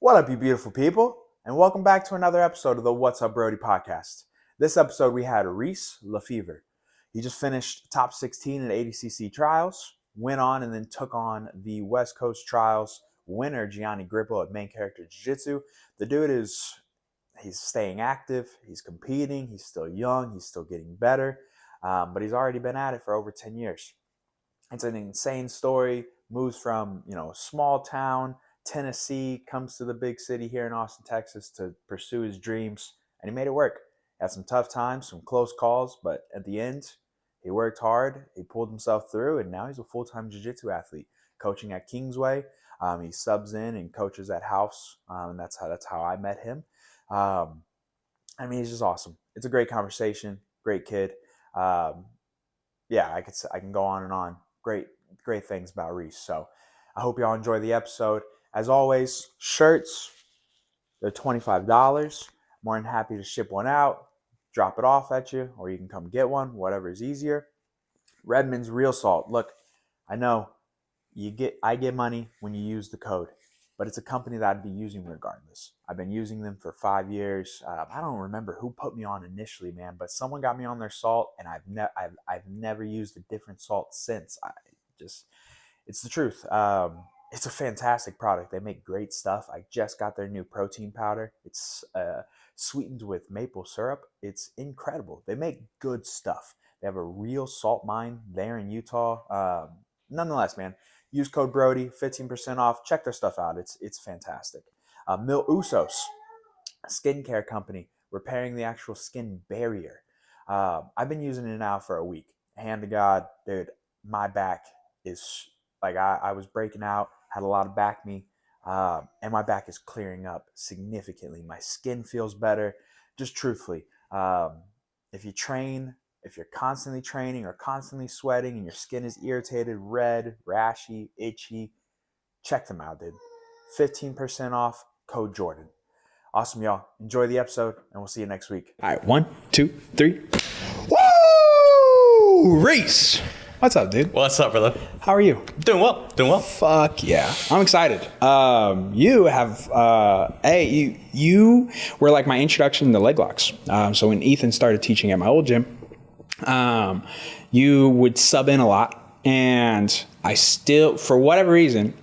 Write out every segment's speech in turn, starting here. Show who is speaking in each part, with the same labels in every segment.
Speaker 1: What up, you beautiful people? And welcome back to another episode of the What's Up Brodey podcast. This episode we had Reese LaFever. He just finished top 16 at ADCC Trials, went on and then took on the West Coast Trials winner, Gianni Grippo, at main character jiu-jitsu. The dude he's staying active, he's competing, he's still young, he's still getting better, but he's already been at it for over 10 years. It's an insane story, moves from, a small town, Tennessee, comes to the big city here in Austin, Texas to pursue his dreams, and he made it work. Had some tough times, some close calls, but at the end, he worked hard, he pulled himself through, and now he's a full-time jiu-jitsu athlete, coaching at Kingsway. He subs in and coaches at House, and that's how I met him. He's just awesome. It's a great conversation, great kid. I can go on and on. Great things about Reese. So I hope y'all enjoy the episode. As always, shirts, they're $25. More than happy to ship one out, drop it off at you, or you can come get one, whatever is easier. Redmond's Real Salt. Look, I know I get money when you use the code, but it's a company that I'd be using regardless. I've been using them for 5 years. I don't remember who put me on initially, man, but someone got me on their salt, and I've never used a different salt since. It's the truth. It's a fantastic product. They make great stuff. I just got their new protein powder. It's sweetened with maple syrup. It's incredible. They make good stuff. They have a real salt mine there in Utah. Nonetheless, man, use code Brodey, 15% off. Check their stuff out. It's fantastic. Mil Usos, a skincare company, repairing the actual skin barrier. I've been using it now for a week. Hand to God, dude, my back is like I was breaking out, had a lot of back knee, and my back is clearing up significantly. My skin feels better. Just truthfully, if you're constantly training or constantly sweating and your skin is irritated, red, rashy, itchy, check them out, dude. 15% off, code Jordan. Awesome, y'all. Enjoy the episode, and we'll see you next week.
Speaker 2: All right, 1, 2, 3. Woo! Reese! What's up, dude?
Speaker 3: What's up, brother?
Speaker 2: How are you?
Speaker 3: Doing well.
Speaker 2: Fuck yeah. I'm excited. You have, you were like my introduction to leg locks. So when Ethan started teaching at my old gym, you would sub in a lot, and I still, for whatever reason,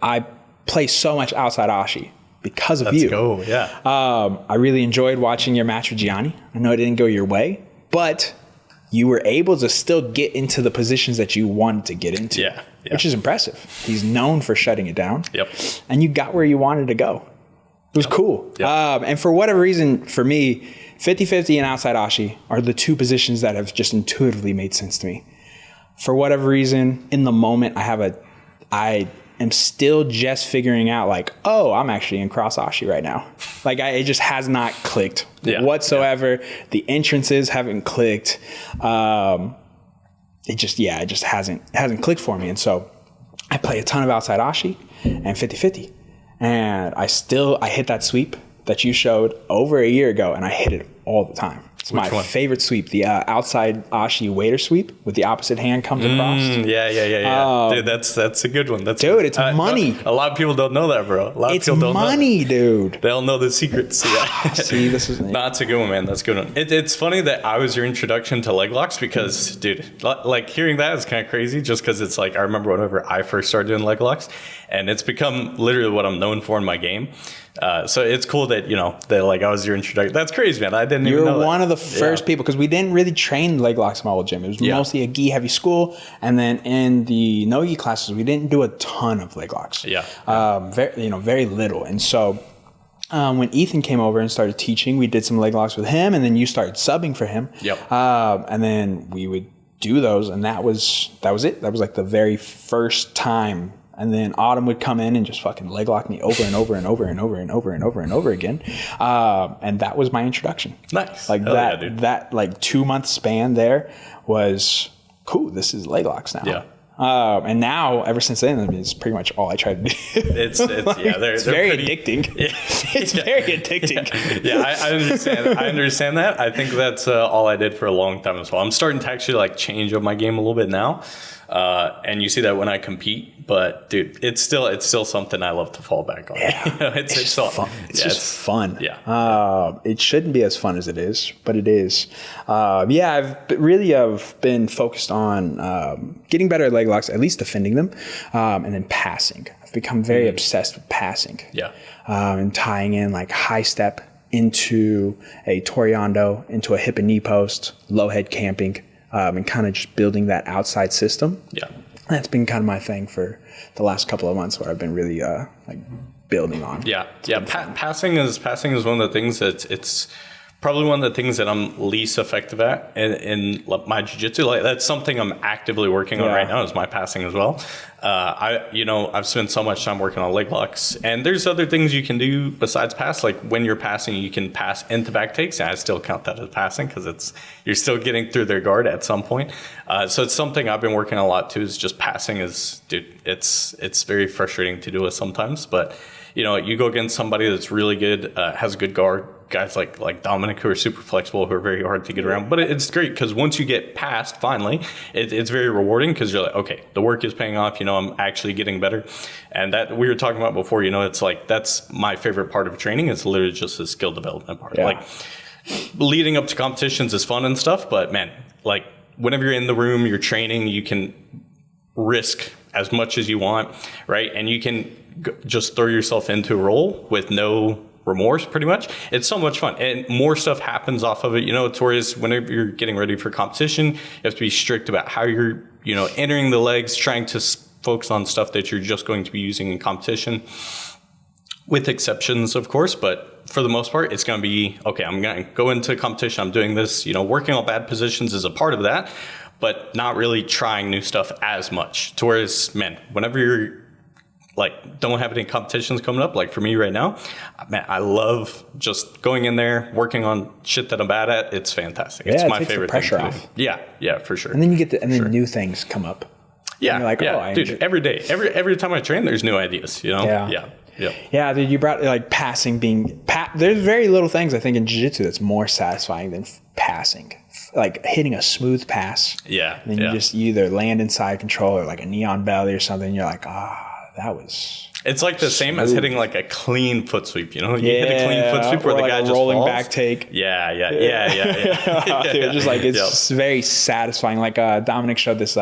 Speaker 2: I play so much Outside Ashi because of you.
Speaker 3: Let's go, yeah.
Speaker 2: I really enjoyed watching your match with Gianni. I know it didn't go your way, but you were able to still get into the positions that you wanted to get into, which is impressive. He's known for shutting it down.
Speaker 3: Yep.
Speaker 2: And you got where you wanted to go. It was cool.
Speaker 3: Yep.
Speaker 2: And for whatever reason, for me, 50-50 and Outside Ashi are the two positions that have just intuitively made sense to me. For whatever reason, in the moment, I am still just figuring out like, oh, I'm actually in cross Ashi right now. Like it just has not clicked whatsoever. Yeah. The entrances haven't clicked. It just hasn't clicked for me. And so I play a ton of Outside Ashi and 50-50. And I hit that sweep that you showed over a year ago, and I hit it all the time. It's my favorite sweep, the Outside Ashi waiter sweep with the opposite hand comes across.
Speaker 3: Yeah. Dude, that's a good one.
Speaker 2: It's money.
Speaker 3: A lot of people don't know that, bro.
Speaker 2: It's money, dude.
Speaker 3: They don't know the secrets. Yeah.
Speaker 2: See, this is...
Speaker 3: No, that's a good one, man. That's a good one. It's funny that I was your introduction to leg locks because, dude, like hearing that is kind of crazy just because it's like, I remember whenever I first started doing leg locks, and it's become literally what I'm known for in my game. So it's cool that, I was your introduction. That's crazy, man. I didn't even know that.
Speaker 2: You're one of the first people, because we didn't really train leg locks in my old gym. It was mostly a gi heavy school. And then in the no gi classes, we didn't do a ton of leg locks. Very little. And so when Ethan came over and started teaching, we did some leg locks with him, and then you started subbing for him. And then we would do those, and that was it. That was like the very first time. And then Autumn would come in and just fucking leg lock me over and over and over and over and over and over and over again. And that was my introduction.
Speaker 3: Nice.
Speaker 2: Like that like 2 month span there was cool. This is leg locks now.
Speaker 3: Yeah.
Speaker 2: And now, ever since then, it's pretty much all I try to do.
Speaker 3: It's
Speaker 2: very addicting.
Speaker 3: Yeah.
Speaker 2: It's very addicting.
Speaker 3: Yeah, I understand. I understand that. I think that's all I did for a long time as well. I'm starting to actually like change up my game a little bit now. And you see that when I compete, but dude, it's still something I love to fall back on.
Speaker 2: Yeah.
Speaker 3: It's just fun.
Speaker 2: It's just fun.
Speaker 3: Yeah.
Speaker 2: It shouldn't be as fun as it is, but it is. I've been focused on getting better at leg locks, at least defending them, and then passing. I've become very obsessed with passing.
Speaker 3: Yeah.
Speaker 2: And tying in like high step into a Toriando, into a hip and knee post, low head camping, and kind of just building that outside system.
Speaker 3: Yeah.
Speaker 2: That's been kind of my thing for the last couple of months, where I've been really like building on.
Speaker 3: Yeah. Passing is one of the things that it's probably one of the things that I'm least effective at in my jiu-jitsu. Like, that's something I'm actively working on right now, is my passing as well. I've spent so much time working on leg locks, and there's other things you can do besides pass. Like, when you're passing, you can pass into back takes, and I still count that as passing because you're still getting through their guard at some point. So it's something I've been working on a lot too, is just passing it's very frustrating to do it sometimes, but you go against somebody that's really good, has a good guard, guys like Dominic, who are super flexible, who are very hard to get around. But it's great because once you get past, finally, it's very rewarding because you're like, okay, the work is paying off. I'm actually getting better. And that we were talking about before, it's like, that's my favorite part of training. It's literally just the skill development part. Yeah. Like, leading up to competitions is fun and stuff, but man, like, whenever you're in the room, you're training, you can risk as much as you want, right? And you can just throw yourself into a role with no remorse, pretty much. It's so much fun, and more stuff happens off of it. Whereas whenever you're getting ready for competition, you have to be strict about how you're, entering the legs, trying to focus on stuff that you're just going to be using in competition, with exceptions, of course. But for the most part, it's going to be, okay, I'm going to go into competition, I'm doing this, working on bad positions is a part of that, but not really trying new stuff as much. Whereas, man, whenever you're like, don't have any competitions coming up, like for me right now, man, I love just going in there, working on shit that I'm bad at. It's fantastic. It's my favorite thing to do. Yeah, for sure.
Speaker 2: And then you get new things come up.
Speaker 3: Yeah,
Speaker 2: and you're like,
Speaker 3: dude, every day, every time I train, there's new ideas.
Speaker 2: Yeah, dude, you brought like passing being there's very little things I think in jiu-jitsu that's more satisfying than passing. Like hitting a smooth pass.
Speaker 3: Yeah.
Speaker 2: And then you either land inside control or like a knee on belly or something. You're like, that was.
Speaker 3: It's like the same as hitting like a clean foot sweep. You hit a clean foot sweep where the guy just
Speaker 2: rolling
Speaker 3: falls.
Speaker 2: Back take.
Speaker 3: Yeah.
Speaker 2: Dude, just like it's very satisfying. Like Dominic showed this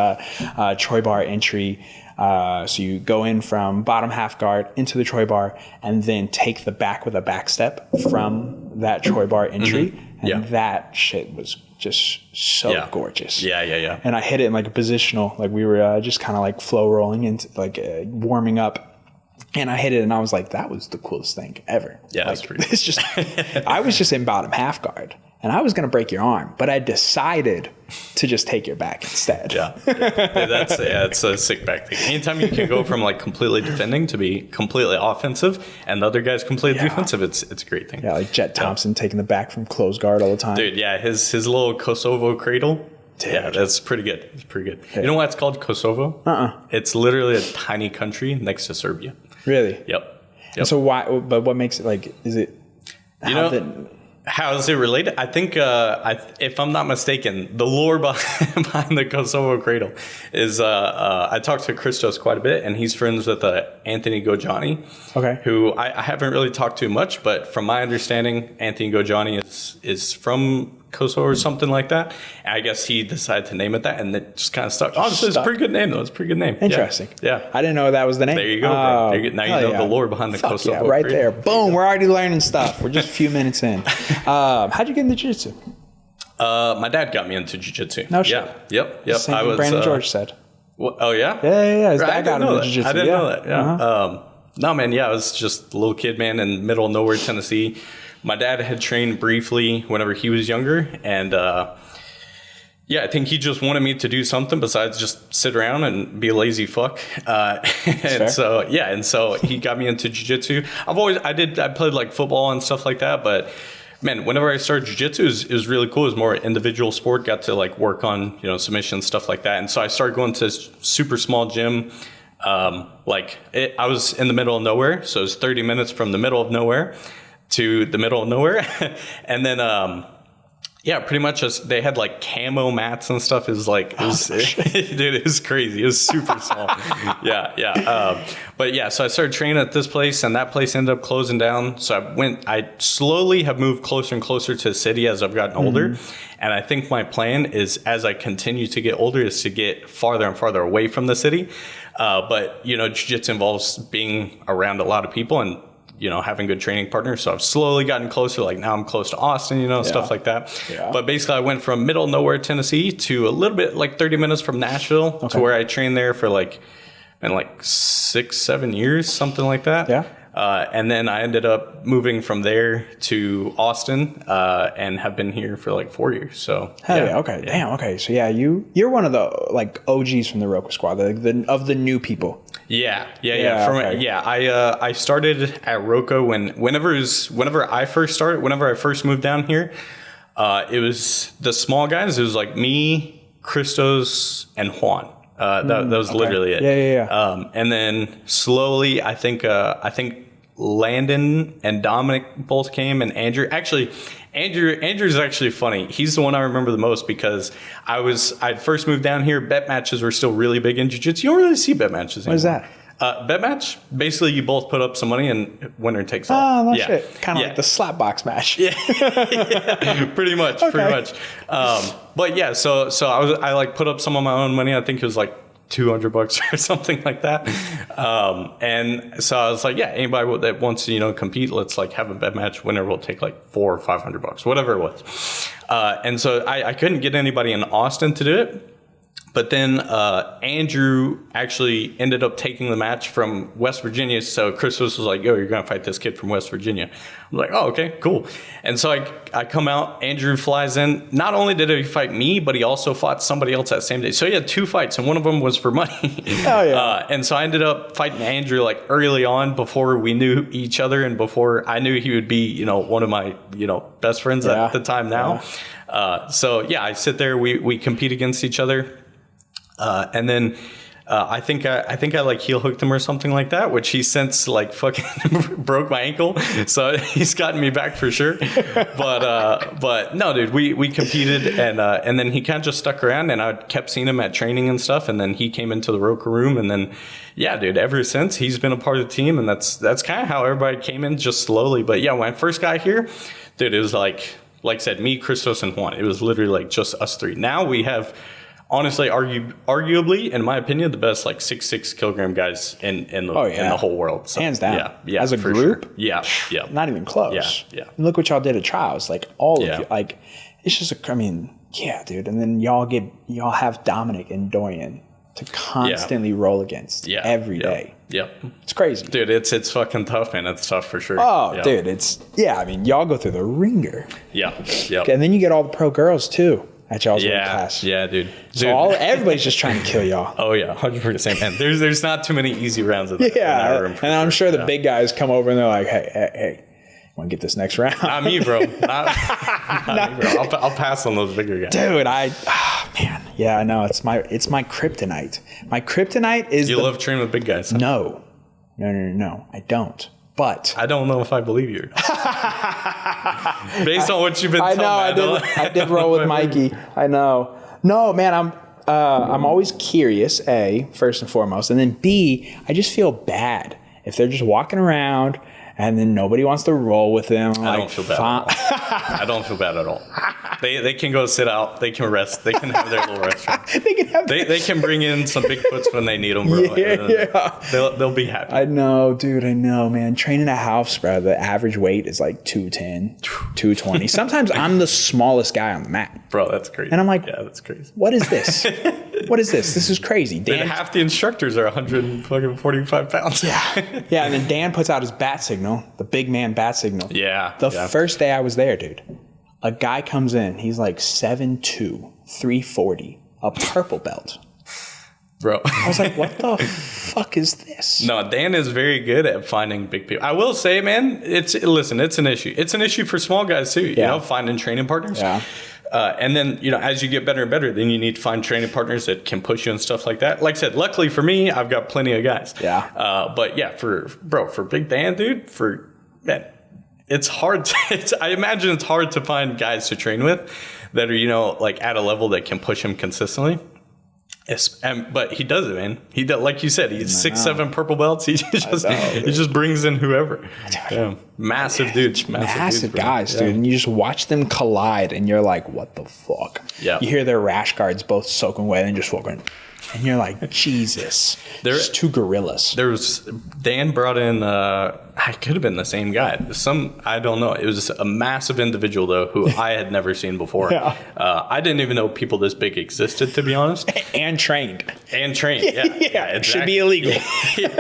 Speaker 2: Troy bar entry. So you go in from bottom half guard into the Troy bar, and then take the back with a back step from that Troy bar entry, and that shit was just so gorgeous.
Speaker 3: Yeah.
Speaker 2: And I hit it in like a positional, like we were just kind of like flow rolling into like warming up. And I hit it, and I was like, "That was the coolest thing ever."
Speaker 3: Yeah,
Speaker 2: like,
Speaker 3: that's pretty.
Speaker 2: It's just, I was just in bottom half guard, and I was gonna break your arm, but I decided to just take your back instead.
Speaker 3: It's a sick back thing. Anytime you can go from like completely defending to be completely offensive, and the other guy's completely defensive, it's a great thing.
Speaker 2: Yeah, like Jet Thompson taking the back from closed guard all the time.
Speaker 3: Dude, yeah, his little Kosovo cradle. Dude. Yeah, that's pretty good. It's pretty good. Hey. You know why it's called Kosovo? It's literally a tiny country next to Serbia.
Speaker 2: Really?
Speaker 3: Yep.
Speaker 2: And so why? But what makes it like? Is it?
Speaker 3: How is it related? I think, if I'm not mistaken, the lore behind the Kosovo cradle is I talked to Christos quite a bit, and he's friends with Anthony Gojani, who I haven't really talked to much, but from my understanding, Anthony Gojani is from Kosovo or something like that. And I guess he decided to name it that, and it just kind of stuck. Honestly, it's a pretty good name, though. It's a pretty good name.
Speaker 2: Interesting.
Speaker 3: Yeah.
Speaker 2: I didn't know that was the name.
Speaker 3: There you go, bro. Now you know the lore behind the Kosovo cradle.
Speaker 2: Right there. Boom. We're already learning stuff. We're just a few minutes in. How'd you get into jiu-jitsu?
Speaker 3: My dad got me into jiu-jitsu.
Speaker 2: No shit.
Speaker 3: Yep.
Speaker 2: Same thing Brandon George said.
Speaker 3: Oh, yeah?
Speaker 2: Yeah. His dad got into jiu-jitsu.
Speaker 3: I didn't know that. Yeah. No, man. Yeah, I was just a little kid, man, in the middle of nowhere, Tennessee. My dad had trained briefly whenever he was younger, and I think he just wanted me to do something besides just sit around and be a lazy fuck. And so he got me into jiu-jitsu. I played like football and stuff like that, but man, whenever I started jiu-jitsu, it was really cool. It was more individual sport, got to like work on, submission, stuff like that. And so I started going to this super small gym. I was in the middle of nowhere, so it was 30 minutes from the middle of nowhere to the middle of nowhere. And then Yeah, pretty much just they had like camo mats and stuff. It was like, dude, it was crazy. It was super small. Yeah. But yeah, so I started training at this place, and that place ended up closing down. So I slowly have moved closer and closer to the city as I've gotten older. And I think my plan is, as I continue to get older, is to get farther and farther away from the city. But, you know, jiu-jitsu involves being around a lot of people and, you know, having good training partners. So I've slowly gotten closer. Like now I'm close to Austin, you know, stuff like that. Yeah. But basically I went from middle of nowhere, Tennessee to a little bit like 30 minutes from Nashville to where I trained there for like 6-7 years, something like that. Yeah. And then I ended up moving from there to Austin and have been here for like 4 years. So
Speaker 2: okay. Damn. Okay. So yeah, you're one of the like OGs from the Roka squad, of the new people.
Speaker 3: Yeah. I started at Roka whenever I first moved down here. It was the small guys. It was like me, Christos, and Juan. That was literally it.
Speaker 2: Yeah.
Speaker 3: And then slowly, I think Landon and Dominic both came, and Andrew. Actually, Andrew's actually funny. He's the one I remember the most because I'd first moved down here. Bet matches were still really big in jiu-jitsu. You don't really see bet matches anymore.
Speaker 2: What is
Speaker 3: that? Bet match, basically you both put up some money and winner takes all.
Speaker 2: Oh, no shit. Kind of like the slap box match.
Speaker 3: Yeah. Pretty much. But yeah, so I like put up some of my own money. I think it was like $200 or something like that. And so I was like, yeah, anybody that wants to, you know, compete, let's like have a bet match. Winner will take like $400 or $500, whatever it was. And so I couldn't get anybody in Austin to do it. But then Andrew actually ended up taking the match from West Virginia. So Christos was like, yo, you're going to fight this kid from West Virginia. I'm like, oh, okay, cool. And so I come out, Andrew flies in. Not only did he fight me, but he also fought somebody else that same day. So he had 2 fights, and one of them was for money.
Speaker 2: Oh, yeah.
Speaker 3: And so I ended up fighting Andrew like early on before we knew each other and before I knew he would be, you know, one of my, you know, best friends at the time now. So yeah, I sit there, we compete against each other. And then I think I like heel hooked him or something like that, which he since like fucking broke my ankle. So he's gotten me back for sure. But no, dude, we competed and then he kind of just stuck around and I kept seeing him at training and stuff. And then he came into the Roka room and then, yeah, dude, ever since he's been a part of the team. And that's kind of how everybody came in, just slowly. But yeah, when I first got here, dude, it was like I said, me, Christos, and Juan. It was literally like just us three. Now we have, honestly, arguably, in my opinion, the best like 6'6" kilogram guys in the whole world. So,
Speaker 2: hands down.
Speaker 3: Yeah.
Speaker 2: As a group,
Speaker 3: sure. Yeah.
Speaker 2: Not even close.
Speaker 3: Yeah.
Speaker 2: And look what y'all did at trials. Like all of you. Like it's just yeah, dude. And then y'all have Dominic and Dorian to constantly roll against every day.
Speaker 3: Yep.
Speaker 2: It's crazy.
Speaker 3: Dude, it's fucking tough, man. It's tough for sure.
Speaker 2: Oh, dude, y'all go through the ringer.
Speaker 3: Yeah.
Speaker 2: And then you get all the pro girls too at y'all's weight class.
Speaker 3: Yeah, dude.
Speaker 2: So everybody's just trying to kill y'all.
Speaker 3: Oh yeah, 100%. And there's not too many easy rounds of that.
Speaker 2: Yeah, and I'm sure the big guys come over and they're like, hey, want to get this next round?
Speaker 3: Not me, bro. Not me, bro. I'll pass on those bigger guys.
Speaker 2: Dude, man. Yeah, I know. It's my kryptonite. My kryptonite is
Speaker 3: love training with big guys. Huh?
Speaker 2: No, I don't. But
Speaker 3: I don't know if I believe you. Based on what you've been telling me.
Speaker 2: I did roll with Mikey. I know. No, man, I'm always curious, A, first and foremost, and then B, I just feel bad if they're just walking around and then nobody wants to roll with them.
Speaker 3: I don't feel bad at all. I don't feel bad at all. They can go sit out. They can rest. They can have their little restaurant. They can bring in some big puts when they need them, bro.
Speaker 2: Yeah.
Speaker 3: They'll be happy.
Speaker 2: I know, dude. I know, man. Training at house, bro, the average weight is like 210, 220. Sometimes I'm the smallest guy on the mat.
Speaker 3: Bro, that's crazy.
Speaker 2: And I'm like,
Speaker 3: yeah, that's crazy.
Speaker 2: What is this? What is this? This is crazy.
Speaker 3: Dan, half the instructors are 145 pounds.
Speaker 2: Yeah. And then Dan puts out his bat signal, the big man bat signal.
Speaker 3: Yeah.
Speaker 2: The first day I was there, dude, a guy comes in. He's like 7'2", 340, a purple belt.
Speaker 3: Bro.
Speaker 2: I was like, what the fuck is this?
Speaker 3: No, Dan is very good at finding big people. I will say, man, it's an issue. It's an issue for small guys too, you know, finding training partners.
Speaker 2: Yeah.
Speaker 3: And then, you know, as you get better and better, then you need to find training partners that can push you and stuff like that. Like I said, luckily for me, I've got plenty of guys.
Speaker 2: Yeah.
Speaker 3: But yeah, for Big Dan, dude, it's hard to, I imagine it's hard to find guys to train with that are, you know, like at a level that can push him consistently. But he does it, man. He does, like you said, he's 6'7" purple belts. He just brings in whoever. Yeah. Massive dudes,
Speaker 2: massive guys, dude. And you just watch them collide, and you're like, what the fuck?
Speaker 3: Yeah.
Speaker 2: You hear their rash guards both soaking wet and just walking. And you're like, Jesus. There's two gorillas.
Speaker 3: Dan brought in, I could have been the same guy. I don't know. It was a massive individual, though, who I had never seen before. Yeah. I didn't even know people this big existed, to be honest.
Speaker 2: And trained.
Speaker 3: Yeah.
Speaker 2: Yeah,
Speaker 3: exactly.
Speaker 2: Should be illegal.
Speaker 3: Dude,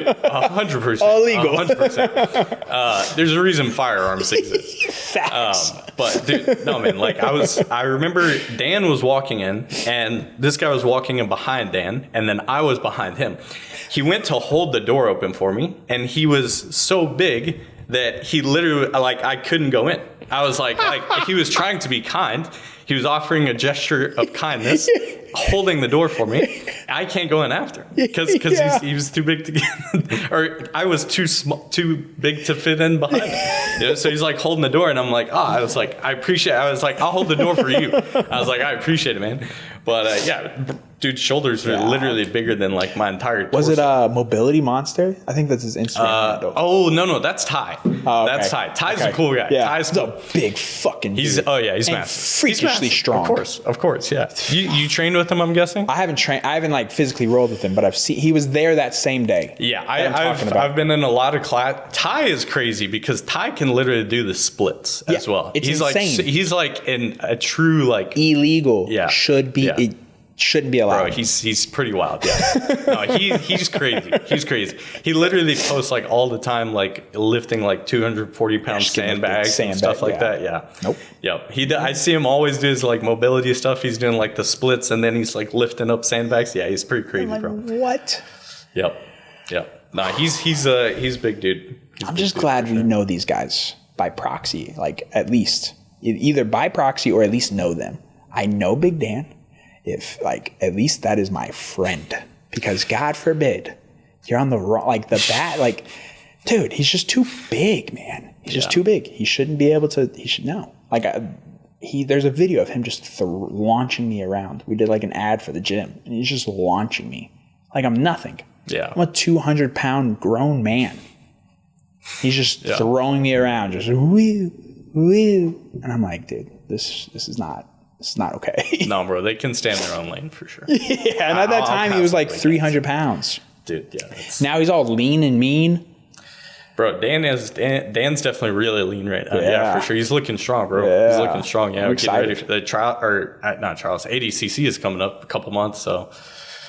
Speaker 3: 100%.
Speaker 2: Illegal.
Speaker 3: 100%. There's a reason firearms exist.
Speaker 2: Facts.
Speaker 3: But dude, no, man, like I remember Dan was walking in, and this guy was walking in behind Dan, and then I was behind him. He went to hold the door open for me, and he was so big that he literally, like, I couldn't go in. I was like he was trying to be kind. He was offering a gesture of kindness, holding the door for me. I can't go in after because he was too big to get in, or I was too big to fit in behind him. You know, so he's like holding the door, and I'm like, I was like, I'll hold the door for you. I was like, I appreciate it, man. But dude's shoulders are literally bigger than like my entire torso.
Speaker 2: Was it Mobility Monster? I think that's his Instagram handle.
Speaker 3: Oh, no, that's Ty. Oh, okay. That's Ty. Ty's a cool guy.
Speaker 2: Yeah.
Speaker 3: Ty's cool.
Speaker 2: A big fucking dude.
Speaker 3: He's massive.
Speaker 2: Freakishly strong.
Speaker 3: Of course, yeah. You trained with him, I'm guessing?
Speaker 2: I haven't like physically rolled with him, but I've seen he was there that same day.
Speaker 3: Yeah, I've been in a lot of class. Ty is crazy because Ty can literally do the splits as well.
Speaker 2: He's insane.
Speaker 3: He's like in a true like
Speaker 2: illegal. Yeah, should be. Yeah. It shouldn't be allowed.
Speaker 3: Bro, he's pretty wild. Yeah, no, he's crazy. He's crazy. He literally posts like all the time, like lifting like 240-pound sandbags and stuff like that. Yeah.
Speaker 2: Nope.
Speaker 3: Yep. I see him always do his like mobility stuff. He's doing like the splits, and then he's like lifting up sandbags. Yeah, he's pretty crazy, bro.
Speaker 2: What?
Speaker 3: Yep. Nah, he's a big dude.
Speaker 2: I'm just glad we know these guys by proxy, like at least either by proxy or at least know them. I know Big Dan. If like at least that is my friend, because God forbid you're on the wrong, like the bat, like dude, he's just too big, man. He's just too big. He shouldn't be able to. He should know. Like there's a video of him just launching me around. We did like an ad for the gym, and he's just launching me like I'm nothing.
Speaker 3: Yeah,
Speaker 2: I'm a 200-pound grown man. He's just throwing me around, just woo, and I'm like, dude, this is not. It's not okay.
Speaker 3: No, bro, they can stay in their own lane for sure.
Speaker 2: Yeah, and at that time he was like 300 pounds.
Speaker 3: Dude, yeah.
Speaker 2: Now he's all lean and mean.
Speaker 3: Bro, Dan's definitely really lean right now. Yeah, for sure. He's looking strong, bro. Yeah. He's looking strong. Yeah, we're getting ready for the trial, or not trials. ADCC is coming up a couple months, so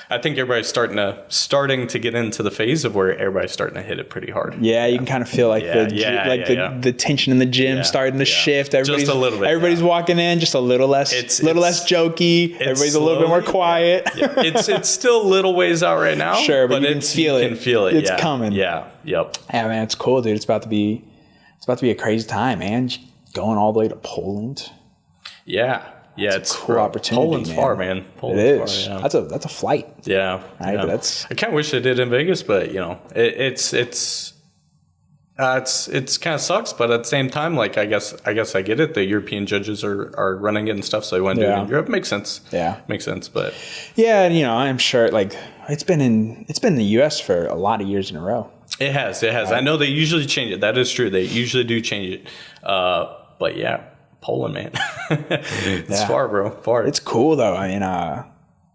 Speaker 3: I think everybody's starting to get into the phase of where everybody's starting to hit it pretty hard. Yeah,
Speaker 2: you can kind of feel like the tension in the gym starting to shift. Everybody's, just a little bit. Everybody's walking in just a little less, less jokey. Everybody's a little bit more quiet.
Speaker 3: Yeah. It's still a little ways out right now.
Speaker 2: Sure, but you can feel it. It's coming.
Speaker 3: Yeah. Yep.
Speaker 2: Yeah, man, it's cool, dude. It's about to be a crazy time, man. Going all the way to Poland.
Speaker 3: Yeah. Yeah, it's
Speaker 2: a cool opportunity.
Speaker 3: Poland's far, man.
Speaker 2: Poland's far, yeah. That's a flight.
Speaker 3: Yeah,
Speaker 2: right,
Speaker 3: yeah.
Speaker 2: But
Speaker 3: I kind of wish they did in Vegas, but you know, it's kind of sucks. But at the same time, like I guess I get it. The European judges are running it and stuff, so they want to do it in Europe. Makes sense.
Speaker 2: Yeah,
Speaker 3: makes sense. But
Speaker 2: yeah, and you know, I'm sure like it's been in the U.S. for a lot of years in a row.
Speaker 3: It has. Right. I know they usually change it. That is true. They usually do change it. But yeah. Poland, man. It's far, bro. Far.
Speaker 2: It's cool though. I mean,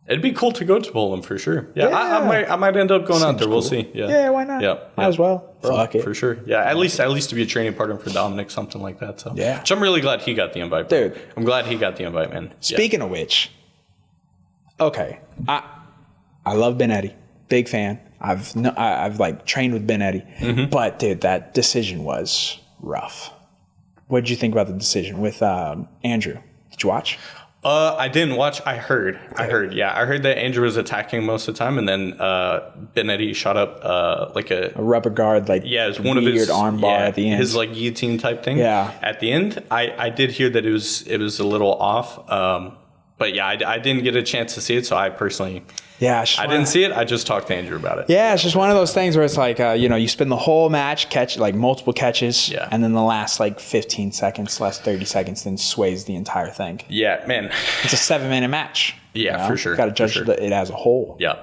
Speaker 3: it'd be cool to go to Poland for sure. Yeah, I might end up going out there. Cool. We'll see.
Speaker 2: Yeah, why not?
Speaker 3: Yeah,
Speaker 2: might as well.
Speaker 3: Fuck it for sure. Yeah, at least to be a training partner for Dominic, something like that. So
Speaker 2: yeah,
Speaker 3: which I'm really glad he got the invite, bro. Dude. I'm glad he got the invite, man.
Speaker 2: Speaking of which, okay, I love Ben Eddy, big fan. I've like trained with Ben Eddy, but dude, that decision was rough. What did you think about the decision with Andrew? Did you watch?
Speaker 3: I didn't watch. I heard. Yeah, I heard that Andrew was attacking most of the time, and then Benetti shot up like a
Speaker 2: rubber guard, like
Speaker 3: it was one of his
Speaker 2: arm bar at the end,
Speaker 3: his like guillotine type thing.
Speaker 2: Yeah,
Speaker 3: at the end, I did hear that it was a little off. But yeah, I didn't get a chance to see it, so I personally,
Speaker 2: I
Speaker 3: didn't see it. I just talked to Andrew about it.
Speaker 2: Yeah, it's just one of those things where it's like, you spend the whole match, catch like multiple catches, and then the last like 15 seconds, last 30 seconds, then sways the entire thing.
Speaker 3: Yeah, man.
Speaker 2: It's a 7-minute match.
Speaker 3: Yeah, for sure.
Speaker 2: Got to judge it as a whole.
Speaker 3: Yeah,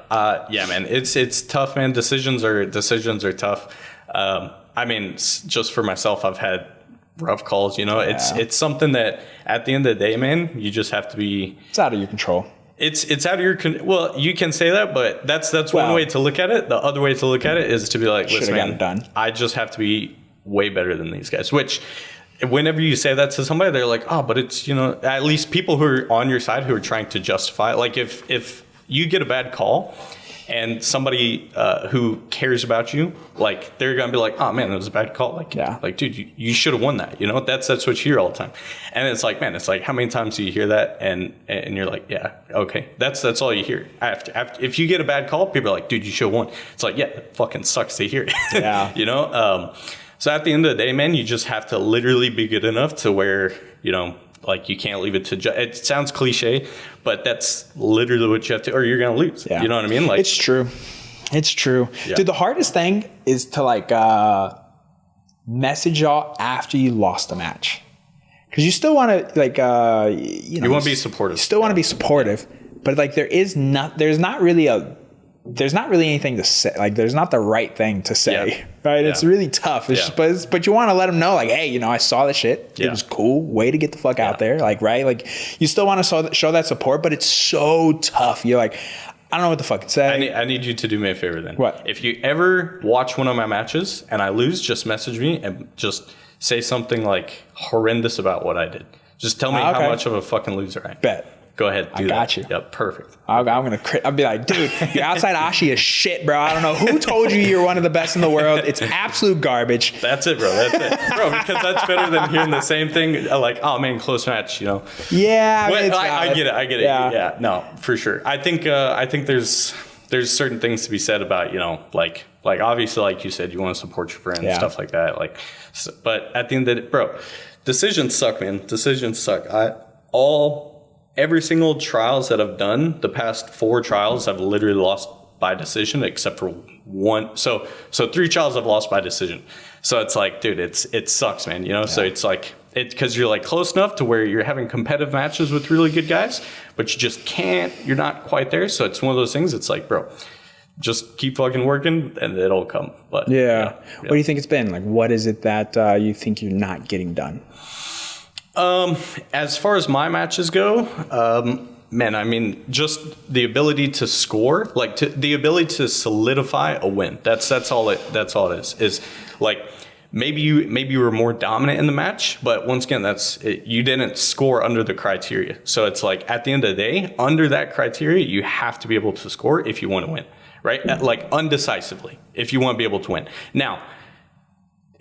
Speaker 3: yeah, man. It's tough, man. Decisions are tough. I mean, just for myself, I've had rough calls. It's something that at the end of the day, man, you just have to be.
Speaker 2: It's out of your control.
Speaker 3: It's out of your well, you can say that, but that's one way to look at it. The other way to look at it is to be like, listen, man, I just have to be way better than these guys. Which, whenever you say that to somebody, they're like, oh, but it's at least people who are on your side who are trying to justify it. Like if you get a bad call and somebody who cares about you, like they're gonna be like, oh man, it was a bad call. Like dude, you should have won that. That's what you hear all the time. And it's like, man, it's like, how many times do you hear that? And you're like, yeah, okay, that's all you hear. After if you get a bad call, people are like, dude, you should have won. It's like, yeah, it fucking sucks to hear it. Yeah. So at the end of the day, man, you just have to literally be good enough to where like you can't leave it to it sounds cliche, but that's literally what you have to, or you're gonna lose. You know what I mean? Like,
Speaker 2: it's true. Dude, the hardest thing is to like message y'all after you lost the match, because you still want to like you want to
Speaker 3: be supportive.
Speaker 2: You still want to be supportive, but like there's not really anything to say. Like there's not the right thing to say. Right? It's really tough. But you want to let them know, like, hey, I saw the shit. It was cool. Way to get the fuck out there. Like, right? Like, you still want to show that support, but it's so tough. You're like, I don't know what the fuck to say.
Speaker 3: I need you to do me a favor then.
Speaker 2: What?
Speaker 3: If you ever watch one of my matches and I lose, just message me and just say something like horrendous about what I did. Just tell me how much of a fucking loser I am.
Speaker 2: Bet.
Speaker 3: Go ahead.
Speaker 2: I got you.
Speaker 3: Yep. Perfect.
Speaker 2: I'll be like, dude, your Outside Ashi is shit, bro. I don't know who told you you're one of the best in the world. It's absolute garbage.
Speaker 3: That's it, bro. That's it, bro. Because that's better than hearing the same thing. Like, oh man, close match.
Speaker 2: Yeah.
Speaker 3: I get it.
Speaker 2: Yeah.
Speaker 3: No, for sure. I think there's certain things to be said about like obviously, like you said, you want to support your friends, stuff like that. Like, but at the end of the day, bro, decisions suck, man. Decisions suck. Every single trials that I've done, the past 4 trials, I've literally lost by decision, except for one. So 3 trials I've lost by decision. So it's like, dude, it sucks, man. So it's like, because you're like close enough to where you're having competitive matches with really good guys, but you just can't. You're not quite there. So it's one of those things. It's like, bro, just keep fucking working and it'll come. But
Speaker 2: yeah. What do you think it's been? Like, what is it that you think you're not getting done?
Speaker 3: As far as my matches go, man, I mean, just the ability to score, like the ability to solidify a win. That's all it is. Is like maybe you were more dominant in the match, but once again, you didn't score under the criteria. So it's like at the end of the day, under that criteria, you have to be able to score if you want to win, right? Like undecisively, if you want to be able to win. Now,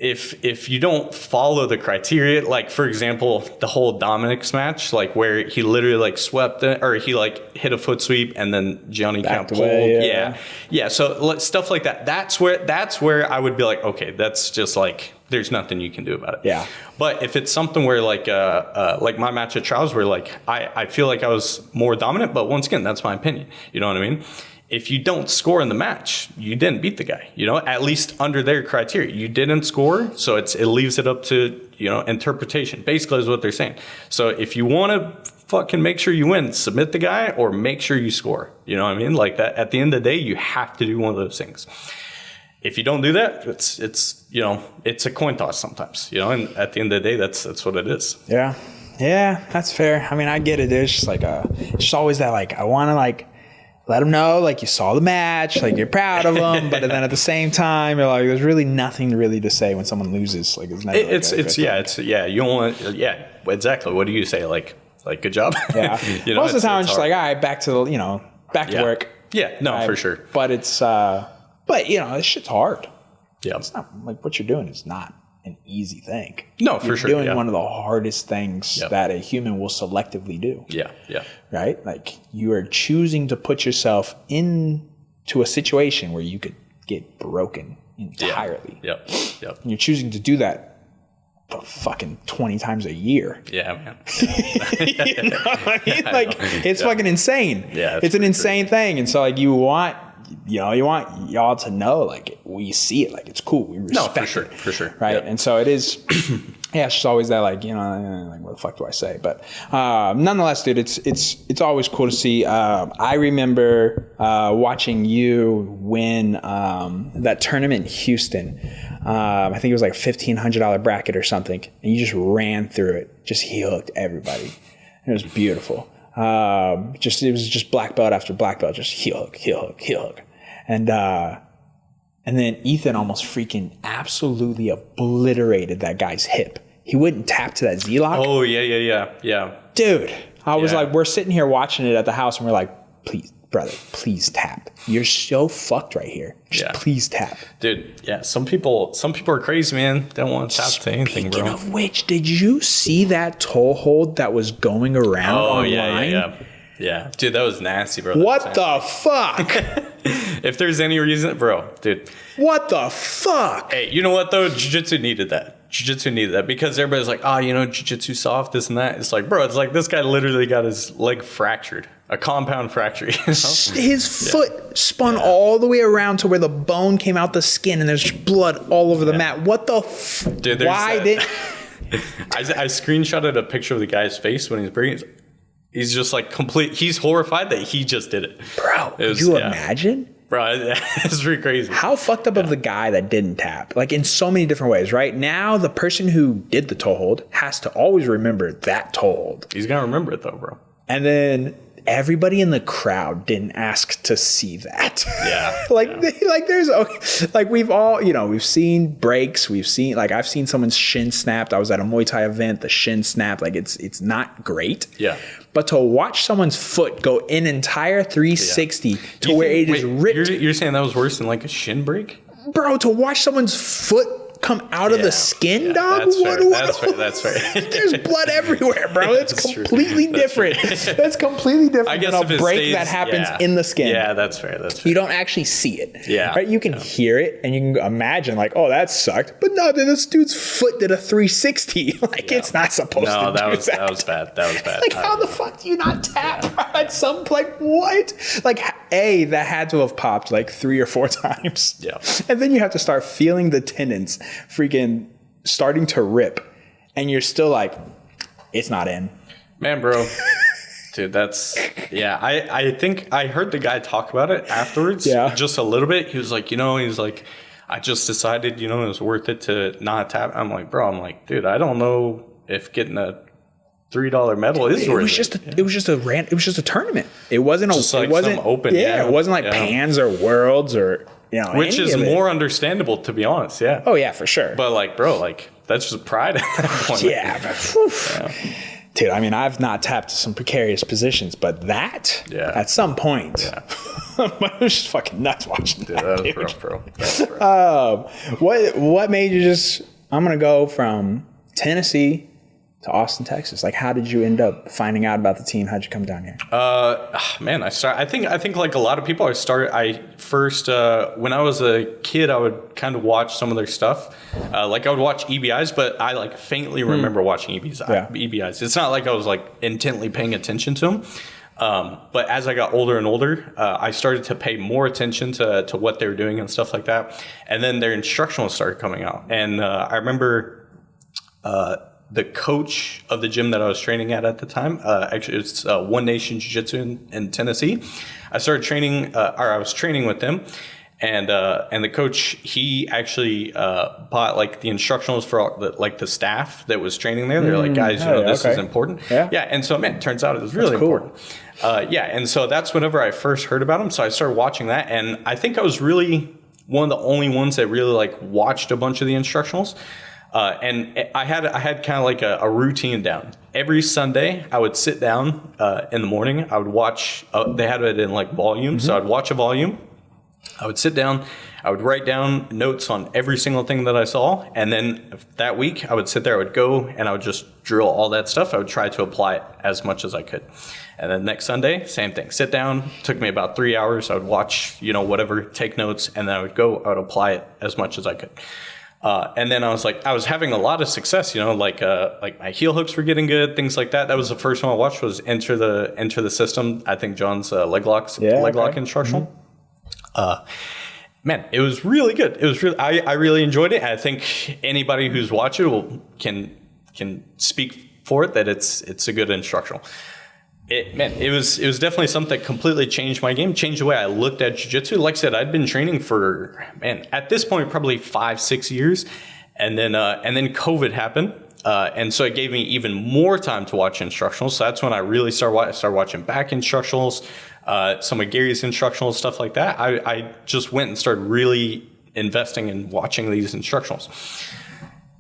Speaker 3: if you don't follow the criteria, like for example, the whole Dominic's match, like where he literally like swept it, or he like hit a foot sweep and then Gianni count pulled. Yeah. So stuff like that. That's where I would be like, okay, that's just like, there's nothing you can do about it.
Speaker 2: Yeah.
Speaker 3: But if it's something where like my match at Trials where like I feel like I was more dominant, but once again, that's my opinion. You know what I mean? If you don't score in the match, you didn't beat the guy, at least under their criteria. You didn't score, so it leaves it up to, interpretation, basically is what they're saying. So if you want to fucking make sure you win, submit the guy or make sure you score. You know what I mean? Like that, at the end of the day, you have to do one of those things. If you don't do that, it's a coin toss sometimes, and at the end of the day, that's what it is.
Speaker 2: Yeah. Yeah, that's fair. I mean, I get it. There's just like it's just always that, like, I want to like, let them know, like, you saw the match, like, you're proud of them, but then at the same time, you're like, there's really nothing really to say when someone loses. Like, it's
Speaker 3: you don't want, exactly. What do you say? Like, good job.
Speaker 2: Yeah. Most of the time, it's just like, all right, back to work.
Speaker 3: Yeah, no, for sure.
Speaker 2: But it's, this shit's hard.
Speaker 3: Yeah.
Speaker 2: It's not like what you're doing is not an easy thing.
Speaker 3: No, for sure.
Speaker 2: You're doing one of the hardest things that a human will selectively do.
Speaker 3: Yeah.
Speaker 2: Right? Like, you are choosing to put yourself into a situation where you could get broken entirely.
Speaker 3: Yep.
Speaker 2: And you're choosing to do that fucking 20 times a year.
Speaker 3: Yeah, man.
Speaker 2: You know what I mean? Like, it's fucking insane.
Speaker 3: Yeah,
Speaker 2: it's an insane thing. And so, like, you want y'all to know, like, we see it, like, it's cool. We respect it.
Speaker 3: For sure.
Speaker 2: Right.
Speaker 3: Yep.
Speaker 2: And so it is, yeah, it's just always that, like, like, what the fuck do I say? But nonetheless, dude, it's always cool to see. I remember watching you win that tournament in Houston. I think it was like $1,500 bracket or something. And you just ran through it, just heel hooked everybody. It was beautiful. It was just black belt after black belt, just heel hook. And then Ethan almost freaking absolutely obliterated that guy's hip. He wouldn't tap to that Z-lock.
Speaker 3: Oh, yeah.
Speaker 2: Dude, I was like, we're sitting here watching it at the house and we're like, please, brother, please tap. You're so fucked right here. Just please tap.
Speaker 3: Dude, yeah, some people are crazy, man. They don't want to tap to anything, bro.
Speaker 2: Speaking of which, did you see that toe hold that was going around online?
Speaker 3: Yeah. Dude, that was nasty, bro.
Speaker 2: What the fuck?
Speaker 3: If there's any reason, bro, dude.
Speaker 2: What the fuck?
Speaker 3: Hey, you know what, though? Jiu-jitsu needed that. Because everybody's like, jiu-jitsu soft, this and that. It's like, bro, it's like this guy literally got his leg fractured. A compound fracture. You know?
Speaker 2: His foot spun all the way around to where the bone came out the skin and there's blood all over the mat. What the
Speaker 3: Dude,
Speaker 2: why did...
Speaker 3: I screenshotted a picture of the guy's face when he's breathing. He's just like he's horrified that he just did it.
Speaker 2: Bro, could you imagine?
Speaker 3: Bro, it's pretty crazy.
Speaker 2: How fucked up of the guy that didn't tap? Like, in so many different ways, right? Now, the person who did the toe hold has to always remember that toe hold.
Speaker 3: He's going to remember it, though, bro.
Speaker 2: And then everybody in the crowd didn't ask to see that.
Speaker 3: Yeah.
Speaker 2: Like we've all, we've seen breaks. We've seen, like, I've seen someone's shin snapped. I was at a Muay Thai event. The shin snapped. Like, it's not great.
Speaker 3: Yeah.
Speaker 2: But to watch someone's foot go an entire 360 to where it is ripped.
Speaker 3: You're saying that was worse than like a shin break?
Speaker 2: Bro, to watch someone's foot come out of the skin, dog?
Speaker 3: That's fair.
Speaker 2: There's blood everywhere, bro. It's completely different. That's completely different than a break that happens in the skin.
Speaker 3: Yeah, that's fair.
Speaker 2: You don't actually see it.
Speaker 3: Yeah.
Speaker 2: Right? You can hear it and you can imagine, like, oh, that sucked. But no, this dude's foot did a 360. Like, it's not supposed to do that.
Speaker 3: No, that was bad.
Speaker 2: Like, how the fuck do you not tap at some, like, what? Like, that had to have popped like 3 or 4 times.
Speaker 3: Yeah.
Speaker 2: And then you have to start feeling the tendons freaking starting to rip. And you're still like, it's not in.
Speaker 3: Man, bro. Dude, I think I heard the guy talk about it afterwards.
Speaker 2: Yeah.
Speaker 3: Just a little bit. He was like, I just decided, it was worth it to not tap. I'm like, dude, I don't know if getting a $3 medal is worth it.
Speaker 2: It was just a tournament. It wasn't
Speaker 3: it wasn't open.
Speaker 2: Yeah, it wasn't like Pans or Worlds or
Speaker 3: which is more understandable, to be honest. Yeah.
Speaker 2: Oh yeah, for sure.
Speaker 3: But like, bro, like that's just pride at that point.
Speaker 2: Yeah. Dude, I mean, I've not tapped to some precarious positions, but at some point, I was just fucking nuts watching that.
Speaker 3: That was rough, bro.
Speaker 2: What made you just? I'm gonna go from Tennessee to Austin, Texas. Like, how did you end up finding out about the team? How'd you come down here?
Speaker 3: Man, I think like a lot of people, I first when I was a kid, I would kind of watch some of their stuff. Like I would watch EBIs, but I like faintly remember watching EBIs. It's not like I was like intently paying attention to them. But as I got older and older, I started to pay more attention to what they were doing and stuff like that. And then their instructionals started coming out. And I remember the coach of the gym that I was training at the time, actually it's One Nation Jiu-Jitsu in Tennessee. I started training, or I was training with them, and the coach, he actually bought like the instructionals for all the staff that was training there. They're like, guys, this is important. Yeah. And so, man, it turns out it was really important. And so that's whenever I first heard about him. So I started watching that, and I think I was really one of the only ones that really like watched a bunch of the instructionals. And I had kind of like a routine down. Every Sunday, I would sit down in the morning. I would watch. They had it in like volume, so I'd watch a volume. I would sit down. I would write down notes on every single thing that I saw, and then that week I would sit there. I would go and I would just drill all that stuff. I would try to apply it as much as I could. And then next Sunday, same thing. Sit down. Took me about 3 hours. I would watch, whatever, take notes, and then I would go. I would apply it as much as I could. And then I was having a lot of success, like my heel hooks were getting good, things like that. That was the first one I watched, was Enter the System. I think John's leg lock instructional. Man, it was really good. It was really, I really enjoyed it. I think anybody who's watched it can speak for it, that it's a good instructional. It was definitely something that completely changed my game, changed the way I looked at jiu-jitsu. Like I said, I'd been training for, at this point, probably 5-6 years. And then COVID happened. And so it gave me even more time to watch instructionals. So that's when I really started watching back instructionals, some of Gary's instructionals, stuff like that. I just went and started really investing in watching these instructionals.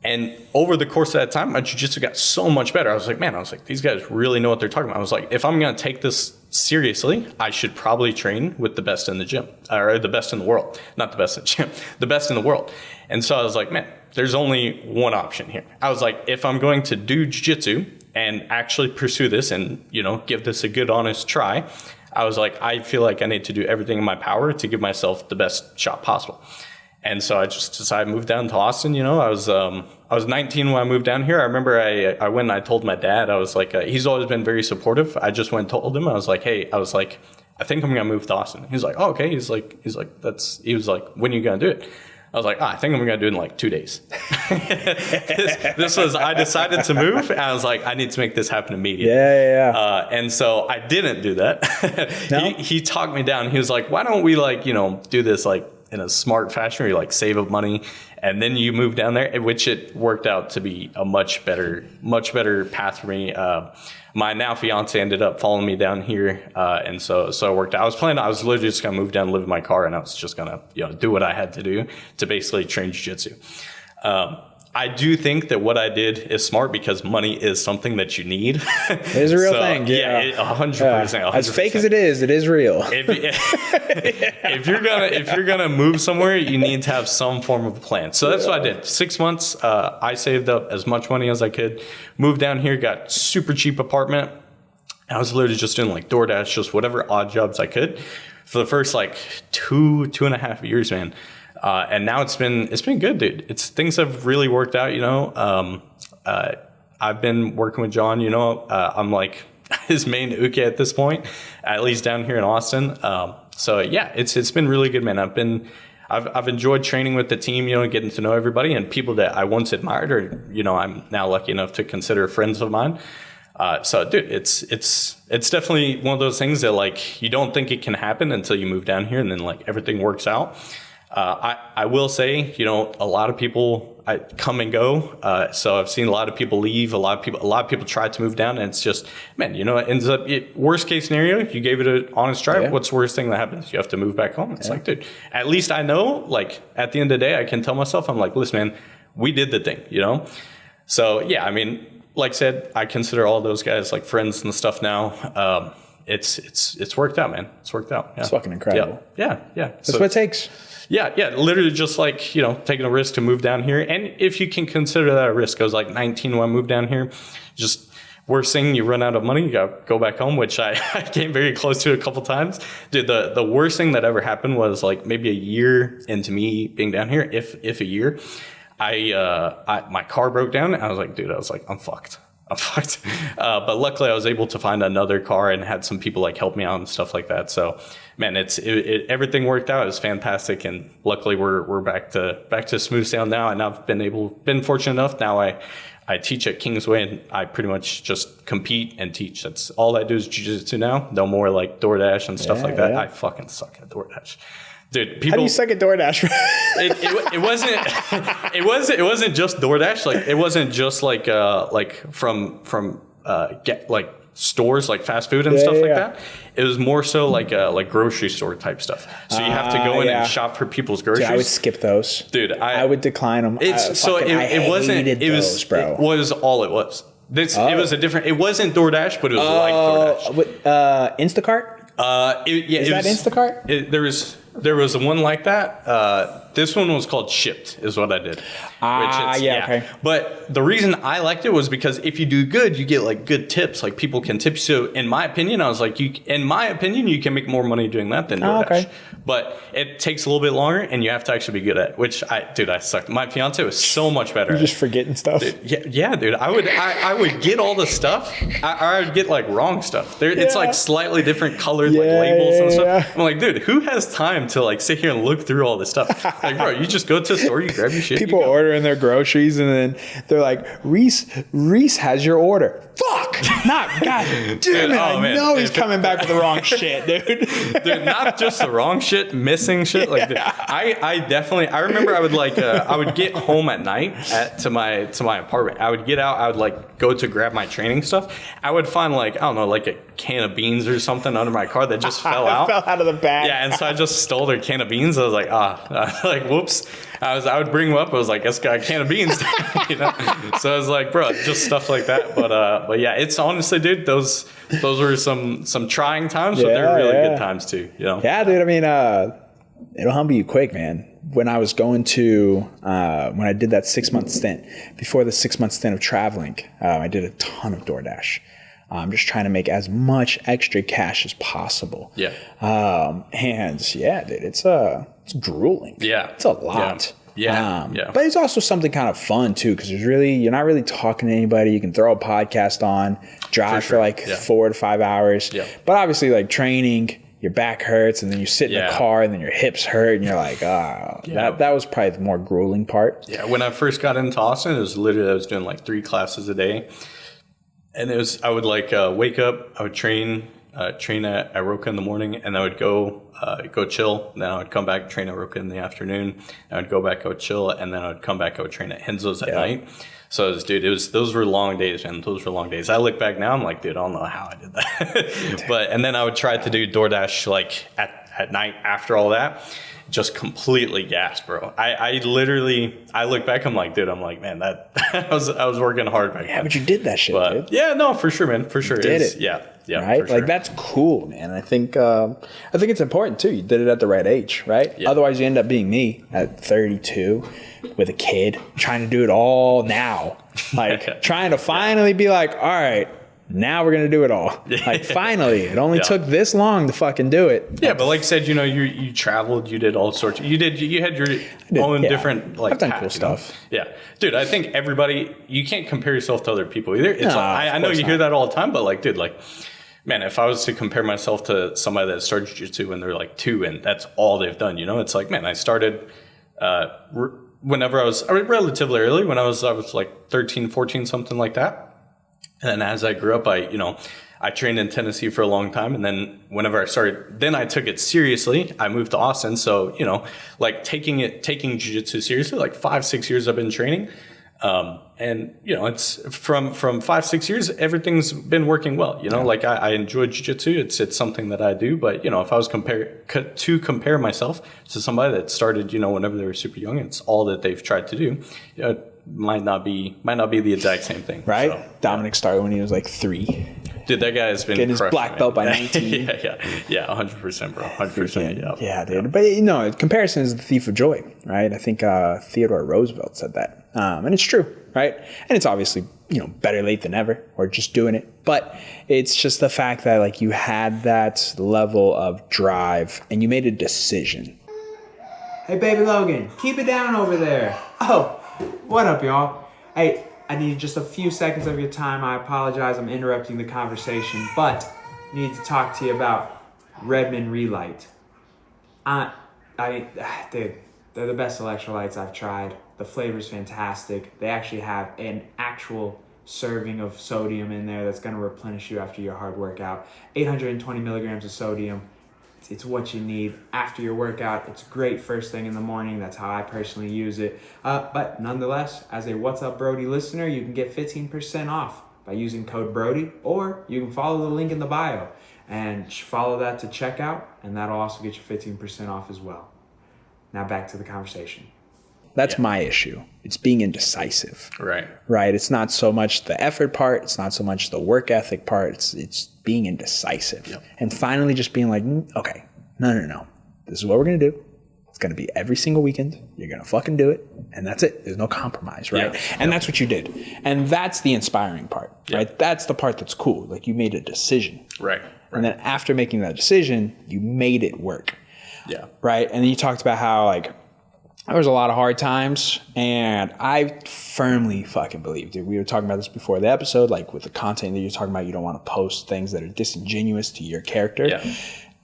Speaker 3: And over the course of that time, my jiu-jitsu got so much better. I was like, these guys really know what they're talking about. I was like, if I'm going to take this seriously, I should probably train with the best in the gym, or the best in the world. Not the best in the gym, the best in the world. And so I was like, man, there's only one option here. I was like, if I'm going to do jiu-jitsu and actually pursue this and, give this a good, honest try, I was like, I feel like I need to do everything in my power to give myself the best shot possible. And so I just decided to move down to Austin. I was 19 when I moved down here. I remember I went and I told my dad. I was like, he's always been very supportive. I just went and told him. I was like, hey, I think I'm gonna move to Austin. He's like, oh, okay. He was like, when are you gonna do it? I was like, I think I'm gonna do it in like 2 days. This was, I decided to move, and I was like, I need to make this happen immediately.
Speaker 2: Yeah.
Speaker 3: And so I didn't do that.
Speaker 2: No?
Speaker 3: He talked me down. He was like, why don't we do this in a smart fashion where you save up money and then you move down there, which it worked out to be a much better path for me. My now fiance ended up following me down here. And so it worked out. I was literally just going to move down, live in my car, and I was just going to, do what I had to do to basically train jiu-jitsu. I do think that what I did is smart, because money is something that you need.
Speaker 2: It is a real thing.
Speaker 3: Yeah, 100%.
Speaker 2: As fake as it is real.
Speaker 3: If you're gonna move somewhere, you need to have some form of a plan. So that's what I did. 6 months, I saved up as much money as I could, moved down here, got super cheap apartment. I was literally just doing DoorDash, just whatever odd jobs I could for the first 2.5 years, man. And now it's been good, dude. Things have really worked out, I've been working with John, I'm like his main uke at this point, at least down here in Austin. So yeah, it's been really good, man. I've enjoyed training with the team, getting to know everybody, and people that I once admired, or, I'm now lucky enough to consider friends of mine. So dude, it's definitely one of those things that you don't think it can happen until you move down here, and then everything works out. I will say, a lot of people come and go. So I've seen a lot of people leave. A lot of people try to move down, and it's just, man, it ends up, worst case scenario, you gave it an honest try. Yeah. What's the worst thing that happens? You have to move back home. It's dude, at least I know, at the end of the day, I can tell myself, I'm like, listen, man, we did the thing, So yeah, I mean, like I said, I consider all those guys friends and stuff now. It's worked out, man. It's worked out. Yeah.
Speaker 2: It's fucking incredible.
Speaker 3: Yeah.
Speaker 2: That's what it takes.
Speaker 3: Yeah, literally just taking a risk to move down here. And if you can consider that a risk, I was 19 when I moved down here. Just worst thing, you run out of money, you got to go back home, which I came very close to a couple times. Dude, the worst thing that ever happened was maybe a year into me being down here, if a year, my car broke down, and I was I'm fucked. But luckily I was able to find another car and had some people help me out and stuff like that. So man, everything worked out. It was fantastic. And luckily we're back to smooth sailing now. And I've been fortunate enough. Now I teach at Kingsway, and I pretty much just compete and teach. That's all I do is jiu-jitsu now. No more DoorDash and stuff like that. Yeah. I fucking suck at DoorDash. Dude, people.
Speaker 2: How do you suck at DoorDash?
Speaker 3: It wasn't just DoorDash. It wasn't just from stores fast food and stuff like that. It was more so grocery store type stuff. So you have to go in and shop for people's groceries.
Speaker 2: Dude, I would skip those.
Speaker 3: Dude,
Speaker 2: I would decline them.
Speaker 3: It was all it was. It was a different. It wasn't DoorDash, but it was DoorDash.
Speaker 2: Instacart.
Speaker 3: Is
Speaker 2: that Instacart?
Speaker 3: There was one like that. This one was called Shipped, is what I did.
Speaker 2: Okay.
Speaker 3: But the reason I liked it was because if you do good, you get like good tips. Like people can tip you. So in my opinion, I was like, you can make more money doing that than DoorDash.
Speaker 2: Okay.
Speaker 3: But it takes a little bit longer, and you have to actually be good at it, which I sucked. My fiance was so much better.
Speaker 2: You're just forgetting stuff.
Speaker 3: Dude, yeah, dude. I would get all the stuff. I would get like wrong stuff. It's like slightly different colored like labels and stuff. I'm like, dude, who has time to like sit here and look through all this stuff? Like, bro, you just go to the store, you grab your shit.
Speaker 2: People ordering their groceries, and then they're like, Reese has your order. Fuck! Not God damn it! I know he's coming back with the wrong shit, dude.
Speaker 3: Dude, not just the wrong shit, missing shit. Like, dude, I remember I would like I would get home at night to my apartment. I would get out. I would like go to grab my training stuff. I would find like, I don't know, like a can of beans or something under my car that just fell out.
Speaker 2: Fell out of the bag.
Speaker 3: Yeah, and so I just stole their can of beans. I was like, like whoops. I would bring them up. I was like, this guy a can of beans, you know. So I was like, bro, just stuff like that. But yeah, it's honestly, dude, those were some trying times, but they're really good times too. You know.
Speaker 2: Yeah, dude. I mean, it'll humble you quick, man. When I was going to when I did that 6-month stint, before the 6-month stint of traveling, I did a ton of DoorDash. I'm just trying to make as much extra cash as possible.
Speaker 3: Yeah.
Speaker 2: And yeah, dude, it's grueling.
Speaker 3: Yeah.
Speaker 2: It's a lot.
Speaker 3: Yeah.
Speaker 2: But it's also something kind of fun too, because you're not really talking to anybody. You can throw a podcast on, drive for like 4 to 5 hours.
Speaker 3: Yeah.
Speaker 2: But obviously, like training, your back hurts, and then you sit in the car, and then your hips hurt, and you're like, that was probably the more grueling part.
Speaker 3: Yeah. When I first got into Austin, it was literally I was doing like 3 classes a day. And I would like wake up, I would train at Roca in the morning, and I would go chill. Then I would come back, train at Roca in the afternoon. I would go back, go chill, and then I would come back, I would train at Henzo's at night. So those were long days, man. Those were long days. I look back now, I'm like, dude, I don't know how I did that. And then I would try to do DoorDash like at night after all that. Just completely gassed, bro. I look back, I'm like, man, that I was working hard back then.
Speaker 2: Yeah, but you did that shit, dude.
Speaker 3: Yeah, no, for sure, man. For sure.
Speaker 2: You did it.
Speaker 3: Yeah.
Speaker 2: Right?
Speaker 3: For sure.
Speaker 2: Like that's cool, man. I think it's important too. You did it at the right age, right?
Speaker 3: Yeah.
Speaker 2: Otherwise you end up being me at 32 with a kid, trying to do it all now. Like trying to finally be like, all right, now we're going to do it all. Like finally, it only took this long to fucking do it.
Speaker 3: Yeah, but like I said, you know, you traveled, you did all sorts. You had your own different like
Speaker 2: I've done cool stuff.
Speaker 3: Yeah. Dude, I think everybody, you can't compare yourself to other people either. It's I know you hear that all the time, but like, dude, like, man, if I was to compare myself to somebody that started jiu-jitsu when they're like 2 and that's all they've done, you know, it's like, man, I started whenever I was relatively early, when I was like 13, 14, something like that. And then as I grew up, I trained in Tennessee for a long time. And then whenever I started, then I took it seriously. I moved to Austin. So, you know, like taking jiu-jitsu seriously, like 5-6 years I've been training. And you know, it's from 5-6 years, everything's been working well, you know, like I enjoy jiu-jitsu. It's something that I do, but you know, if I was to compare myself to somebody that started, you know, whenever they were super young, it's all that they've tried to do, you know, might not be the exact same thing.
Speaker 2: Right.
Speaker 3: So,
Speaker 2: Dominic started when he was like 3.
Speaker 3: Dude, that guy has been
Speaker 2: getting his black belt by 19.
Speaker 3: Yeah, 100%, bro. 100%.
Speaker 2: Yeah, dude. But you know, comparison is the thief of joy, right? I think Theodore Roosevelt said that, and it's true, right? And it's obviously, you know, better late than never, or just doing it. But it's just the fact that like you had that level of drive and you made a decision. Hey, baby Logan, keep it down over there. Oh, what up, y'all? Hey, I need just a few seconds of your time. I apologize, I'm interrupting the conversation, but I need to talk to you about Redmond Relight. Dude, they're the best electrolytes I've tried. The flavor's fantastic. They actually have an actual serving of sodium in there that's going to replenish you after your hard workout. 820 milligrams of sodium. It's what you need after your workout. It's great first thing in the morning. That's how I personally use it. But nonetheless, as a What's Up Brodey listener, you can get 15% off by using code Brodey, or you can follow the link in the bio and follow that to checkout, and that'll also get you 15% off as well. Now back to the conversation. That's my issue. It's being indecisive.
Speaker 3: Right.
Speaker 2: Right. It's not so much the effort part. It's not so much the work ethic part. It's being indecisive. Yep. And finally just being like, okay, no. This is what we're going to do. It's going to be every single weekend. You're going to fucking do it. And that's it. There's no compromise, right? Yeah. And that's what you did. And that's the inspiring part, right? That's the part that's cool. Like, you made a decision.
Speaker 3: Right.
Speaker 2: And then after making that decision, you made it work.
Speaker 3: Yeah.
Speaker 2: Right. And then you talked about how, like, there was a lot of hard times, and I firmly fucking believe, dude. We were talking about this before the episode, like with the content that you're talking about, you don't want to post things that are disingenuous to your character. Yeah.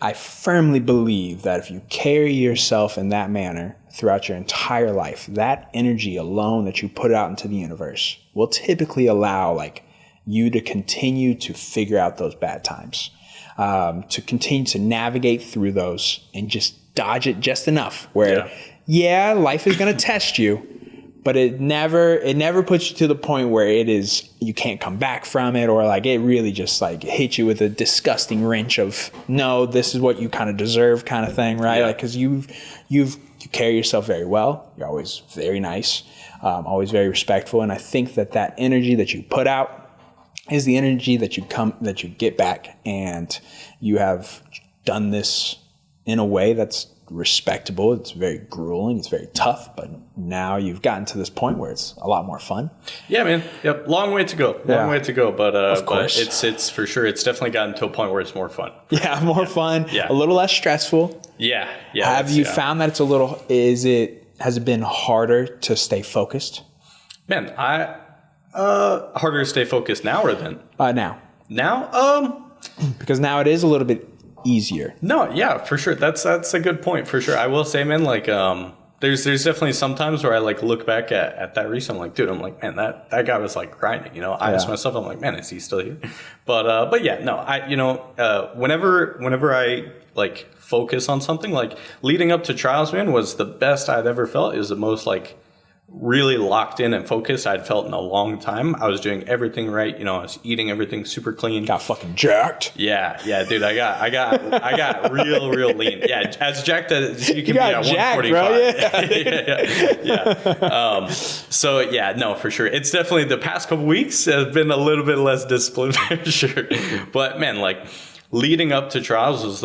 Speaker 2: I firmly believe that if you carry yourself in that manner throughout your entire life, that energy alone that you put out into the universe will typically allow, like, you to continue to figure out those bad times, to continue to navigate through those and just dodge it just enough where, life is going to test you, but it never puts you to the point where you can't come back from it, or like it really just like hits you with a disgusting wrench of, no, this is what you kind of deserve kind of thing, right? Like, because you carry yourself very well. You're always very nice, always very respectful. And I think that energy that you put out is the energy that you get back. And you have done this in a way that's respectable. It's very grueling. It's very tough, but now you've gotten to this point where it's a lot more fun.
Speaker 3: Yeah, man. Yep. Long way to go. But of course, it's for sure. It's definitely gotten to a point where it's more fun.
Speaker 2: Yeah, more fun. Yeah. A little less stressful.
Speaker 3: Yeah.
Speaker 2: Have you found that has it been harder to stay focused?
Speaker 3: Man, harder to stay focused now or then? Now?
Speaker 2: Because now it is a little bit easier.
Speaker 3: No, yeah, for sure. That's a good point, for sure. I will say, man, like, there's definitely some times where I like look back at that Reese. I'm like, dude, man, that guy was like grinding, you know. I ask myself, I'm like, man, is he still here? But yeah, no, whenever I like focus on something, like leading up to trials, man, was the best I'd ever felt. It was the most like really locked in and focused I'd felt in a long time. I was doing everything right. You know, I was eating everything super clean.
Speaker 2: Got fucking jacked.
Speaker 3: Yeah, dude. I got real lean. Yeah, as jacked as you can be at 145. Yeah. So yeah, no, for sure. It's definitely the past couple weeks have been a little bit less disciplined for sure. But man, like leading up to trials was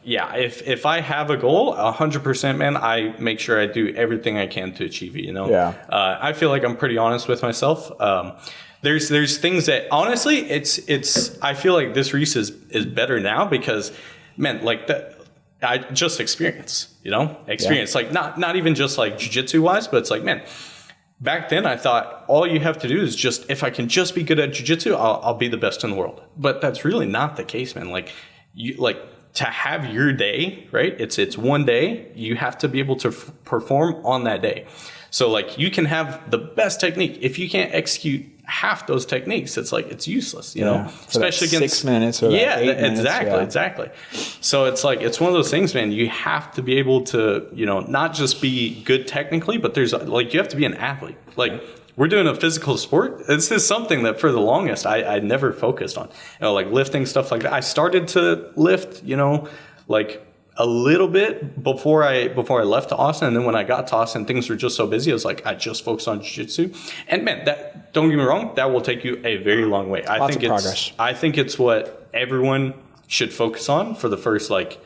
Speaker 3: if I have a goal, 100%, man, I make sure I do everything I can to achieve it, you know? Yeah. I feel like I'm pretty honest with myself. There's things that honestly, I feel like this Reese is better now because, man, like that, I just experience, you know, like not even just like jiu-jitsu wise, but it's like, man, back then I thought all you have to do is just, if I can just be good at jiu-jitsu, I'll be the best in the world. But that's really not the case, man. Like to have your day, right? It's one day. You have to be able to perform on that day. So like you can have the best technique. If you can't execute half those techniques, it's like, it's useless, you know,
Speaker 2: especially against 6 minutes or 8 minutes.
Speaker 3: Exactly. So it's like, it's one of those things, man, you have to be able to, you know, not just be good technically, but there's like, you have to be an athlete. Like we're doing a physical sport. This is something that for the longest, I never focused on, you know, like lifting, stuff like that. I started to lift, you know, like a little bit before I left to Austin. And then when I got to Austin, things were just so busy. I was like, I just focused on jiu-jitsu. And man, that, don't get me wrong, that will take you a very long way. I think it's what everyone should focus on for the first, like,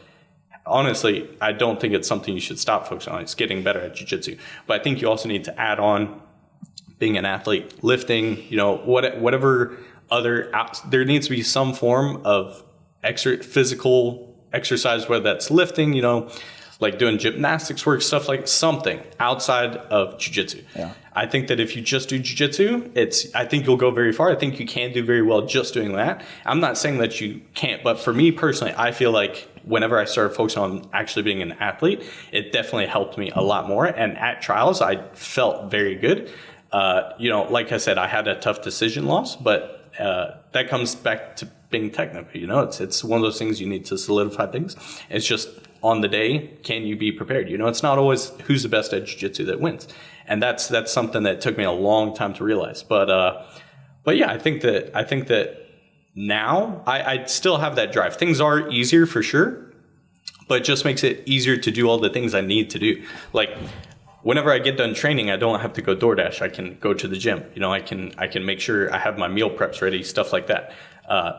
Speaker 3: honestly, I don't think it's something you should stop focusing on. It's getting better at jiu-jitsu. But I think you also need to add on being an athlete, lifting, you know, whatever other, there needs to be some form of physical exercise, whether that's lifting, you know, like doing gymnastics work, stuff like something outside of jiu-jitsu. Yeah. I think that if you just do jiu-jitsu, I think you'll go very far. I think you can do very well just doing that. I'm not saying that you can't, but for me personally, I feel like whenever I started focusing on actually being an athlete, it definitely helped me a lot more. And at trials, I felt very good. You know, like I said, I had a tough decision loss, but that comes back to being technical. You know, it's one of those things you need to solidify things. It's just on the day, can you be prepared? You know, it's not always who's the best at jiu-jitsu that wins. And that's something that took me a long time to realize. But yeah, I think that now I still have that drive. Things are easier for sure, but it just makes it easier to do all the things I need to do. Like whenever I get done training, I don't have to go DoorDash. I can go to the gym. You know, I can make sure I have my meal preps ready, stuff like that.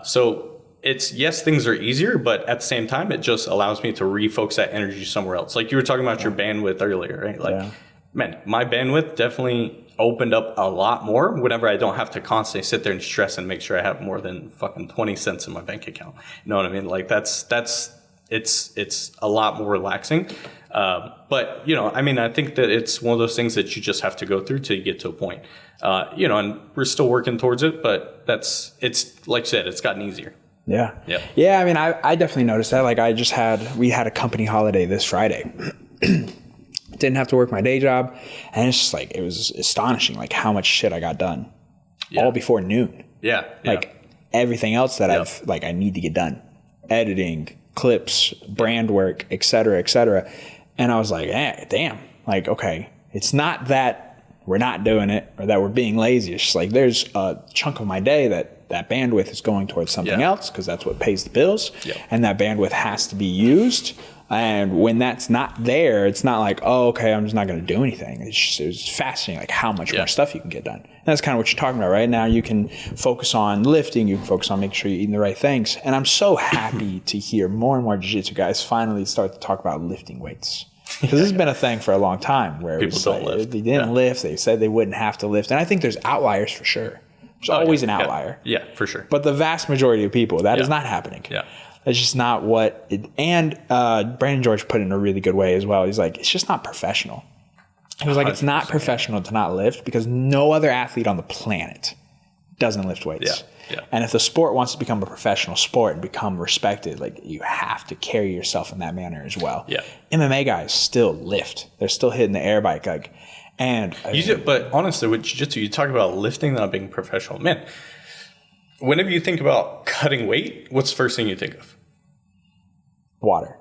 Speaker 3: So it's, yes, things are easier, but at the same time, it just allows me to refocus that energy somewhere else. Like you were talking about your bandwidth earlier, right? Like, man, my bandwidth definitely opened up a lot more whenever I don't have to constantly sit there and stress and make sure I have more than fucking 20 cents in my bank account. You know what I mean? Like it's a lot more relaxing. But, you know, I mean, I think that it's one of those things that you just have to go through till you get to a point. You know, and we're still working towards it, but it's like you said, it's gotten easier.
Speaker 2: Yeah. I mean, I definitely noticed that. Like we had a company holiday this Friday. Didn't have to work my day job. And it's just like, it was astonishing, like how much shit I got done all before noon. Like everything else that I need to get done, editing, clips, brand work, et cetera, et cetera. And I was like, damn, like, okay, it's not that we're not doing it or that we're being lazy. It's just like, there's a chunk of my day that bandwidth is going towards something else, because that's what pays the bills. And that bandwidth has to be used. And when that's not there, it's not like, oh, okay, I'm just not going to do anything. It was fascinating, like how much more stuff you can get done. And that's kind of what you're talking about, right? Now you can focus on lifting, you can focus on making sure you're eating the right things. And I'm so happy to hear more and more jiu-jitsu guys finally start to talk about lifting weights. Because this has been a thing for a long time where people don't lift. They didn't lift. They said they wouldn't have to lift. And I think there's outliers for sure. There's always an outlier.
Speaker 3: Yeah, for sure.
Speaker 2: But the vast majority of people, that is not happening. That's just not what it, and Brandon George put it in a really good way as well. He's like, it's just not professional. He was like, it's not professional to not lift, because no other athlete on the planet doesn't lift weights. And if the sport wants to become a professional sport and become respected, like, you have to carry yourself in that manner as well. MMA guys still lift. They're still hitting the air bike. Like, and
Speaker 3: but honestly, with jiu-jitsu, you talk about lifting, not being professional. Man, whenever you think about cutting weight, what's the first thing you think of?
Speaker 2: Water.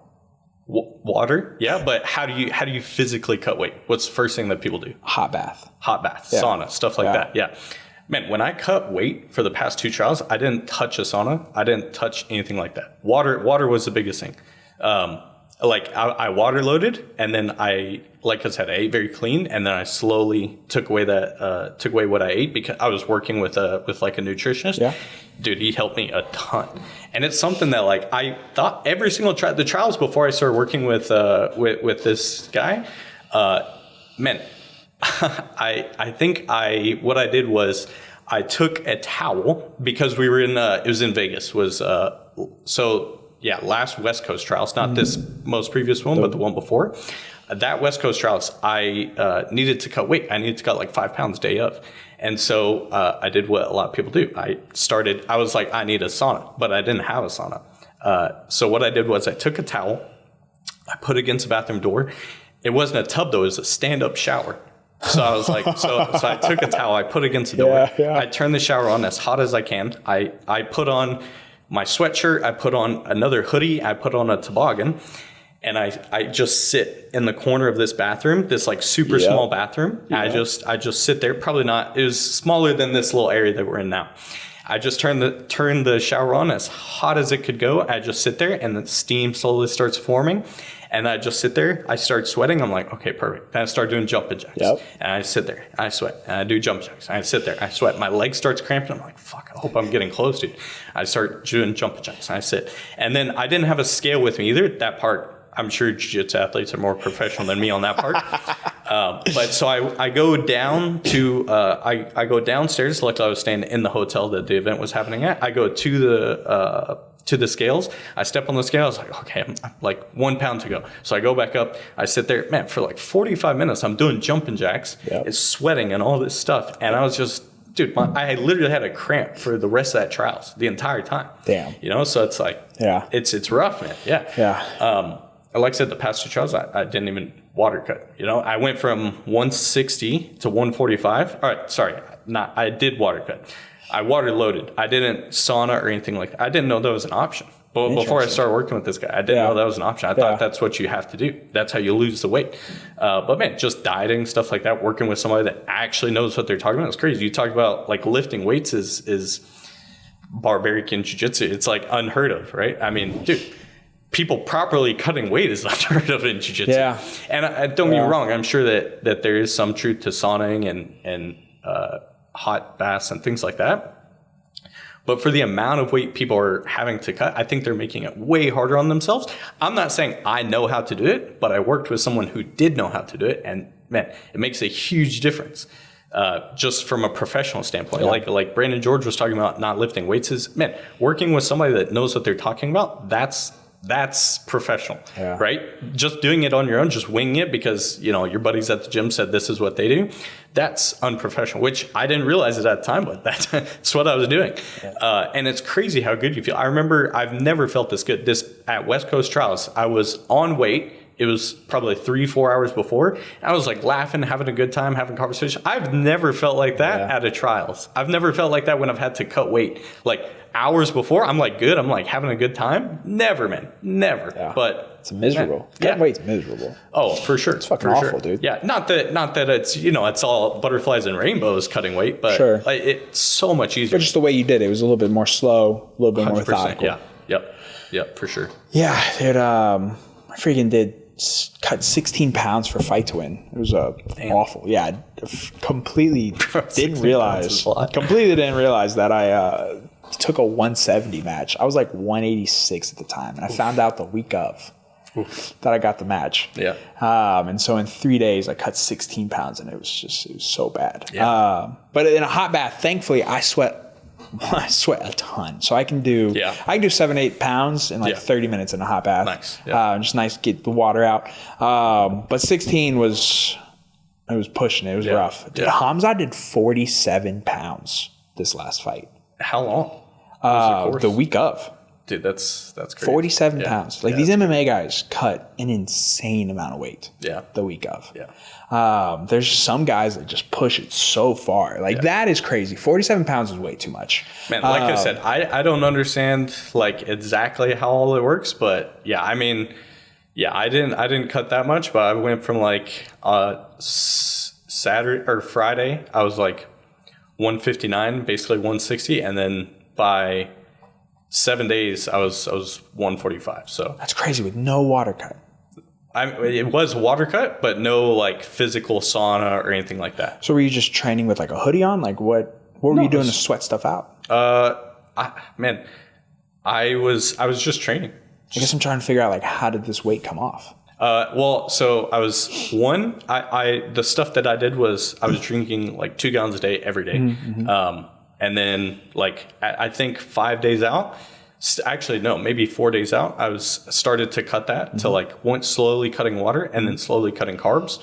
Speaker 3: Water? Yeah, but how do you physically cut weight? What's the first thing that people do?
Speaker 2: Hot bath,
Speaker 3: sauna, stuff like that. Yeah. Man, when I cut weight for the past 2 trials, I didn't touch a sauna. I didn't touch anything like that. Water was the biggest thing. Like I water loaded, and then I said, I ate very clean, and then I slowly took away what I ate, because I was working with like a nutritionist. Dude, he helped me a ton. And it's something that, like, I thought every single the trials before I started working with this guy, man, I think what I did was I took a towel, because we were it was in Vegas, last West Coast Trials, not this most previous one, but the one before. That West Coast Trials, I needed to cut weight. I needed to cut like 5 pounds day of. And so I did what a lot of people do. I was like, I need a sauna, but I didn't have a sauna. So what I did was I took a towel, I put it against the bathroom door. It wasn't a tub though, it was a stand-up shower. So I was like, so I took a towel, I put it against the door. I turned the shower on as hot as I can. I put on my sweatshirt, I put on another hoodie, I put on a toboggan, and I just sit in the corner of this bathroom, this like super small bathroom. I just sit there, probably not, it was smaller than this little area that we're in now. I just turned the shower on as hot as it could go. I just sit there, and the steam slowly starts forming. And I just sit there, I start sweating. I'm like, okay, perfect. Then I start doing jumping jacks. And I sit there, I sweat, and I do jump jacks. I sit there, I sweat. My leg starts cramping. I'm like, fuck, I hope I'm getting close, dude. I start doing jumping jacks, and I sit. And then I didn't have a scale with me either. That part, I'm sure jiu-jitsu athletes are more professional than me on that part. But so I go down to, I go downstairs, like I was staying in the hotel that the event was happening at. I go to the scales. I step on the scale. I was like, okay, I'm like 1 pound to go. So I go back up. I sit there, man, for like 45 minutes. I'm doing jumping jacks. It's sweating and all this stuff. And I was just, dude, I literally had a cramp for the rest of that trials the entire time. Damn. You know, so it's like, it's rough, man. Like I said, the past 2 trials, I didn't even water cut. You know, I went from 160 to 145. All right, sorry, I did water cut. I water loaded. I didn't sauna or anything like that. I didn't know that was an option. But before I started working with this guy, I didn't know that was an option. I thought that's what you have to do. That's how you lose the weight. But man, just dieting, stuff like that, working with somebody that actually knows what they're talking about, it's crazy. You talk about like lifting weights is barbaric in jiu-jitsu. It's like unheard of, right? I mean, dude, people properly cutting weight is unheard of in jiu-jitsu. And don't get me wrong, I'm sure that there is some truth to sauning and hot baths and things like that. But for the amount of weight people are having to cut, I think they're making it way harder on themselves. I'm not saying I know how to do it, but I worked with someone who did know how to do it. And man, it makes a huge difference. Just from a professional standpoint, like Brandon George was talking about not lifting weights is, man, working with somebody that knows what they're talking about, that's professional, right? Just doing it on your own, just winging it because, you know, your buddies at the gym said this is what they do. That's unprofessional, which I didn't realize it at the time, but that's what I was doing. And it's crazy how good you feel. I remember I've never felt this good. At West Coast Trials, I was on weight. It was probably 3-4 hours before. I was like laughing, having a good time, having conversation. I've never felt like that at a trials. I've never felt like that when I've had to cut weight. Like hours before, I'm like good. I'm like having a good time. Never, man. Never. Yeah. But
Speaker 2: it's miserable. Cutting weight's miserable.
Speaker 3: Oh, for sure.
Speaker 2: It's fucking awful, dude.
Speaker 3: Yeah. Not that it's, you know, it's all butterflies and rainbows cutting weight, but like, it's so much easier.
Speaker 2: But just the way you did it was a little bit more slow, a little bit more methodical.
Speaker 3: Yeah. Yep. For sure.
Speaker 2: Yeah, dude. I freaking cut 16 pounds for Fight to Win. It was awful. Yeah, completely didn't realize that I took a 170 match. I was like 186 at the time, and I found out the week of that I got the match. Yeah. And so in 3 days, I cut 16 pounds, and it was so bad. Yeah. But in a hot bath, thankfully, I sweat a ton, so I can do 7-8 pounds in like 30 minutes in a hot bath. Nice. Just nice to get the water out. But 16 was pushing it. It was rough. Dude, Hamza did 47 pounds this last fight.
Speaker 3: How long?
Speaker 2: The week of.
Speaker 3: Dude, that's crazy.
Speaker 2: 47 pounds. Like these MMA guys cut an insane amount of weight. The week of. There's some guys that just push it so far. Like that is crazy. 47 pounds is way too much.
Speaker 3: Man, like I said, I don't understand like exactly how all it works, but I mean, I didn't cut that much, but I went from like Saturday or Friday, I was like 159, basically 160, and then by 7 days, I was 145. So
Speaker 2: that's crazy with no water cut.
Speaker 3: It was water cut, but no like physical sauna or anything like that.
Speaker 2: So were you just training with like a hoodie on? Like what were you doing to sweat stuff out?
Speaker 3: I was just training.
Speaker 2: I guess I'm trying to figure out like how did this weight come off?
Speaker 3: Well, so I was the stuff that I did was I was drinking like 2 gallons a day every day. Mm-hmm. And then like, I think 5 days out, actually, no, maybe 4 days out, I started to cut that to like went slowly cutting water and then slowly cutting carbs,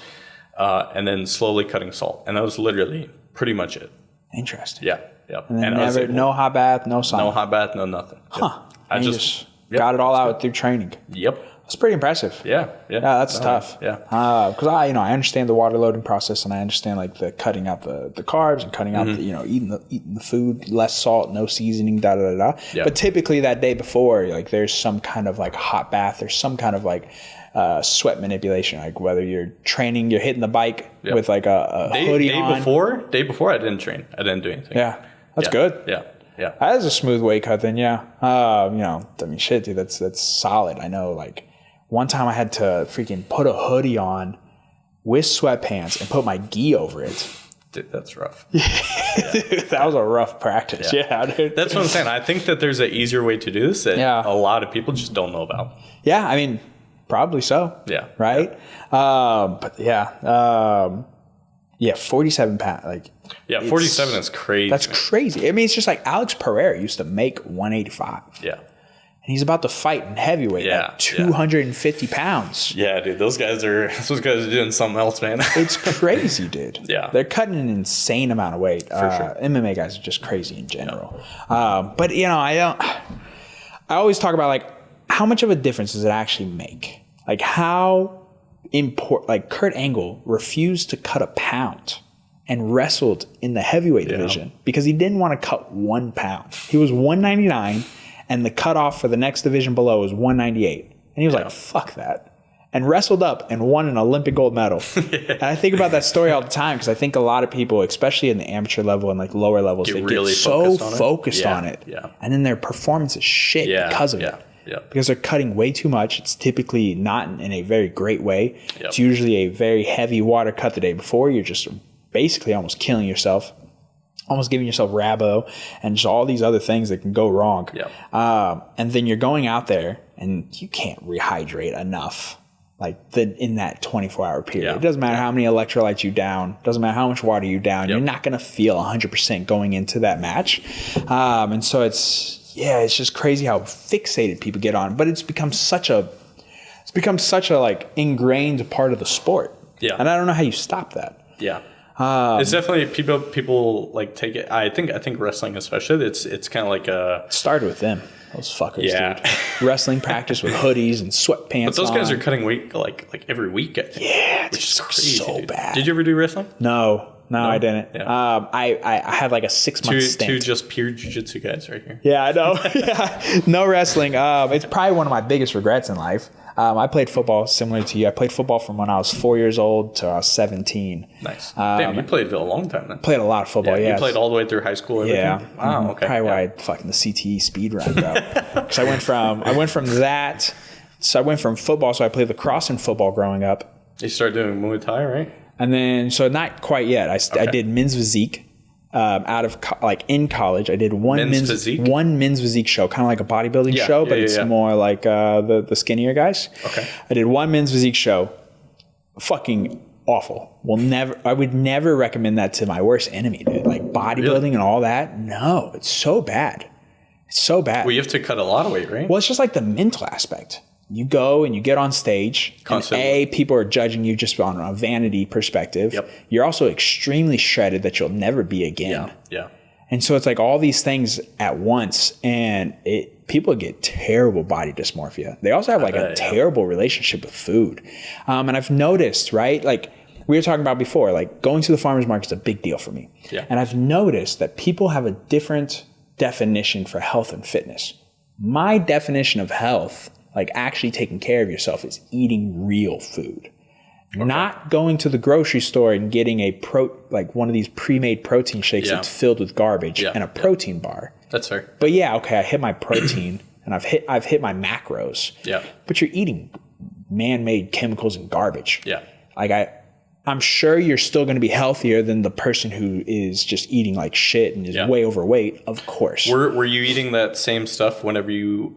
Speaker 3: and then slowly cutting salt. And that was literally pretty much it.
Speaker 2: Interesting.
Speaker 3: Yeah. Yep.
Speaker 2: And then no hot bath, no sauna.
Speaker 3: No hot bath, no nothing.
Speaker 2: Huh. Yep. I just got it all out through training. Yep. That's pretty impressive.
Speaker 3: Yeah.
Speaker 2: That's tough. Yeah. Because I understand the water loading process, and I understand like the cutting out the carbs and cutting out the, eating the food, less salt, no seasoning, da da da da. Yeah. But typically that day before, like there's some kind of like hot bath or some kind of like sweat manipulation, like whether you're training, you're hitting the bike with like a hoodie on.
Speaker 3: Day before, I didn't train. I didn't do anything.
Speaker 2: Yeah, that's good.
Speaker 3: Yeah.
Speaker 2: That is a smooth weight cut then. Yeah. I mean, shit, dude, that's solid. I know, like. One time I had to freaking put a hoodie on with sweatpants and put my gi over it.
Speaker 3: Dude, that's rough.
Speaker 2: Dude, that was a rough practice. Yeah, dude.
Speaker 3: That's what I'm saying. I think that there's an easier way to do this that a lot of people just don't know about.
Speaker 2: Yeah, I mean, probably so.
Speaker 3: Yeah.
Speaker 2: Right? But 47 pounds. Like,
Speaker 3: 47 is crazy.
Speaker 2: That's crazy. I mean, it's just like Alex Pereira used to make 185.
Speaker 3: Yeah.
Speaker 2: And he's about to fight in heavyweight at 250 pounds.
Speaker 3: Yeah, dude. Those guys are doing something else, man.
Speaker 2: It's crazy, dude.
Speaker 3: Yeah.
Speaker 2: They're cutting an insane amount of weight.
Speaker 3: For sure.
Speaker 2: MMA guys are just crazy in general. Yeah. But, I always talk about, like, how much of a difference does it actually make? Like, how important, like, Kurt Angle refused to cut a pound and wrestled in the heavyweight division because he didn't want to cut 1 pound. He was 199. And the cutoff for the next division below was 198. And he was like, fuck that. And wrestled up and won an Olympic gold medal. And I think about that story all the time because I think a lot of people, especially in the amateur level and like lower levels, they
Speaker 3: really
Speaker 2: get so focused on it.
Speaker 3: Yeah.
Speaker 2: And then their performance is shit because of it.
Speaker 3: Yeah.
Speaker 2: Because they're cutting way too much. It's typically not in a very great way. Yep. It's usually a very heavy water cut the day before. You're just basically almost killing yourself. almost giving yourself rabo and just all these other things that can go wrong. And then you're going out there and you can't rehydrate enough in that 24-hour period. It doesn't matter how many electrolytes you down, doesn't matter how much water you down, you're not going to feel 100% going into that match. And so it's just crazy how fixated people get on, but it's become such a like ingrained part of the sport. And I don't know how you stop that.
Speaker 3: It's definitely people like take it. I think wrestling especially, it's kind of like a
Speaker 2: started with them. Those fuckers, dude. Wrestling practice with hoodies and sweatpants.
Speaker 3: But those guys are cutting weight like every week, I think.
Speaker 2: Yeah,
Speaker 3: which is crazy,
Speaker 2: so
Speaker 3: dude.
Speaker 2: bad.
Speaker 3: Did you ever do wrestling?
Speaker 2: No, I didn't. I had like a 6-month stint.
Speaker 3: Two just pure jiu-jitsu guys right here.
Speaker 2: Yeah, I know. No wrestling. It's probably one of my biggest regrets in life. I played football similar to you. I played football from when I was 4 years old to I was 17.
Speaker 3: Nice. Damn, you played a long time then.
Speaker 2: Played a lot of football,
Speaker 3: You played all the way through high school, everything?
Speaker 2: Yeah.
Speaker 3: Wow, okay.
Speaker 2: Probably why I fucking the CTE speed run, bro. Because I went from that. So I went from football. So I played lacrosse and football growing up.
Speaker 3: You started doing Muay Thai, right?
Speaker 2: And then, so not quite yet. I did men's physique. In college, I did one men's physique show, kind of like a bodybuilding show, but it's more like the skinnier guys.
Speaker 3: Okay.
Speaker 2: I did one men's physique show. Fucking awful. I would never recommend that to my worst enemy, dude. Like bodybuilding and all that. No, it's so bad. It's so bad.
Speaker 3: Well, you have to cut a lot of weight, right?
Speaker 2: Well, it's just like the mental aspect. You go and you get on stage, and people are judging you just on a vanity perspective. You're also extremely shredded that you'll never be again. And so it's like all these things at once, and people get terrible body dysmorphia. They also have a terrible relationship with food. And I've noticed, right, like we were talking about before, like going to the farmer's market is a big deal for me. And I've noticed that people have a different definition for health and fitness. My definition of health, like actually taking care of yourself, is eating real food. Not going to the grocery store and getting one of these pre-made protein shakes that's filled with garbage and a protein bar.
Speaker 3: That's fair.
Speaker 2: But I hit my protein and I've hit my macros. But you're eating man-made chemicals and garbage. I'm sure you're still going to be healthier than the person who is just eating like shit and is way overweight, of course.
Speaker 3: Were you eating that same stuff whenever you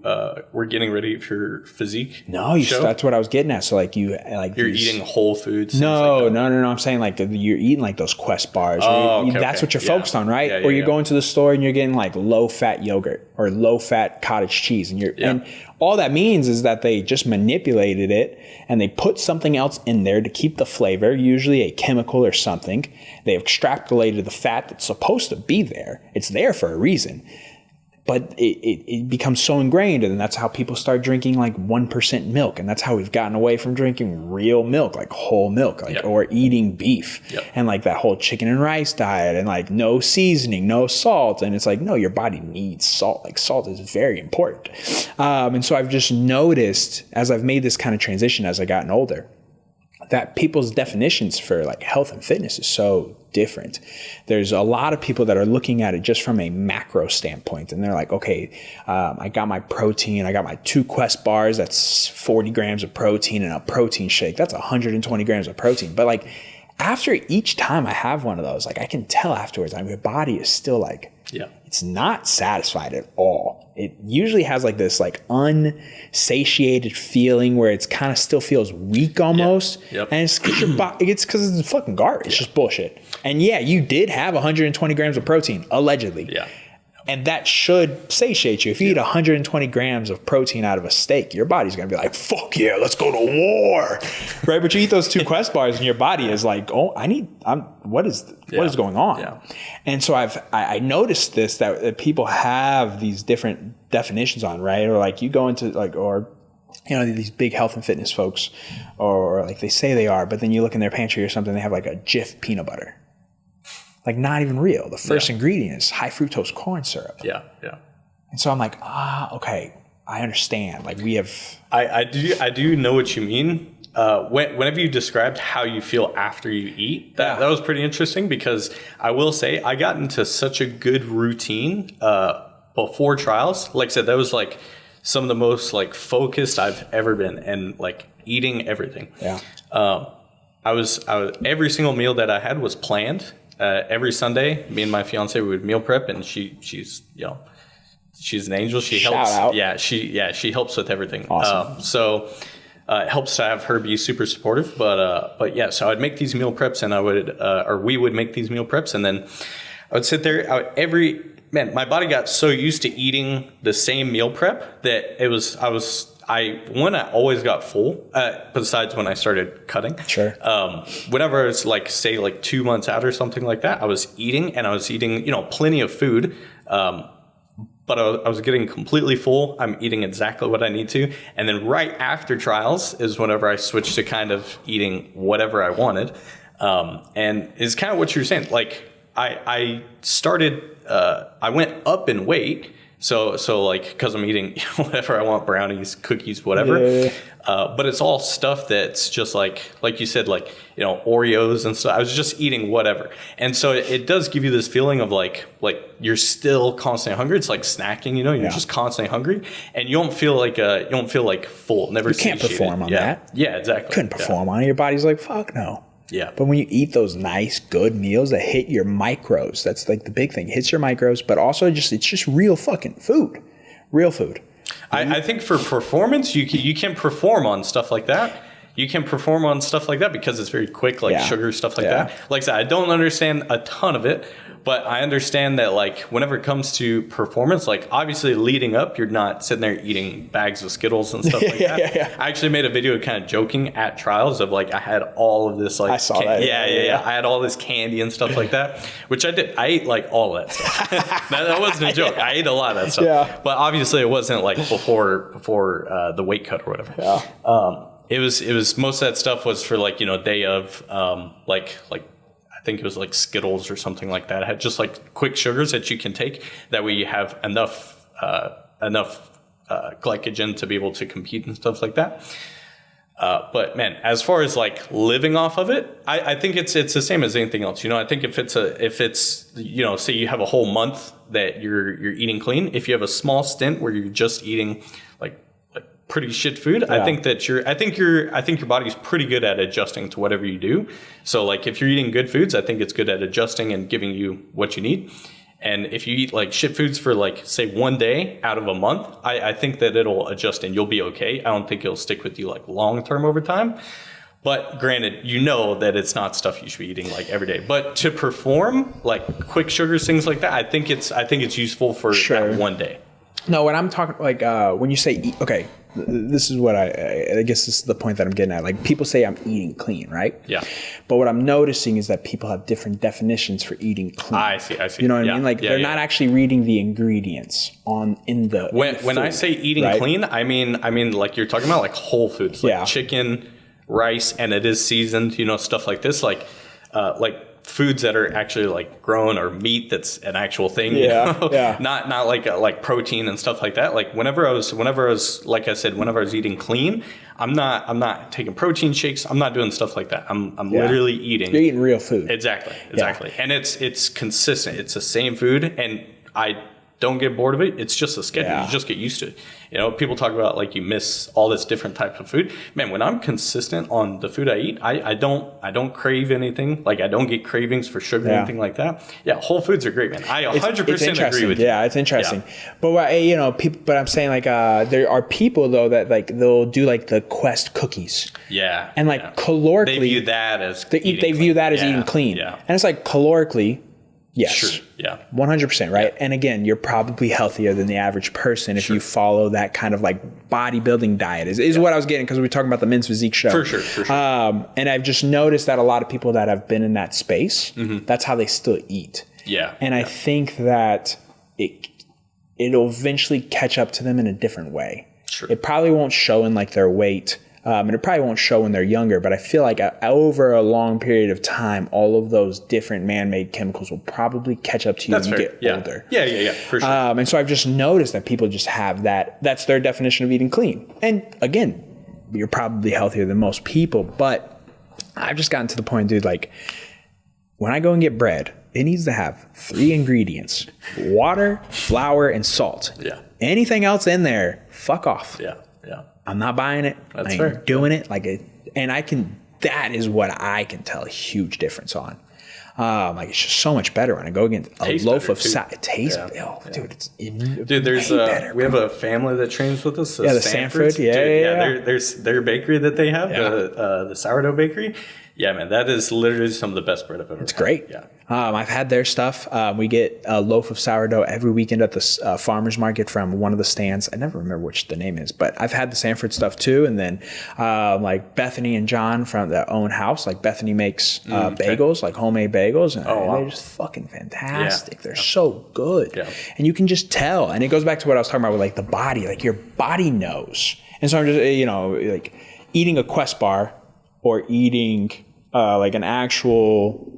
Speaker 3: were getting ready for your physique?
Speaker 2: No, that's what I was getting at. So you're
Speaker 3: eating whole foods.
Speaker 2: No. I'm saying you're eating like those Quest bars. That's what you're focused on, right? Or you're going to the store and you're getting like low-fat yogurt or low-fat cottage cheese, and all that means is that they just manipulated it and they put something else in there to keep the flavor, usually a chemical or something. They extrapolated the fat that's supposed to be there. It's there for a reason. But it becomes so ingrained, and that's how people start drinking like 1% milk, and that's how we've gotten away from drinking real milk, like whole milk, or eating beef, and like that whole chicken and rice diet, and like no seasoning, no salt, and it's like, no, your body needs salt. Like salt is very important, and so I've just noticed as I've made this kind of transition as I've gotten older, that people's definitions for like health and fitness is so different. There's a lot of people that are looking at it just from a macro standpoint, and they're like, okay, I got my protein, I got my 2 Quest bars, that's 40 grams of protein, and a protein shake, that's 120 grams of protein. But like after each time I have one of those, like I can tell afterwards, my body is still like, it's not satisfied at all. It usually has like this like unsatiated feeling where it's kind of still feels weak almost. And it's because your body, it's because it's fucking garbage. It's just bullshit. And you did have 120 grams of protein, allegedly. And that should satiate you. If you eat 120 grams of protein out of a steak, your body's going to be like, fuck yeah, let's go to war. Right? But you eat those 2 Quest bars and your body is like, oh, what is going on? And so I noticed this, that people have these different definitions on, right? Or like you go into like, or these big health and fitness folks, or like they say they are, but then you look in their pantry or something, they have like a Jif peanut butter. Like not even real. The first ingredient is high fructose corn syrup. And so I'm like, okay, I understand. Like we have.
Speaker 3: I do know what you mean. Whenever you described how you feel after you eat, that was pretty interesting, because I will say I got into such a good routine before trials. Like I said, that was like some of the most like focused I've ever been, and like eating everything. I was every single meal that I had was planned. every Sunday, me and my fiance would meal prep, and she's an angel. She helps.
Speaker 2: Shout out.
Speaker 3: She helps with everything.
Speaker 2: Awesome.
Speaker 3: It helps to have her be super supportive. But yeah, so I'd make these meal preps, and we would make these meal preps, and then I would sit there my body got so used to eating the same meal prep that I always got full, besides when I started cutting.
Speaker 2: Sure.
Speaker 3: Whenever I was like 2 months out or something like that, I was eating plenty of food. But I was getting completely full. I'm eating exactly what I need to. And then right after trials is whenever I switched to kind of eating whatever I wanted. And it's kind of what you're saying. Like I went up in weight. So like, cause I'm eating whatever I want, brownies, cookies, whatever.
Speaker 2: Yeah.
Speaker 3: But it's all stuff that's just like you said, Oreos and stuff. I was just eating whatever. And so it does give you this feeling of like you're still constantly hungry. It's like snacking, you're just constantly hungry, and you don't feel like full. Never.
Speaker 2: You can't perform on that.
Speaker 3: Yeah, exactly.
Speaker 2: Couldn't perform on it. Your body's like, fuck no.
Speaker 3: Yeah.
Speaker 2: But when you eat those nice, good meals that hit your micros, that's like the big thing. It hits your micros, but also it's just real fucking food. Real food.
Speaker 3: I think for performance, you can perform on stuff like that. You can perform on stuff like that because it's very quick, sugar, stuff like that. Like I said, I don't understand a ton of it, but I understand that whenever it comes to performance, obviously leading up, you're not sitting there eating bags of Skittles and stuff like that.
Speaker 2: Yeah.
Speaker 3: I actually made a video kind of joking at trials of I had all of this
Speaker 2: I saw that.
Speaker 3: Yeah. I had all this candy and stuff like that, which I did. I ate all of that stuff. that wasn't a joke. I ate a lot of that stuff. Yeah. But obviously it wasn't before the weight cut or whatever.
Speaker 2: Yeah.
Speaker 3: It was most of that stuff was for day of I think it was Skittles or something like that. It had just quick sugars that you can take. That way you have enough glycogen to be able to compete and stuff like that. But man, as far as living off of it, I think it's the same as anything else. I think if it's say you have a whole month that you're eating clean, if you have a small stint where you're just eating pretty shit food, yeah. I think your body's pretty good at adjusting to whatever you do. So if you're eating good foods, I think it's good at adjusting and giving you what you need. And if you eat shit foods for say 1 day out of a month, I think that it'll adjust and you'll be okay. I don't think it'll stick with you long term over time. But granted, that it's not stuff you should be eating every day. But to perform quick sugars, things like that, I think it's useful for that 1 day.
Speaker 2: No, when I'm talking when you say eat, okay, this is what I guess this is the point that I'm getting at. People say I'm eating clean, right?
Speaker 3: Yeah.
Speaker 2: But what I'm noticing is that people have different definitions for eating clean.
Speaker 3: I see.
Speaker 2: You know what I mean? They're not actually reading the ingredients in the
Speaker 3: when I say eating clean, I mean you're talking about whole foods, chicken, rice, and it is seasoned, stuff like this, foods that are actually grown, or meat that's an actual thing, not like protein and stuff like that. Whenever I was like I said, whenever I was eating clean, I'm not taking protein shakes. I'm not doing stuff like that. I'm literally eating.
Speaker 2: You're eating real food.
Speaker 3: Exactly. And it's consistent. It's the same food, and I don't get bored of it. It's just a schedule. Yeah. You just get used to it. People talk about you miss all this different types of food. Man, when I'm consistent on the food I eat, I don't crave anything. I don't get cravings for sugar or anything like that. Yeah, whole foods are great, man. I 100% agree with you.
Speaker 2: Yeah, it's interesting. Yeah. But people. But I'm saying there are people though that they'll do the Quest cookies.
Speaker 3: Yeah.
Speaker 2: And calorically,
Speaker 3: they view that as
Speaker 2: eating clean.
Speaker 3: Yeah.
Speaker 2: And it's calorically. Yes.
Speaker 3: Sure. Yeah.
Speaker 2: 100%, right? Yeah. And again, you're probably healthier than the average person if you follow that kind of bodybuilding diet is what I was getting, because we were talking about the men's physique show.
Speaker 3: For sure.
Speaker 2: And I've just noticed that a lot of people that have been in that space, that's how they still eat.
Speaker 3: Yeah.
Speaker 2: And I think that it'll eventually catch up to them in a different way.
Speaker 3: Sure.
Speaker 2: It probably won't show in their weight. And it probably won't show when they're younger, but I feel over a long period of time, all of those different man-made chemicals will probably catch up to you when you get older.
Speaker 3: Yeah, for sure.
Speaker 2: And so I've just noticed that people just have that. That's their definition of eating clean. And again, you're probably healthier than most people, but I've just gotten to the point, dude, when I go and get bread, it needs to have 3 ingredients: water, flour, and salt.
Speaker 3: Yeah.
Speaker 2: Anything else in there, fuck off.
Speaker 3: Yeah.
Speaker 2: I'm not buying it.
Speaker 3: That's
Speaker 2: I ain't
Speaker 3: fair.
Speaker 2: doing it. And that is what I can tell a huge difference on. Like it's just so much better when I go against a loaf of it tastes, dude. It's
Speaker 3: dude. There's we have a family that trains with us.
Speaker 2: The Sanford.
Speaker 3: There's their bakery that they have, the sourdough bakery. Yeah, man, that is literally some of the best bread I've ever had.
Speaker 2: It's great.
Speaker 3: Yeah.
Speaker 2: I've had their stuff. We get a loaf of sourdough every weekend at the farmer's market from one of the stands. I never remember which the name is, but I've had the Sanford stuff too. And then like Bethany and John from their own house, like Bethany makes bagels, like homemade bagels. And they're just fucking fantastic. Yeah. They're so good. Yeah. And you can just tell. And it goes back to what I was talking about with like the body. Like your body knows. And so I'm just, like eating a Quest bar or eating like an actual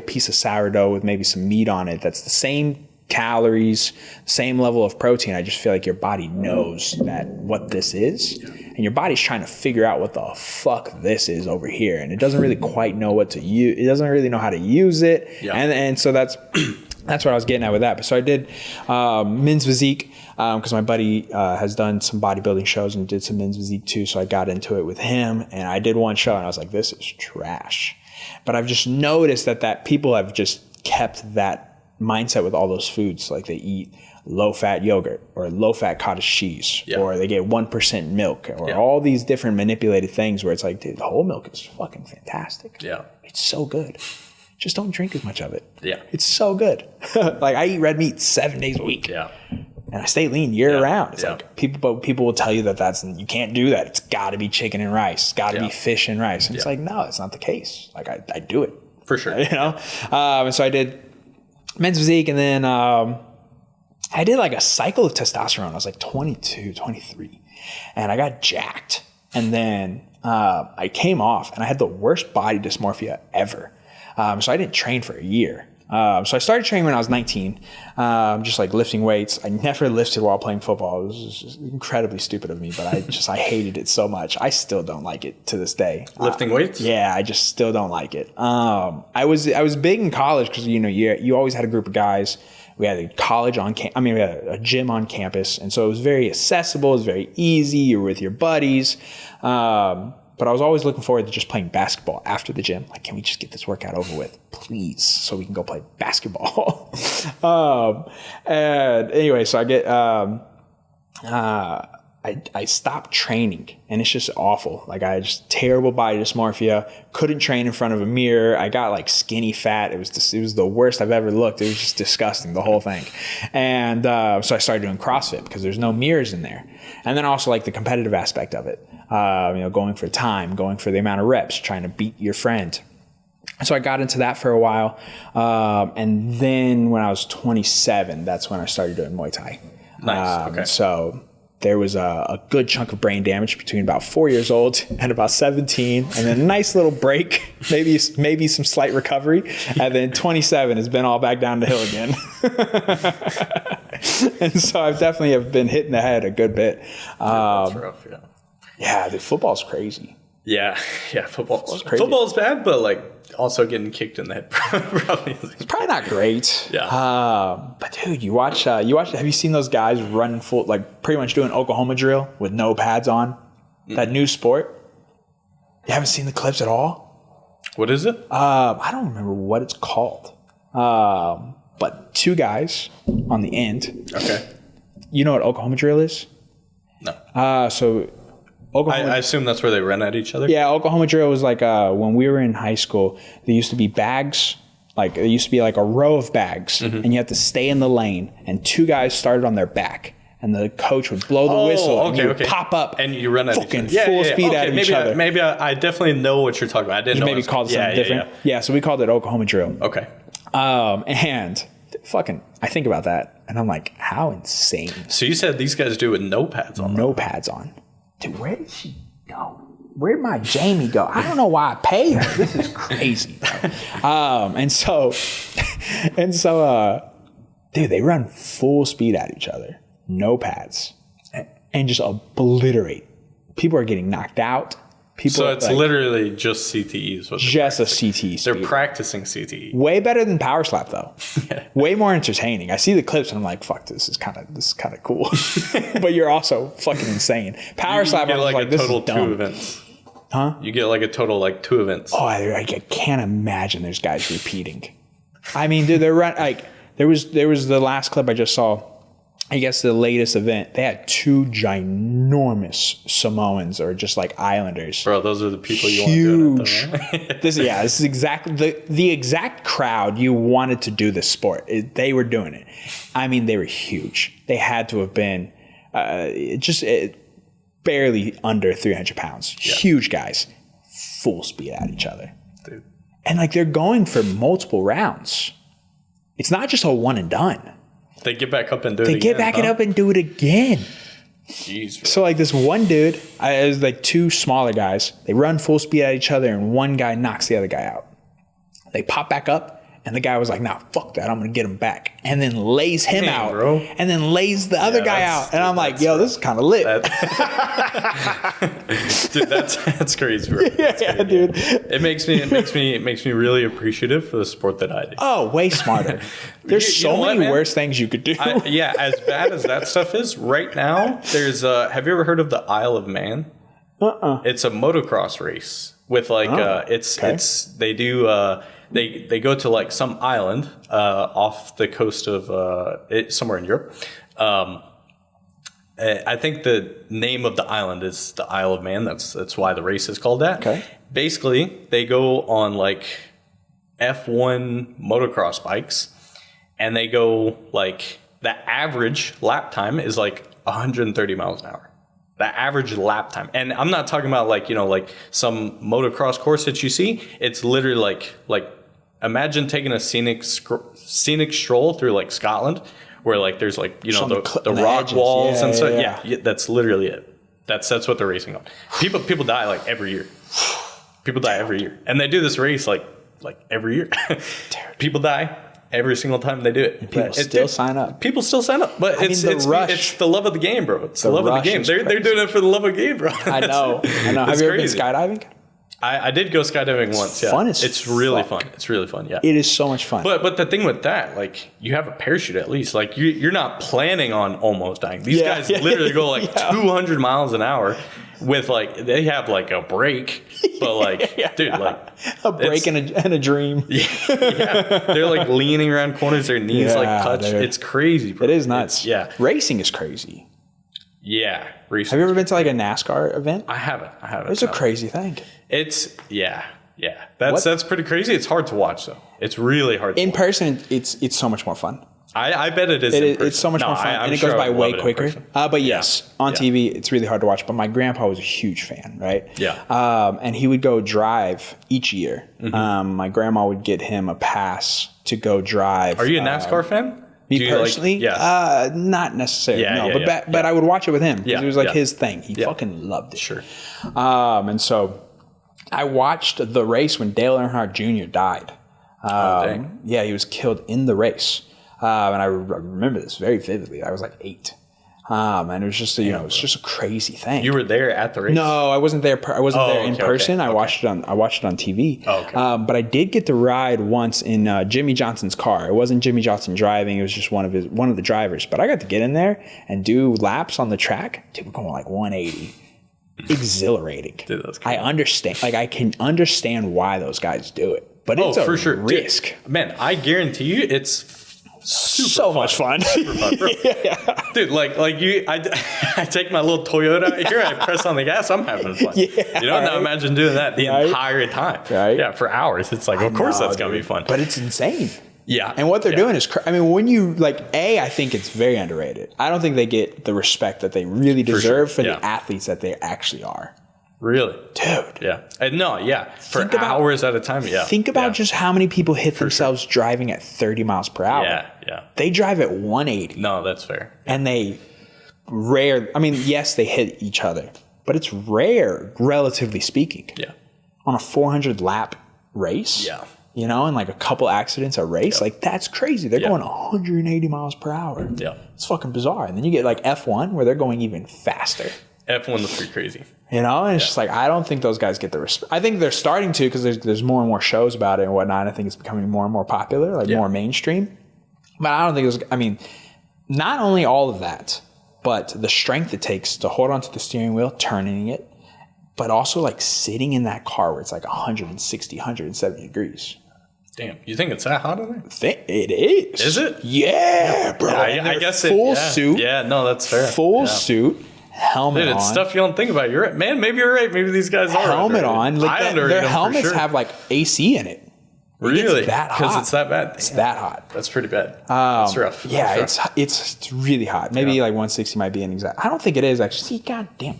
Speaker 2: piece of sourdough with maybe some meat on it that's the same calories, same level of protein. I just feel like your body knows that what this is, and your body's trying to figure out what the fuck this is over here, and it doesn't really quite know what to use. It doesn't really know how to use it, and so that's what I was getting at with that. But so I did men's physique because my buddy has done some bodybuilding shows and did some men's physique too. So I got into it with him, and I did one show, and I was like, this is trash. But I've just noticed that people have just kept that mindset with all those foods. Like they eat low-fat yogurt or low-fat cottage cheese, or they get 1% milk, or all these different manipulated things where it's like, dude, whole milk is fucking fantastic. Yeah, it's so good. Just don't drink as much of it. Yeah, it's so good. Like I eat red meat 7 days a week. Yeah. And I stay lean year round. It's like people will tell you that you can't do that. It's got to be chicken and rice. It's got to be fish and rice. And it's like, no, it's not the case. Like I do it.
Speaker 3: For sure.
Speaker 2: And so I did men's physique, and then I did like a cycle of testosterone. I was like 22, 23. And I got jacked. And then I came off, and I had the worst body dysmorphia ever. So I didn't train for a year. So I started training when I was 19, just like lifting weights. I never lifted while playing football. It was just incredibly stupid of me, but I hated it so much. I still don't like it to this day.
Speaker 3: Lifting weights?
Speaker 2: Yeah, I just still don't like it. I was big in college because you always had a group of guys. We had a college we had a gym on campus, and so it was very accessible. It was very easy. You're with your buddies. But I was always looking forward to just playing basketball after the gym. Like, can we just get this workout over with, please, so we can go play basketball? And anyway, so I get, I stopped training, and it's just awful. Like I just terrible body dysmorphia. Couldn't train in front of a mirror. I got like skinny fat. It was the worst I've ever looked. It was just disgusting, the whole thing. And so I started doing CrossFit because there's no mirrors in there. And then also like the competitive aspect of it. Going for time, going for the amount of reps, trying to beat your friend. So I got into that for a while. And then when I was 27, that's when I started doing Muay Thai.
Speaker 3: Nice. Okay.
Speaker 2: So there was a good chunk of brain damage between about 4 years old and about 17, and then a nice little break, maybe some slight recovery, and then 27 has been all back down the hill again. And so I've definitely have been hitting the head a good bit.
Speaker 3: That's rough, yeah.
Speaker 2: Yeah, the football's crazy.
Speaker 3: Yeah, football's crazy. Football's bad, but like also getting kicked in the head probably
Speaker 2: it's probably not great.
Speaker 3: Yeah.
Speaker 2: But dude, you watch. Have you seen those guys running full, like pretty much doing Oklahoma drill with no pads on? That new sport. You haven't seen the clips at all?
Speaker 3: What is it?
Speaker 2: I don't remember what it's called. But two guys on the end.
Speaker 3: Okay.
Speaker 2: You know what Oklahoma drill is?
Speaker 3: No.
Speaker 2: So
Speaker 3: I assume that's where they run at each other?
Speaker 2: Yeah, Oklahoma drill was like when we were in high school, there used to be bags. Like there used to be like a row of bags, and you had to stay in the lane, and two guys started on their back, and the coach would blow the whistle, and you would pop up,
Speaker 3: and you run at
Speaker 2: fucking full speed at each other.
Speaker 3: Maybe I definitely know what you're talking about. I didn't know.
Speaker 2: Maybe called it something different. Yeah, so we called it Oklahoma drill.
Speaker 3: Okay.
Speaker 2: And fucking, I think about that, and I'm like, how insane.
Speaker 3: So you said these guys do it with no pads on?
Speaker 2: No pads on. Dude, where did she go? Where'd my Jamie go? I don't know why I pay her. This is crazy. And so, dude, they run full speed at each other, no pads, and just obliterate. People are getting knocked out.
Speaker 3: So it's like, literally just CTEs.
Speaker 2: Just a CTE speed.
Speaker 3: They're practicing CTE.
Speaker 2: Way better than power slap though. Way more entertaining. I see the clips and I'm like, fuck, this is kind of cool. But you're also fucking insane. Power slap.
Speaker 3: You get like
Speaker 2: this
Speaker 3: total
Speaker 2: is dumb.
Speaker 3: 2 events.
Speaker 2: Huh?
Speaker 3: You get like a total like 2 events.
Speaker 2: Oh, I can't imagine there's guys repeating. I mean, dude, they're like there was the last clip I just saw. I guess the latest event, they had 2 ginormous Samoans or just like islanders.
Speaker 3: Bro, those are the people you want to do it at, though, right?
Speaker 2: This is exactly the exact crowd you wanted to do this sport. They were doing it. I mean, they were huge. They had to have been barely under 300 pounds. Yeah. Huge guys, full speed at each other. Dude. And like they're going for multiple rounds. It's not just a one and done.
Speaker 3: They get back up and do it again.
Speaker 2: They get back it up and do it again.
Speaker 3: Jeez, bro.
Speaker 2: So like this one dude, it was like 2 smaller guys. They run full speed at each other and one guy knocks the other guy out. They pop back up and the guy was like, nah, fuck that. I'm going to get him back. And then lays him out. Bro. And then lays the other guy out. And I'm like, yo, this is kind of lit.
Speaker 3: Dude, that's crazy, bro. That's crazy.
Speaker 2: Dude.
Speaker 3: It makes me really appreciative for the sport that I do.
Speaker 2: Oh, way smarter. There's so many worse things you could do.
Speaker 3: Yeah, as bad as that stuff is, right now, there's have you ever heard of the Isle of Man? It's a motocross race with like they do they go to like some island off the coast of somewhere in Europe. I think the name of the island is the Isle of Man. That's why the race is called that.
Speaker 2: Okay.
Speaker 3: Basically, they go on like F1 motocross bikes, and they go like the average lap time is like 130 miles an hour. The average lap time. And I'm not talking about like, like some motocross course that you see. It's literally like imagine taking a scenic stroll through like Scotland where like there's like, the rock edges. Walls and stuff. Yeah, that's literally it. That's what they're racing on. People die like every year. People die every year. And they do this race like every year. People die every single time they do it.
Speaker 2: And people still sign up.
Speaker 3: People still sign up. But it's the love of the game, bro. It's the love of the game. They're doing it for the love of the game, bro.
Speaker 2: I know. Have you ever been skydiving?
Speaker 3: I did go skydiving once. Yeah, it's really fun. It's really fun. Yeah,
Speaker 2: it is so much fun.
Speaker 3: But the thing with that, like, you have a parachute at least. Like, you're not planning on almost dying. These guys literally go like 200 miles an hour with like they have like a break, but like dude, like
Speaker 2: a break and a dream.
Speaker 3: Yeah, they're like leaning around corners, their knees like touch. It's crazy, bro.
Speaker 2: It is nuts.
Speaker 3: Racing
Speaker 2: is crazy.
Speaker 3: Yeah,
Speaker 2: racing. Have you ever been to like a NASCAR event?
Speaker 3: I haven't.
Speaker 2: It's a crazy thing.
Speaker 3: It's that's pretty crazy. It's hard to watch though. It's really hard to
Speaker 2: in
Speaker 3: watch.
Speaker 2: Person. It's so much more fun.
Speaker 3: I bet it is.
Speaker 2: It's so much more fun, and it goes by way quicker. But yes, on TV, it's really hard to watch. But my grandpa was a huge fan, right?
Speaker 3: Yeah.
Speaker 2: And he would go drive each year. Mm-hmm. My grandma would get him a pass to go drive.
Speaker 3: Are you a NASCAR fan?
Speaker 2: Me personally, not necessarily. But I would watch it with him because it was like his thing. He fucking loved it.
Speaker 3: Sure.
Speaker 2: And so I watched the race when Dale Earnhardt Jr. died. Yeah, he was killed in the race. And I remember this very vividly. I was like 8. And it was just it's just a crazy thing.
Speaker 3: You were there at the race?
Speaker 2: No, I wasn't there. I wasn't there in person.
Speaker 3: Okay.
Speaker 2: I watched it on TV.
Speaker 3: Oh, okay.
Speaker 2: But I did get to ride once in Jimmy Johnson's car. It wasn't Jimmy Johnson driving. It was just one of the drivers. But I got to get in there and do laps on the track. Dude, we're going like 180. Exhilarating.
Speaker 3: Dude, that's crazy.
Speaker 2: I understand. Like I can understand why those guys do it. But it's
Speaker 3: for sure.
Speaker 2: Risk.
Speaker 3: Dude, man, I guarantee you, it's
Speaker 2: so much fun.
Speaker 3: Super fun, bro. Dude, like you, I take my little Toyota out here, I press on the gas, I'm having fun. Now imagine doing that the entire time.
Speaker 2: Right?
Speaker 3: Yeah, for hours. It's like, of course that's going to be fun.
Speaker 2: But it's insane.
Speaker 3: Yeah.
Speaker 2: And what they're doing is, when you, I think it's very underrated. I don't think they get the respect that they really deserve for the athletes that they actually are.
Speaker 3: Really?
Speaker 2: Dude.
Speaker 3: Yeah. For hours at a time,
Speaker 2: Think about just how many people hit themselves driving at 30 miles per hour.
Speaker 3: Yeah.
Speaker 2: They drive at 180.
Speaker 3: No, that's fair.
Speaker 2: And they yes, they hit each other, but it's rare, relatively speaking.
Speaker 3: Yeah.
Speaker 2: On a 400 lap race.
Speaker 3: Yeah.
Speaker 2: And like a couple accidents a race, like that's crazy. They're going 180 miles per hour.
Speaker 3: Yeah.
Speaker 2: It's fucking bizarre. And then you get like F1 where they're going even faster.
Speaker 3: F1 is pretty crazy.
Speaker 2: And it's just like, I don't think those guys get the respect. I think they're starting to because there's more and more shows about it and whatnot. I think it's becoming more and more popular, more mainstream. But I don't think not only all of that, but the strength it takes to hold onto the steering wheel, turning it, but also like sitting in that car where it's like 160, 170 degrees.
Speaker 3: Damn, you think it's that hot in there?
Speaker 2: It is.
Speaker 3: Is it?
Speaker 2: Yeah, bro.
Speaker 3: Yeah, I guess
Speaker 2: full suit.
Speaker 3: Yeah, no, that's fair.
Speaker 2: Full suit, helmet
Speaker 3: Dude, it's
Speaker 2: on.
Speaker 3: stuff you don't think about. You're right. Man, maybe you're right. Maybe these guys are
Speaker 2: helmet on. Like their helmets
Speaker 3: sure.
Speaker 2: have like AC in it.
Speaker 3: Really?
Speaker 2: It's that hot.
Speaker 3: Because it's that bad.
Speaker 2: It's that hot.
Speaker 3: That's pretty bad. That's rough.
Speaker 2: Yeah,
Speaker 3: That's rough.
Speaker 2: it's really hot. Maybe like 160 might be an exact. I don't think it is actually. See, goddamn,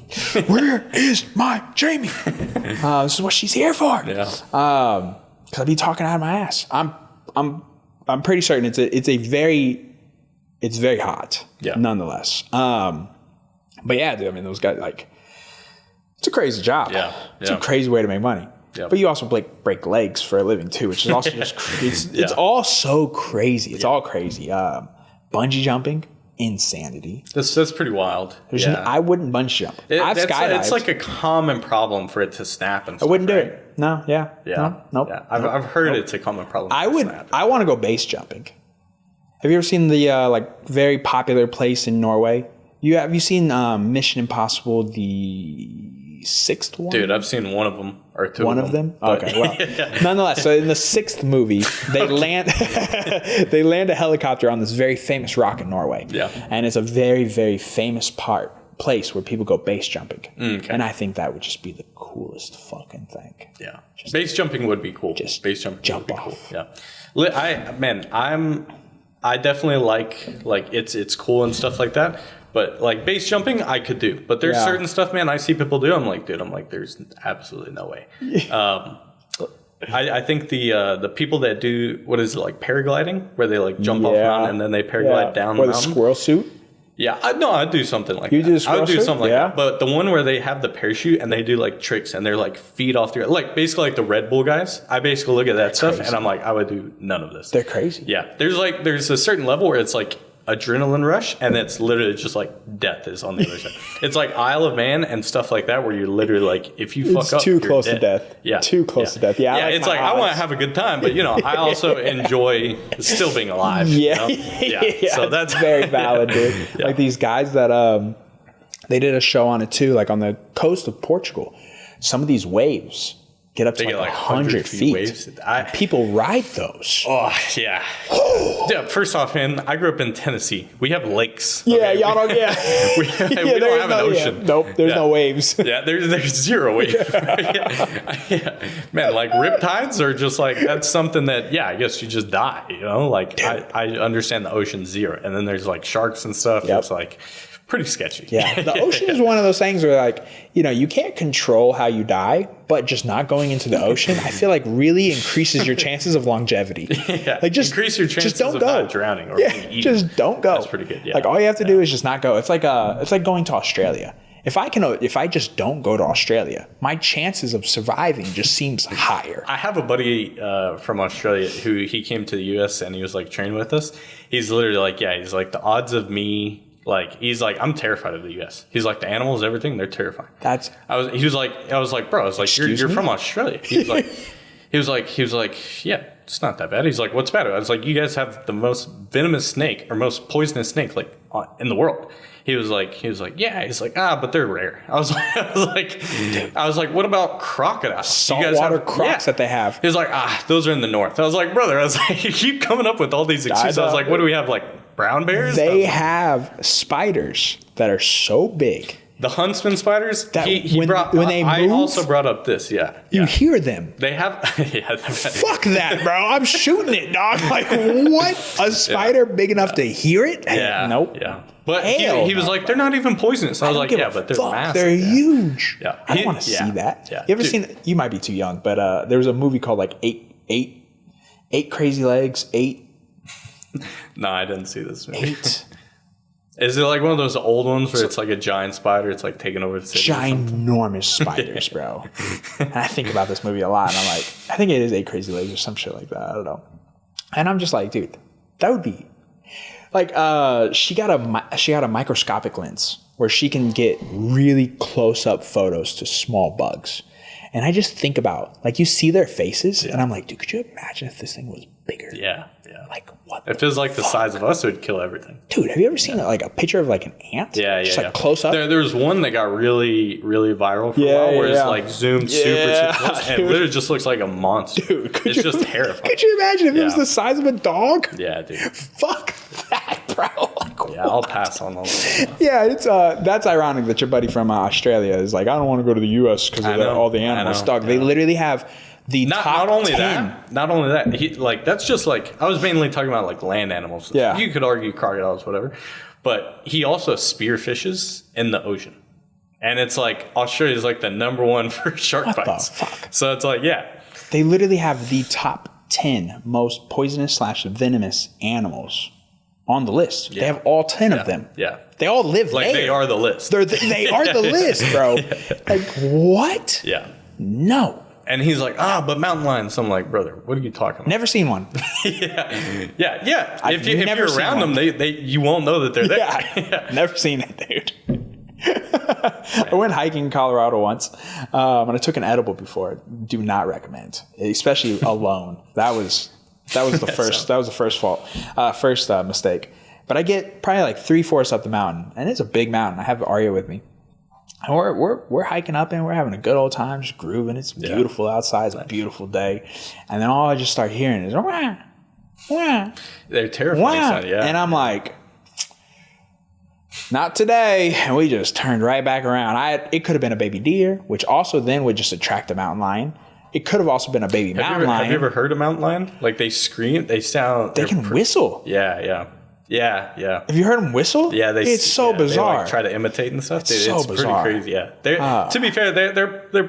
Speaker 2: where is my Jamie? This is what she's here for.
Speaker 3: Yeah.
Speaker 2: Because I be talking out of my ass. I'm pretty certain it's very hot.
Speaker 3: Yeah.
Speaker 2: Nonetheless. But yeah, dude. I mean, those guys like. It's a crazy job.
Speaker 3: Yeah.
Speaker 2: It's a crazy way to make money.
Speaker 3: Yep.
Speaker 2: But you also break legs for a living too, which is also just it's all so crazy. It's all crazy. Bungee jumping, insanity.
Speaker 3: That's pretty wild.
Speaker 2: I wouldn't bungee jump. I've skydived.
Speaker 3: It's like a common problem for it to snap and stuff.
Speaker 2: I wouldn't do
Speaker 3: right?
Speaker 2: it. No, yeah.
Speaker 3: Yeah.
Speaker 2: No, nope.
Speaker 3: Yeah. I've heard it's a common problem.
Speaker 2: I want to go base jumping. Have you ever seen the like very popular place in Norway? Have you seen Mission Impossible, the 6th one?
Speaker 3: Dude, I've seen one of them or two.
Speaker 2: One of them? Okay, well, nonetheless. So in the 6th movie, they land a helicopter on this very famous rock in Norway.
Speaker 3: Yeah,
Speaker 2: and it's a very, very famous place where people go base jumping.
Speaker 3: Okay.
Speaker 2: And I think that would just be the coolest fucking thing.
Speaker 3: Yeah, base jumping would be cool.
Speaker 2: Just
Speaker 3: base jumping
Speaker 2: jump off.
Speaker 3: Cool. Yeah, I definitely like it's cool and stuff like that. But like base jumping, I could do. But there's certain stuff, man, I see people do. I'm like, there's absolutely no way. I think the people that do, what is it, like paragliding, where they like jump off a mountain and then they paraglide down the mountain.
Speaker 2: Or the squirrel suit.
Speaker 3: Yeah, I'd do something like that.
Speaker 2: I would
Speaker 3: do something like that. But the one where they have the parachute and they do like tricks and they're like feet off the, like basically like the Red Bull guys. I basically look at that stuff and I'm like, I would do none of this.
Speaker 2: They're crazy.
Speaker 3: Yeah, there's a certain level where it's like adrenaline rush and it's literally just like death is on the other side. It's like Isle of Man and stuff like that where you're literally like, if you fuck up,
Speaker 2: too
Speaker 3: you're
Speaker 2: close
Speaker 3: dead.
Speaker 2: to death.
Speaker 3: Yeah,
Speaker 2: too close to death. Yeah,
Speaker 3: it's like I want to have a good time, but I also enjoy still being alive.
Speaker 2: Yeah,
Speaker 3: So that's
Speaker 2: very valid, dude. Like these guys that they did a show on it too, like on the coast of Portugal. Some of these waves get up to like 100 feet.
Speaker 3: Waves.
Speaker 2: People ride those.
Speaker 3: Oh, yeah. Yeah, first off, man, I grew up in Tennessee. We have lakes.
Speaker 2: Yeah,
Speaker 3: okay?
Speaker 2: y'all don't,
Speaker 3: we don't have an ocean.
Speaker 2: Yeah. Nope, there's no waves.
Speaker 3: Yeah, there's zero wave. Man, like riptides are just like, that's something that, I guess you just die, Like, I understand the ocean's zero. And then there's like sharks and stuff. Yep. It's like pretty sketchy.
Speaker 2: Yeah, the ocean is one of those things where like, you can't control how you die, but just not going into the ocean, I feel like really increases your chances of longevity.
Speaker 3: Yeah,
Speaker 2: like just
Speaker 3: increase your chances
Speaker 2: don't
Speaker 3: of
Speaker 2: go.
Speaker 3: not drowning or being eaten.
Speaker 2: Just don't go.
Speaker 3: That's pretty good. Yeah.
Speaker 2: Like all you have to do is just not go. It's like going to Australia. If I just don't go to Australia, my chances of surviving just seems higher.
Speaker 3: I have a buddy from Australia who he came to the U.S. and he was like training with us. He's literally like, he's like the odds of me. Like he's like, I'm terrified of the U.S. He's like, the animals, everything, they're terrifying. I was like, bro, I was like, you're from Australia. He was like, yeah, it's not that bad. He's like, what's bad? I was like, you guys have the most venomous snake or most poisonous snake like in the world. He was like, yeah. He's like, but they're rare. I was like, what about crocodiles?
Speaker 2: Saltwater crocs that they have.
Speaker 3: He was like, those are in the north. I was like, brother, you keep coming up with all these excuses. I was like, what do we have, like brown bears?
Speaker 2: They have spiders that are so big.
Speaker 3: The huntsman spiders.
Speaker 2: That when they move,
Speaker 3: I also brought up this. Yeah,
Speaker 2: you hear them.
Speaker 3: They have.
Speaker 2: Fuck that, bro! I'm shooting it, dog. Like what? A spider big enough to hear it?
Speaker 3: Yeah.
Speaker 2: Nope.
Speaker 3: Yeah. But he was like, they're not even poisonous. I was like, but they're massive.
Speaker 2: They're huge.
Speaker 3: Yeah.
Speaker 2: I don't want to see that.
Speaker 3: Yeah.
Speaker 2: You ever seen? You might be too young, but there was a movie called like Eight Crazy Legs.
Speaker 3: No, I didn't see this movie. Is it like one of those old ones where it's like a giant spider? It's like taking over the city.
Speaker 2: Ginormous spiders, bro. And I think about this movie a lot, and I'm like, I think it is 8 Crazy Legs or some shit like that. I don't know. And I'm just like, dude, that would be like, she got a microscopic lens where she can get really close up photos to small bugs. And I just think about, like, you see their faces, and I'm like, dude, could you imagine if this thing was bigger.
Speaker 3: Yeah.
Speaker 2: Like, what?
Speaker 3: If it was like the size of us, it would kill everything.
Speaker 2: Dude, have you ever seen like a picture of like an ant?
Speaker 3: Yeah.
Speaker 2: Just like close up.
Speaker 3: There's one that got really, really viral for a while, where it's like zoomed super close, and it literally just looks like a monster.
Speaker 2: Dude,
Speaker 3: it's just terrifying.
Speaker 2: Could you imagine if it was the size of a dog?
Speaker 3: Yeah, dude.
Speaker 2: Fuck that, bro. Like,
Speaker 3: yeah, I'll pass on all that.
Speaker 2: Yeah, it's that's ironic that your buddy from Australia is like, I don't want to go to the U.S. because of all the animal stuff. They literally have the top
Speaker 3: not only
Speaker 2: 10.
Speaker 3: Not only that. He, like, that's just like, I was mainly talking about like land animals.
Speaker 2: Yeah.
Speaker 3: You could argue crocodiles, whatever. But he also spear fishes in the ocean. And it's like, Australia's like the number one for shark bites.
Speaker 2: The fuck?
Speaker 3: So it's like, yeah.
Speaker 2: They literally have the top 10 most poisonous / venomous animals on the list. They have all 10 of them.
Speaker 3: Yeah.
Speaker 2: They all live
Speaker 3: Like,
Speaker 2: there.
Speaker 3: they are the list.
Speaker 2: They are the list, bro. Like, what?
Speaker 3: Yeah.
Speaker 2: No.
Speaker 3: And he's like, but mountain lions. So I'm like, brother, what are you talking about?
Speaker 2: Never seen one.
Speaker 3: Yeah.
Speaker 2: I've
Speaker 3: If
Speaker 2: never
Speaker 3: you're around
Speaker 2: seen
Speaker 3: them, you won't know that they're there.
Speaker 2: Yeah. Never seen it, dude. I went hiking in Colorado once, and I took an edible before it. Do not recommend, especially alone. That was the first. That was the first mistake. But I get probably like 3/4 up the mountain, and it's a big mountain. I have Arya with me. And we're hiking up and we're having a good old time, just grooving. It's beautiful outside. It's a beautiful day. And then all I just start hearing is, wah, wah,
Speaker 3: they're terrifying.
Speaker 2: wah.
Speaker 3: Yeah.
Speaker 2: And I'm like, not today. And we just turned right back around. It could have been a baby deer, which also then would just attract a mountain lion. It could have also been a baby mountain lion.
Speaker 3: Have you ever heard a mountain lion? Like, they scream, they sound...
Speaker 2: They can whistle.
Speaker 3: Yeah.
Speaker 2: Have you heard them whistle?
Speaker 3: Yeah,
Speaker 2: it's so bizarre.
Speaker 3: They like try to imitate and stuff.
Speaker 2: It's so bizarre.
Speaker 3: Pretty crazy. Yeah, to be fair, they're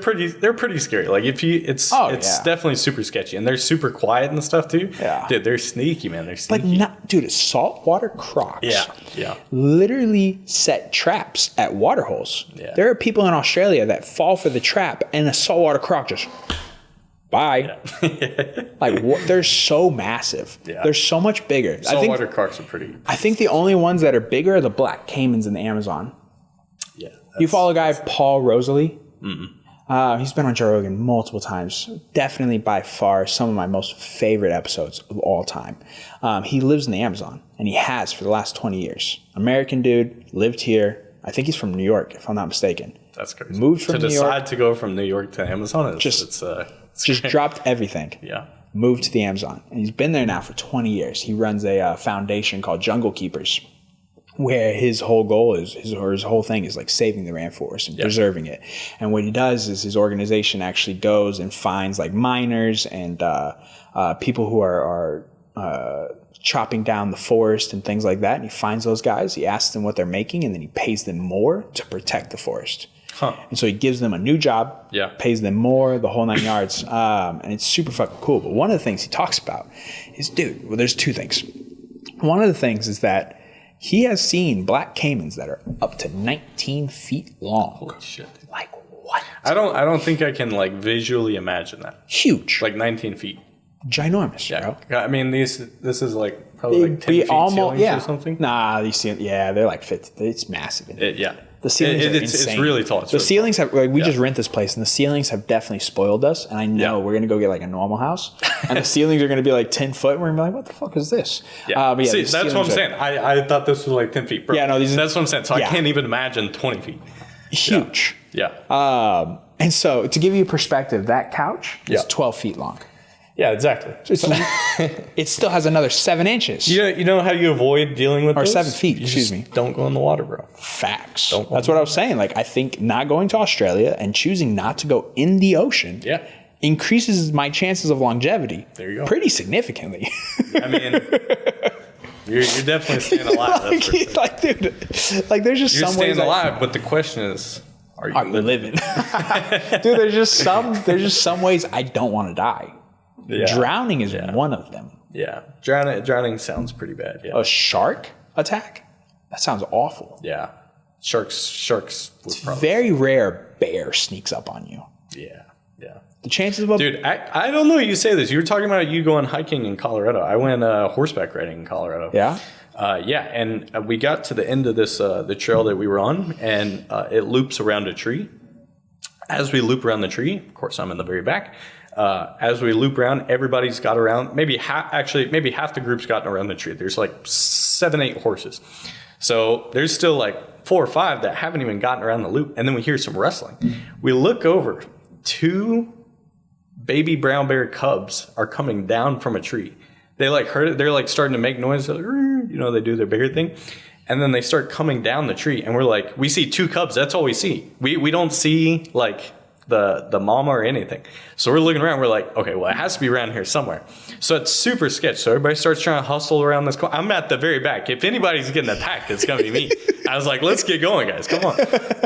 Speaker 3: pretty scary. Like, it's definitely super sketchy, and they're super quiet and stuff too.
Speaker 2: Yeah,
Speaker 3: dude, they're sneaky, man. They're sneaky.
Speaker 2: Dude, saltwater crocs.
Speaker 3: Yeah.
Speaker 2: Literally set traps at water holes. Yeah. There are people in Australia that fall for the trap, and a saltwater croc just. Bye. Yeah. Like, they're so massive. Yeah. They're so much bigger.
Speaker 3: Saltwater crocs are pretty.
Speaker 2: I think the only ones that are bigger are the black caimans in the Amazon.
Speaker 3: Yeah.
Speaker 2: You follow a guy, Paul Rosalie? He's been on Joe Rogan multiple times. Definitely by far some of my most favorite episodes of all time. He lives in the Amazon, and he has for the last 20 years. American dude, lived here. I think he's from New York, if I'm not mistaken.
Speaker 3: That's crazy.
Speaker 2: Moved from New York.
Speaker 3: To decide to go from New York to Amazon,
Speaker 2: just dropped everything.
Speaker 3: Yeah.
Speaker 2: Moved to the Amazon. And he's been there now for 20 years. He runs a foundation called Jungle Keepers, where his whole goal is, his whole thing is like saving the rainforest and preserving it. And what he does is his organization actually goes and finds like miners and people who are chopping down the forest and things like that. And he finds those guys, he asks them what they're making, and then he pays them more to protect the forest. Huh. And so he gives them a new job, pays them more, the whole 9 yards. And it's super fucking cool. But one of the things he talks about is, there's two things. One of the things is that he has seen black caimans that are up to 19 feet long.
Speaker 3: Holy shit.
Speaker 2: Like, what?
Speaker 3: I don't think I can like visually imagine that.
Speaker 2: Huge.
Speaker 3: Like 19 feet.
Speaker 2: Ginormous, bro.
Speaker 3: I mean, this is like probably like 10 feet ceilings or something.
Speaker 2: Nah, these ceilings, they're like 50. It's massive. The ceilings are insane.
Speaker 3: It's really tall.
Speaker 2: The ceilings have, like, we just rent this place, and the ceilings have definitely spoiled us. And I know we're going to go get like a normal house, and the ceilings are going to be like 10 foot. And we're going to be like, what the fuck is this?
Speaker 3: But see, that's what I'm saying. I thought this was like 10 feet. Bro.
Speaker 2: Yeah, no,
Speaker 3: that's what I'm saying. So I can't even imagine 20 feet.
Speaker 2: Huge.
Speaker 3: Yeah.
Speaker 2: And so to give you perspective, that couch is 12 feet long.
Speaker 3: Yeah, exactly.
Speaker 2: It still has another 7 inches.
Speaker 3: You know how you avoid dealing with
Speaker 2: or
Speaker 3: those?
Speaker 2: 7 feet, excuse me.
Speaker 3: Don't go in the water, bro.
Speaker 2: Facts. That's what I was saying. Like, I think not going to Australia and choosing not to go in the ocean increases my chances of longevity.
Speaker 3: There you go.
Speaker 2: Pretty significantly.
Speaker 3: I mean, you're definitely staying alive.
Speaker 2: Dude, like there's just
Speaker 3: you're
Speaker 2: some
Speaker 3: staying
Speaker 2: ways
Speaker 3: alive, but the question is, are you living?
Speaker 2: Dude, there's just some ways I don't want to die. Yeah. Drowning is one of them.
Speaker 3: Yeah. Drowning sounds pretty bad. Yeah.
Speaker 2: A shark attack? That sounds awful.
Speaker 3: Yeah. Sharks.
Speaker 2: It's very rare bear sneaks up on you.
Speaker 3: Yeah. Yeah.
Speaker 2: The chances of
Speaker 3: Dude, I don't know you say this. You were talking about you going hiking in Colorado. I went horseback riding in Colorado.
Speaker 2: Yeah?
Speaker 3: And we got to the end of this the trail that we were on, and it loops around a tree. As we loop around the tree, of course I'm in the very back, As we loop around, everybody's got around. Maybe half the group's gotten around the tree. There's like 7, 8 horses. So there's still like 4 or 5 that haven't even gotten around the loop. And then we hear some rustling. We look over. 2 baby brown bear cubs are coming down from a tree. They like heard it. They're like starting to make noise. Like, they do their bear thing. And then they start coming down the tree. And we're like, we see 2 cubs. That's all we see. We don't see like the mama or anything. So we're looking around. We're like, okay, well, it has to be around here somewhere. So it's super sketch. So everybody starts trying to hustle around this corner. I'm at the very back. If anybody's getting attacked, it's going to be me. I was like, let's get going, guys. Come on.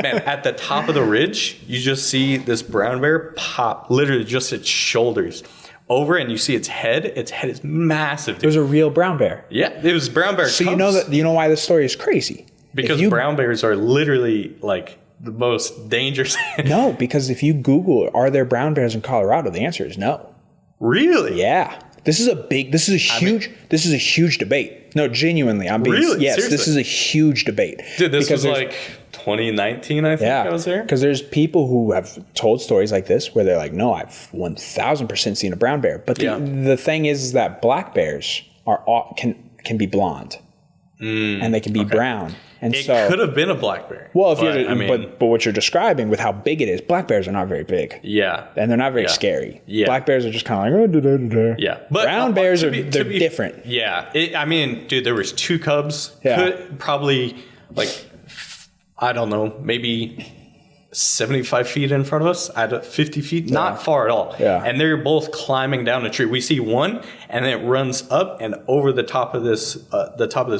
Speaker 3: Man, at the top of the ridge, you just see this brown bear pop literally just its shoulders over, and you see its head. Its head is massive. Dude.
Speaker 2: It was a real brown bear.
Speaker 3: Yeah, it was brown bear.
Speaker 2: So
Speaker 3: cubs.
Speaker 2: you know why this story is crazy?
Speaker 3: Because brown bears are literally like the most dangerous.
Speaker 2: No, because if you Google, are there brown bears in Colorado? The answer is no.
Speaker 3: Really?
Speaker 2: Yeah. This is a huge debate. No, genuinely.
Speaker 3: Really?
Speaker 2: Yes,
Speaker 3: Seriously?
Speaker 2: This is a huge debate.
Speaker 3: Dude, this was like 2019, I think I was there.
Speaker 2: Because there's people who have told stories like this where they're like, no, I've 1000% seen a brown bear. But the thing is that black bears can be blonde. And they can be brown. And
Speaker 3: it could have been a black bear.
Speaker 2: Well, but what you're describing with how big it is, black bears are not very big.
Speaker 3: Yeah.
Speaker 2: And they're not very scary.
Speaker 3: Yeah.
Speaker 2: Black bears are just kind of like,
Speaker 3: yeah.
Speaker 2: But brown bears they're different.
Speaker 3: Yeah. Dude, there was 2 cubs.
Speaker 2: Yeah.
Speaker 3: Probably like, I don't know, maybe 75 feet in front of us, 50 feet, not far at all.
Speaker 2: Yeah.
Speaker 3: And they're both climbing down a tree. We see one, and then it runs up and over the top of this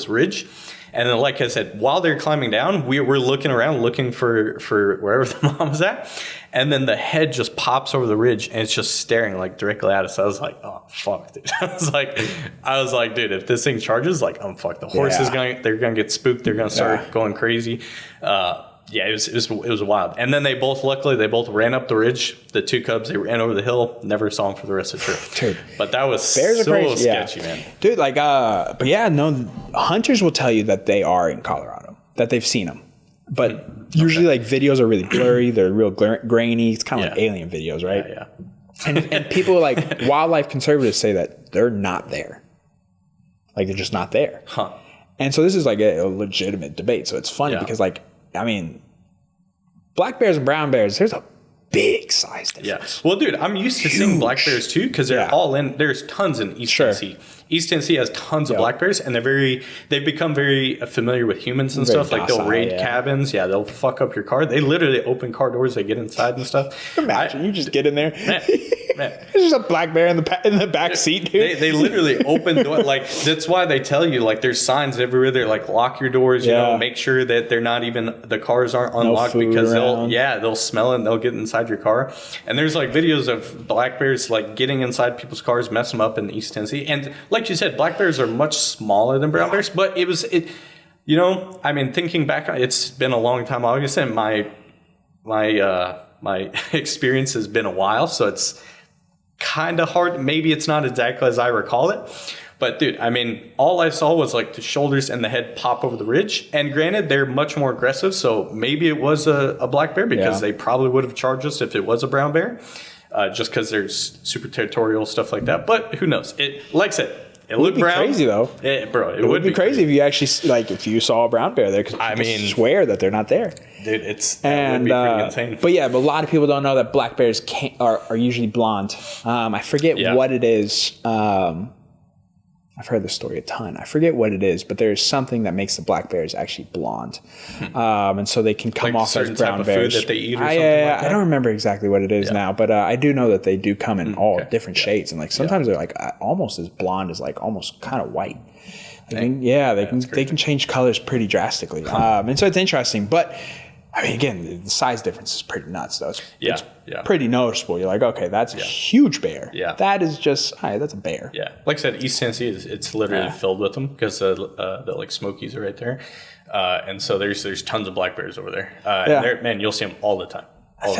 Speaker 3: ridge. And then, like I said, while they're climbing down, we're looking around, looking for wherever the mom was at. And then the head just pops over the ridge, and it's just staring like directly at us. I was like, oh fuck, dude. I was like, dude, if this thing charges, like, I'm fucked. The horse is they're gonna get spooked. They're gonna start going crazy. It was wild. And then luckily they both ran up the ridge. The 2 cubs, they ran over the hill. Never saw them for the rest of the trip. Dude, but that was bears so are crazy. Sketchy, man.
Speaker 2: Dude, like, but yeah, no, hunters will tell you that they are in Colorado, that they've seen them. But usually, like, videos are really blurry. They're real grainy. It's kind of like alien videos, right?
Speaker 3: Yeah.
Speaker 2: And people like wildlife conservatives say that they're not there. Like, they're just not there.
Speaker 3: Huh.
Speaker 2: And so this is like a legitimate debate. So it's funny because, like, I mean, black bears and brown bears, there's a big size difference.
Speaker 3: Yeah. Well, dude, I'm used to seeing black bears too because they're all in. There's tons in East Tennessee. East Tennessee has tons of black bears, and they've become very familiar with humans and stuff. Like, they'll raid cabins. Yeah, they'll fuck up your car. They literally open car doors. They get inside and stuff.
Speaker 2: Imagine you just get in there.
Speaker 3: Man.
Speaker 2: There's just a black bear in the back seat, dude.
Speaker 3: They literally open door. Like, that's why they tell you, like, there's signs everywhere. They're like, lock your doors. You know, make sure that they're not even the cars aren't unlocked because they'll smell it and they'll get inside your car. And there's like videos of black bears like getting inside people's cars, mess them up in East Tennessee. And like you said, black bears are much smaller than brown bears. But I mean, thinking back, it's been a long time. Like I said, my experience has been a while, so it's kind of hard. Maybe it's not exactly as I recall it. But dude, I mean, all I saw was like the shoulders and the head pop over the ridge. And granted, they're much more aggressive. So maybe it was a black bear because they probably would have charged us if it was a brown bear. Just because there's super territorial stuff like that. But who knows? Like I said, it would be
Speaker 2: crazy though.
Speaker 3: It would
Speaker 2: be crazy if you actually if you saw a brown bear there, because people swear that they're not there.
Speaker 3: Dude, would be pretty insane.
Speaker 2: But a lot of people don't know that black bears are usually blonde. I forget what it is. I've heard this story a ton. I forget what it is, but there's something that makes the black bears actually blonde, and so they can come off as brown bears.
Speaker 3: Food that they eat or something like that?
Speaker 2: I don't remember exactly what it is now, but I do know that they do come in all different shades, and like sometimes they're like almost as blonde as like almost kind of white. They can change colors pretty drastically, and so it's interesting. But I mean, again, the size difference is pretty nuts, though. It's pretty noticeable. You're like, okay, that's a huge bear.
Speaker 3: Yeah.
Speaker 2: That is just, that's a bear.
Speaker 3: Yeah. Like I said, East Tennessee it's literally filled with them because the like Smokies are right there. And so there's tons of black bears over there. And man, you'll see them all the time.
Speaker 2: I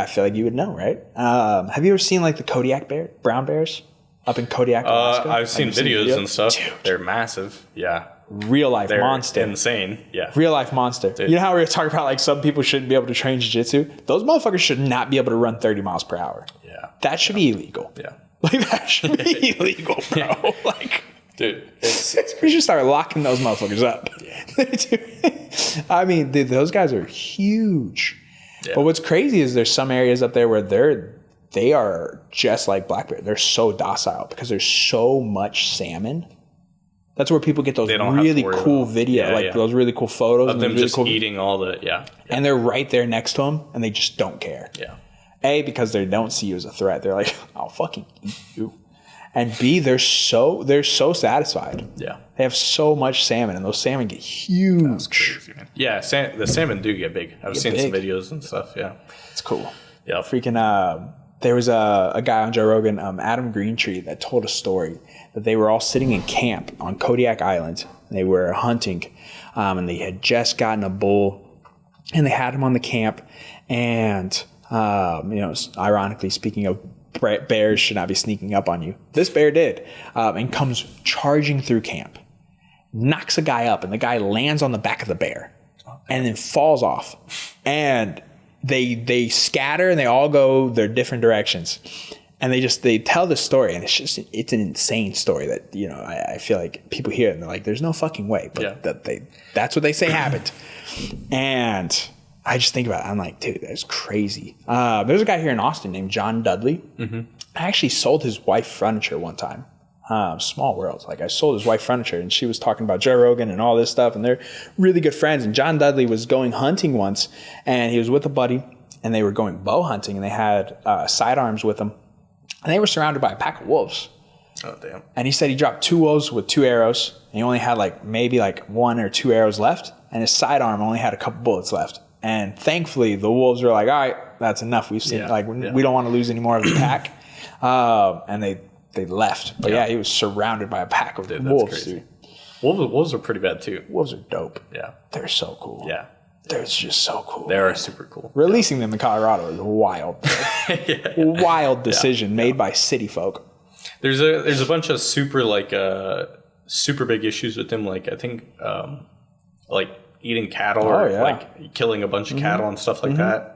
Speaker 2: feel like you would know, right? Have you ever seen like the Kodiak brown bears up in Kodiak, Alaska?
Speaker 3: I've seen videos and stuff. Dude. They're massive. Yeah.
Speaker 2: real life
Speaker 3: They're
Speaker 2: monster.
Speaker 3: insane. Yeah.
Speaker 2: Real life monster. Dude. You know how we were talking about like some people shouldn't be able to train jiu-jitsu? Those motherfuckers should not be able to run 30 miles per hour.
Speaker 3: Yeah.
Speaker 2: That should be illegal.
Speaker 3: Yeah.
Speaker 2: Like that should be illegal, bro. Like,
Speaker 3: dude,
Speaker 2: we should start locking those motherfuckers up. Yeah. I mean, dude, those guys are huge. Yeah. But what's crazy is there's some areas up there where they are just like black bear. They're so docile because there's so much salmon. That's where people get those really cool video, those really cool photos
Speaker 3: of them
Speaker 2: really
Speaker 3: just eating all the
Speaker 2: and they're right there next to them, and they just don't care.
Speaker 3: Yeah.
Speaker 2: A, because they don't see you as a threat. They're like, I'll fucking eat you. And B, they're so satisfied.
Speaker 3: Yeah.
Speaker 2: They have so much salmon, and those salmon get huge.
Speaker 3: That's crazy, man. Yeah, the salmon do get big. I've seen some videos and stuff. Yeah.
Speaker 2: It's cool.
Speaker 3: Yeah.
Speaker 2: Freaking there was a guy on Joe Rogan, Adam Greentree, that told a story that they were all sitting in camp on Kodiak Island. They were hunting, and they had just gotten a bull, and they had him on the camp. And, ironically, speaking of bears should not be sneaking up on you, this bear did, and comes charging through camp, knocks a guy up, and the guy lands on the back of the bear and then falls off. And they scatter and they all go their different directions, and they tell the story, and it's an insane story that I feel like people hear it and they're like, there's no fucking way, but that's what they say happened. And I just think about it, I'm like, dude, that's crazy. There's a guy here in Austin named John Dudley. I actually sold his wife furniture one time. Small world. Like, I sold his wife furniture, and she was talking about Joe Rogan and all this stuff, and they're really good friends. And John Dudley was going hunting once, and he was with a buddy, and they were going bow hunting, and they had sidearms with them, and they were surrounded by a pack of wolves.
Speaker 3: Oh, damn.
Speaker 2: And he said he dropped 2 wolves with 2 arrows, and he only had maybe 1 or 2 arrows left, and his sidearm only had a couple bullets left. And thankfully, the wolves were like, all right, that's enough. We've seen, we don't want to lose any more of the pack. And they left. But he was surrounded by a pack of wolves. Dude.
Speaker 3: Wolves are pretty bad too.
Speaker 2: Wolves are dope.
Speaker 3: Yeah.
Speaker 2: They're so cool.
Speaker 3: Yeah.
Speaker 2: They're just so cool.
Speaker 3: They are super cool.
Speaker 2: Releasing them in Colorado is wild. Wild decision made by city folk.
Speaker 3: There's a bunch of super big issues with them. Like, I think eating cattle or killing a bunch of cattle and stuff like that.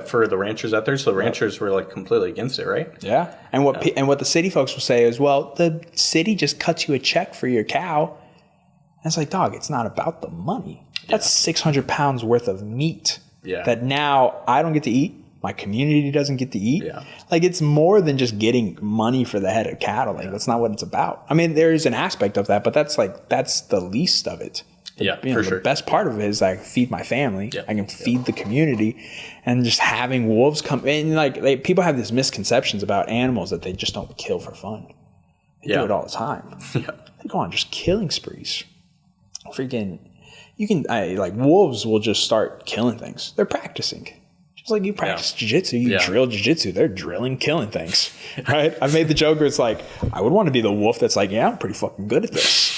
Speaker 3: For the ranchers out there. So the ranchers were completely against it, right?
Speaker 2: Yeah. And what the city folks will say is, well, the city just cuts you a check for your cow. And it's like, dog, it's not about the money. That's 600 pounds worth of meat that now I don't get to eat. My community doesn't get to eat. Yeah. It's more than just getting money for the head of cattle. That's not what it's about. I mean, there is an aspect of that, but that's the least of it. For sure. The best part of it is I can feed my family. Yeah. I can feed the community, and just having wolves come in. People have these misconceptions about animals that they just don't kill for fun. They do it all the time. Yeah. They go on just killing sprees. Freaking, wolves will just start killing things. They're practicing. Just like you practice jiu-jitsu, you drill jiu-jitsu, they're drilling, killing things, right? I've made the joke where it's like, I would want to be the wolf that's like, I'm pretty fucking good at this.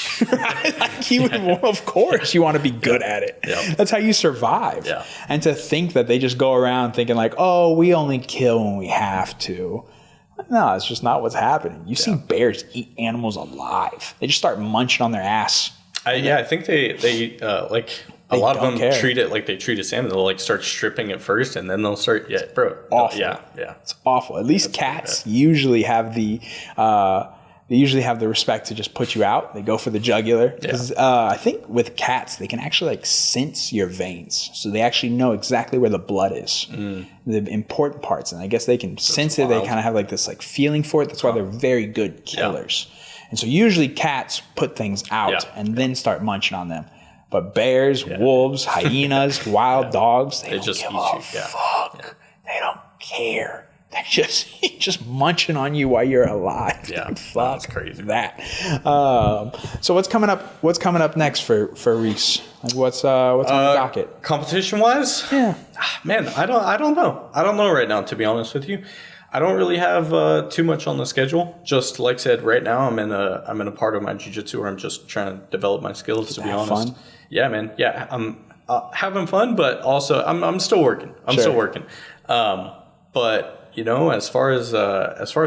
Speaker 2: Of course you want to be good at it. Yeah. That's how you survive. Yeah. And to think that they just go around thinking we only kill when we have to. No, it's just not what's happening. You see bears eat animals alive. They just start munching on their ass.
Speaker 3: I think they a lot of them treat it like they treat a salmon. They'll start stripping it first, and then they'll start. Yeah, bro.
Speaker 2: Awful.
Speaker 3: Yeah.
Speaker 2: It's awful. At least cats usually have the respect to just put you out. They go for the jugular. Because I think with cats, they can actually sense your veins, so they actually know exactly where the blood is, the important parts, and I guess they can sense it. They kind of have this feeling for it. That's why they're very good killers. And so usually cats put things out and then start munching on them. But bears, wolves, hyenas, wild dogs, they don't
Speaker 3: just
Speaker 2: give
Speaker 3: eat
Speaker 2: a
Speaker 3: you.
Speaker 2: fuck. Yeah. They don't care. They're just munching on you while you're alive.
Speaker 3: Yeah,
Speaker 2: fuck
Speaker 3: that's crazy.
Speaker 2: That. So what's coming up? What's coming up next for Reese? What's on the docket?
Speaker 3: Competition wise?
Speaker 2: Yeah,
Speaker 3: man, I don't know. I don't know right now, to be honest with you. I don't really have too much on the schedule. Just like I said, right now I'm in a part of my jiu-jitsu where I'm just trying to develop my skills. To be honest, fun. Yeah, man. Yeah, I'm having fun, but also I'm still working. Still working. But as far as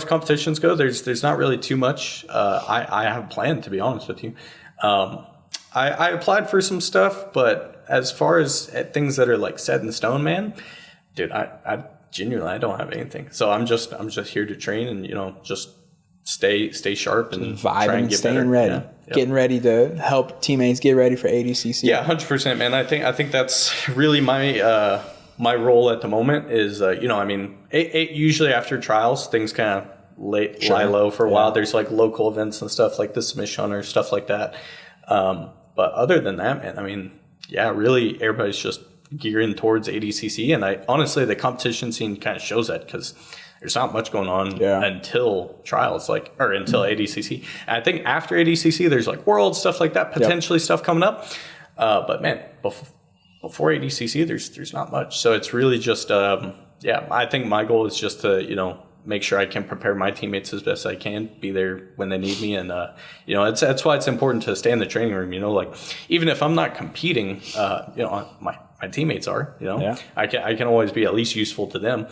Speaker 3: competitions go, there's not really too much I have planned, to be honest with you. I applied for some stuff, but as far as things that are like set in stone, man, dude, I genuinely, I don't have anything. So I'm just here to train and, you know, just stay sharp and
Speaker 2: vibing
Speaker 3: try
Speaker 2: and
Speaker 3: get
Speaker 2: staying
Speaker 3: better.
Speaker 2: ready.
Speaker 3: Yeah.
Speaker 2: Getting ready to help teammates get ready for ADCC.
Speaker 3: Yeah, 100%, man. I think that's really my my role at the moment is, you know, I mean, usually after trials, things kind of lie low for a while. There's like local events and stuff like the Submission or stuff like that. But other than that, man, I mean, yeah, really everybody's just gearing towards ADCC. And honestly, the competition scene kind of shows that because there's not much going on until trials, or until ADCC. And I think after ADCC, there's like world stuff like that, potentially stuff coming up. But man, before ADCC, there's not much. So it's really just, I think my goal is just to, you know, make sure I can prepare my teammates as best I can, be there when they need me. And, you know, that's why it's important to stay in the training room, you know, like even if I'm not competing, you know, my teammates are, you know, I can always be at least useful to them.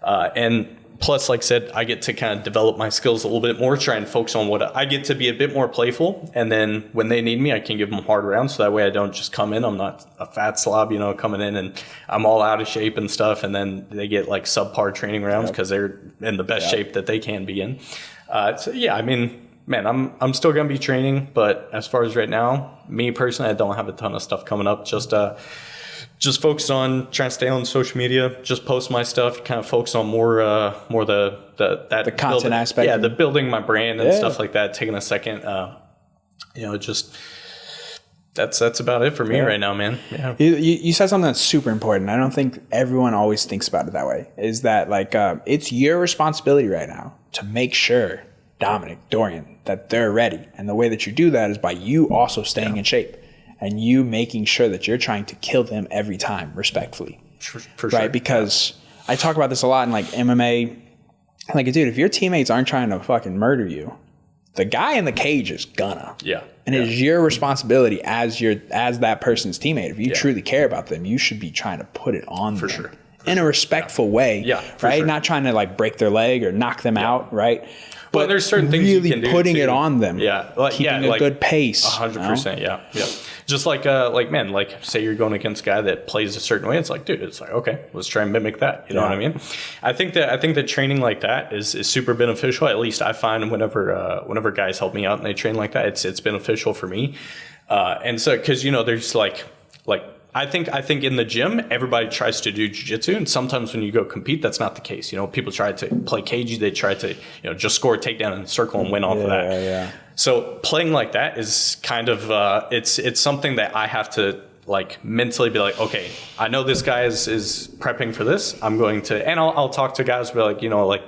Speaker 3: And plus, like I said, I get to kind of develop my skills a little bit more, try and focus on what I get to be a bit more playful. And then when they need me, I can give them hard rounds. So that way I don't just come in. I'm not a fat slob, you know, coming in and I'm all out of shape and stuff. And then they get like subpar training rounds because they're in the best shape that they can be in. So yeah, I mean, man, I'm still going to be training. But as far as right now, me personally, I don't have a ton of stuff coming up. Just focus on trying to stay on social media, just post my stuff, kind of focus on more the
Speaker 2: content aspect.
Speaker 3: Yeah, the building my brand and stuff like that, taking a second, you know, just that's about it for me right now, man. Yeah.
Speaker 2: You said something that's super important. I don't think everyone always thinks about it that way, is that like it's your responsibility right now to make sure Dorian, that they're ready. And the way that you do that is by you also staying in shape. And you making sure that you're trying to kill them every time, respectfully.
Speaker 3: For
Speaker 2: right?
Speaker 3: Sure.
Speaker 2: Because I talk about this a lot in like MMA. Like, dude, if your teammates aren't trying to fucking murder you, the guy in the cage is gonna.
Speaker 3: Yeah.
Speaker 2: And it's your responsibility as that person's teammate. If you truly care about them, you should be trying to put it on them.
Speaker 3: Sure.
Speaker 2: In a respectful way.
Speaker 3: Yeah.
Speaker 2: Right?
Speaker 3: Sure.
Speaker 2: Not trying to like break their leg or knock them out, right?
Speaker 3: But there's certain things
Speaker 2: really
Speaker 3: you can do
Speaker 2: putting
Speaker 3: too.
Speaker 2: it on them.
Speaker 3: Yeah.
Speaker 2: Keeping a good pace.
Speaker 3: 100%. You know? Yeah. Just like man, like say you're going against a guy that plays a certain way. It's like, dude, it's like, okay, let's try and mimic that. You know what I mean? I think that training like that is super beneficial. At least I find whenever guys help me out and they train like that, it's beneficial for me. And so, cause you know, there's like, I think in the gym, everybody tries to do jiu-jitsu, and sometimes when you go compete, that's not the case. You know, people try to play cagey, they try to, you know, just score a takedown and circle and win off of that.
Speaker 2: Yeah.
Speaker 3: So playing like that is kind of, it's something that I have to like mentally be like, okay, I know this guy is prepping for this. I'm going to, and I'll talk to guys, be like, you know, like,